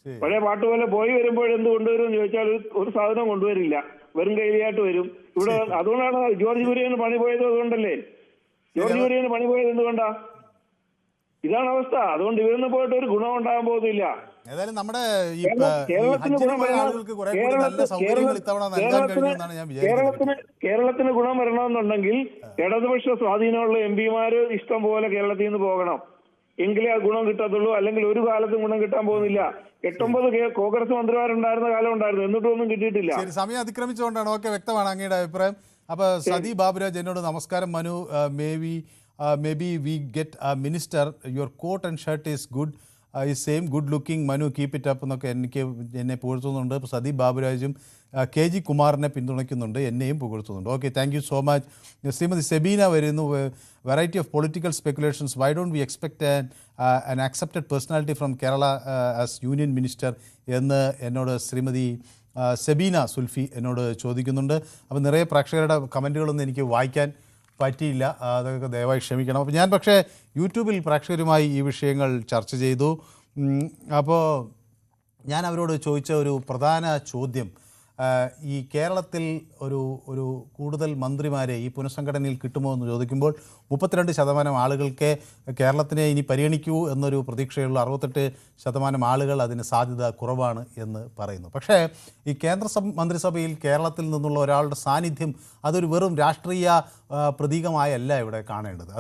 പഴയ പാട്ടുപോലെ പോയി വരുമ്പോൾ എന്ത് കൊണ്ടുവരും എന്ന് ചോദിച്ചാൽ ഒരു സാധനം കൊണ്ടുവരില്ല, വെറും കൈലിയായിട്ട് വരും. ഇവിടെ അതുകൊണ്ടാണ് ജോർജ് കുര്യന് പണി പോയത്. അതുകൊണ്ടല്ലേ ജോർജ് കുര്യന് പണി പോയത്? എന്തുകൊണ്ടാ? ഇതാണ് അവസ്ഥ. അതുകൊണ്ട് ഇവരൊന്നും പോയിട്ട് ഒരു ഗുണം ഉണ്ടാകാൻ പോകുന്നില്ല. ഏതായാലും നമ്മുടെ കേരളത്തിന് ഗുണം വരണമെന്നുണ്ടെങ്കിൽ ഇടതുപക്ഷ സ്വാധീനമുള്ള MP-മാര് ഇഷ്ടം പോലെ കേരളത്തിൽ നിന്ന് പോകണം. എങ്കിലേ ആ ഗുണം കിട്ടത്തുള്ളൂ. അല്ലെങ്കിൽ ഒരു കാലത്തും ഗുണം കിട്ടാൻ പോകുന്നില്ല. 8-9 കോൺഗ്രസ് മന്ത്രിമാരുണ്ടായിരുന്ന കാലം ഉണ്ടായിരുന്നു, എന്നിട്ടും ഒന്നും കിട്ടിയിട്ടില്ല. സമയം അതിക്രമിച്ചുകൊണ്ടാണ്. ഓക്കെ, വ്യക്തമാണ് അങ്ങയുടെ അഭിപ്രായം. അപ്പൊ സതി ബാബുരാജ് എന്നോട് നമസ്കാരം Manu, maybe we get a minister, your coat and shirt is good, is same good looking, Manu keep it up എന്നൊക്കെ എന്നെ പുകഴ്ത്തുന്നുണ്ട്. സതി ബാബുരാജും KG കുമാറിനെ പിന്തുണയ്ക്കുന്നുണ്ട്, എന്നെയും പുകഴ്ത്തുന്നുണ്ട്. Okay, thank you so much. Shrimati Sabeena വരുന്നു. Variety of political speculations, why don't we expect an accepted personality from Kerala as union minister എന്ന് എന്നോട് ശ്രീമതി സെബീന സുൽഫി എന്നോട് ചോദിക്കുന്നുണ്ട്. അപ്പോൾ നിറയെ പ്രേക്ഷകരുടെ കമൻറ്റുകളൊന്നും എനിക്ക് വായിക്കാൻ പറ്റിയില്ല, അതൊക്കെ ദയവായി ക്ഷമിക്കണം. അപ്പോൾ ഞാൻ പക്ഷേ യൂട്യൂബിൽ പ്രേക്ഷകരുമായി ഈ വിഷയങ്ങൾ ചർച്ച ചെയ്തു. അപ്പോൾ ഞാൻ അവരോട് ചോദിച്ച ഒരു പ്രധാന ചോദ്യം, ഈ കേരളത്തിൽ ഒരു കൂടുതൽ മന്ത്രിമാരെ ഈ പുനഃസംഘടനയിൽ കിട്ടുമോ എന്ന് ചോദിക്കുമ്പോൾ 32% ആളുകൾക്ക് കേരളത്തിനെ ഇനി പരിഗണിക്കൂ എന്നൊരു പ്രതീക്ഷയുള്ള 68% ആളുകൾ അതിന് സാധ്യത കുറവാണ് എന്ന് പറയുന്നു. പക്ഷേ ഈ കേന്ദ്ര മന്ത്രിസഭയിൽ കേരളത്തിൽ നിന്നുള്ള ഒരാളുടെ സാന്നിധ്യം അതൊരു വെറും രാഷ്ട്രീയ പ്രതീകമായല്ല ഇവിടെ കാണേണ്ടത്.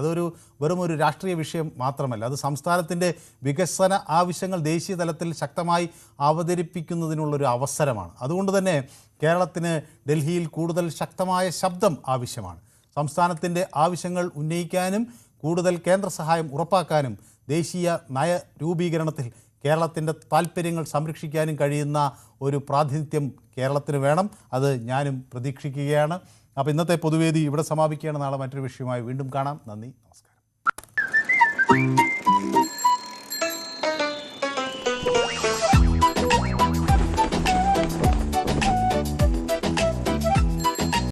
വെറും ഒരു രാഷ്ട്രീയ വിഷയം മാത്രമല്ല, അത് സംസ്ഥാനത്തിൻ്റെ വികസന ആവശ്യങ്ങൾ ദേശീയ തലത്തിൽ ശക്തമായി അവതരിപ്പിക്കുന്നതിനുള്ളൊരു അവസരമാണ്. അതുകൊണ്ട് തന്നെ കേരളത്തിന് ഡൽഹിയിൽ കൂടുതൽ ശക്തമായ ശബ്ദം ആവശ്യമാണ്. സംസ്ഥാനത്തിൻ്റെ ആവശ്യങ്ങൾ ഉന്നയിക്കാനും കൂടുതൽ കേന്ദ്ര സഹായം ഉറപ്പാക്കാനും ദേശീയ നയ രൂപീകരണത്തിൽ കേരളത്തിൻ്റെ താൽപ്പര്യങ്ങൾ സംരക്ഷിക്കാനും കഴിയുന്ന ഒരു പ്രാതിനിധ്യം കേരളത്തിന് വേണം. അത് ഞാനും പ്രതീക്ഷിക്കുകയാണ്. അപ്പോൾ ഇന്നത്തെ പൊതുവേദി ഇവിടെ സമാപിക്കുകയാണ്. നാളെ മറ്റൊരു വിഷയമായി വീണ്ടും കാണാം. നന്ദി, നമസ്കാരം.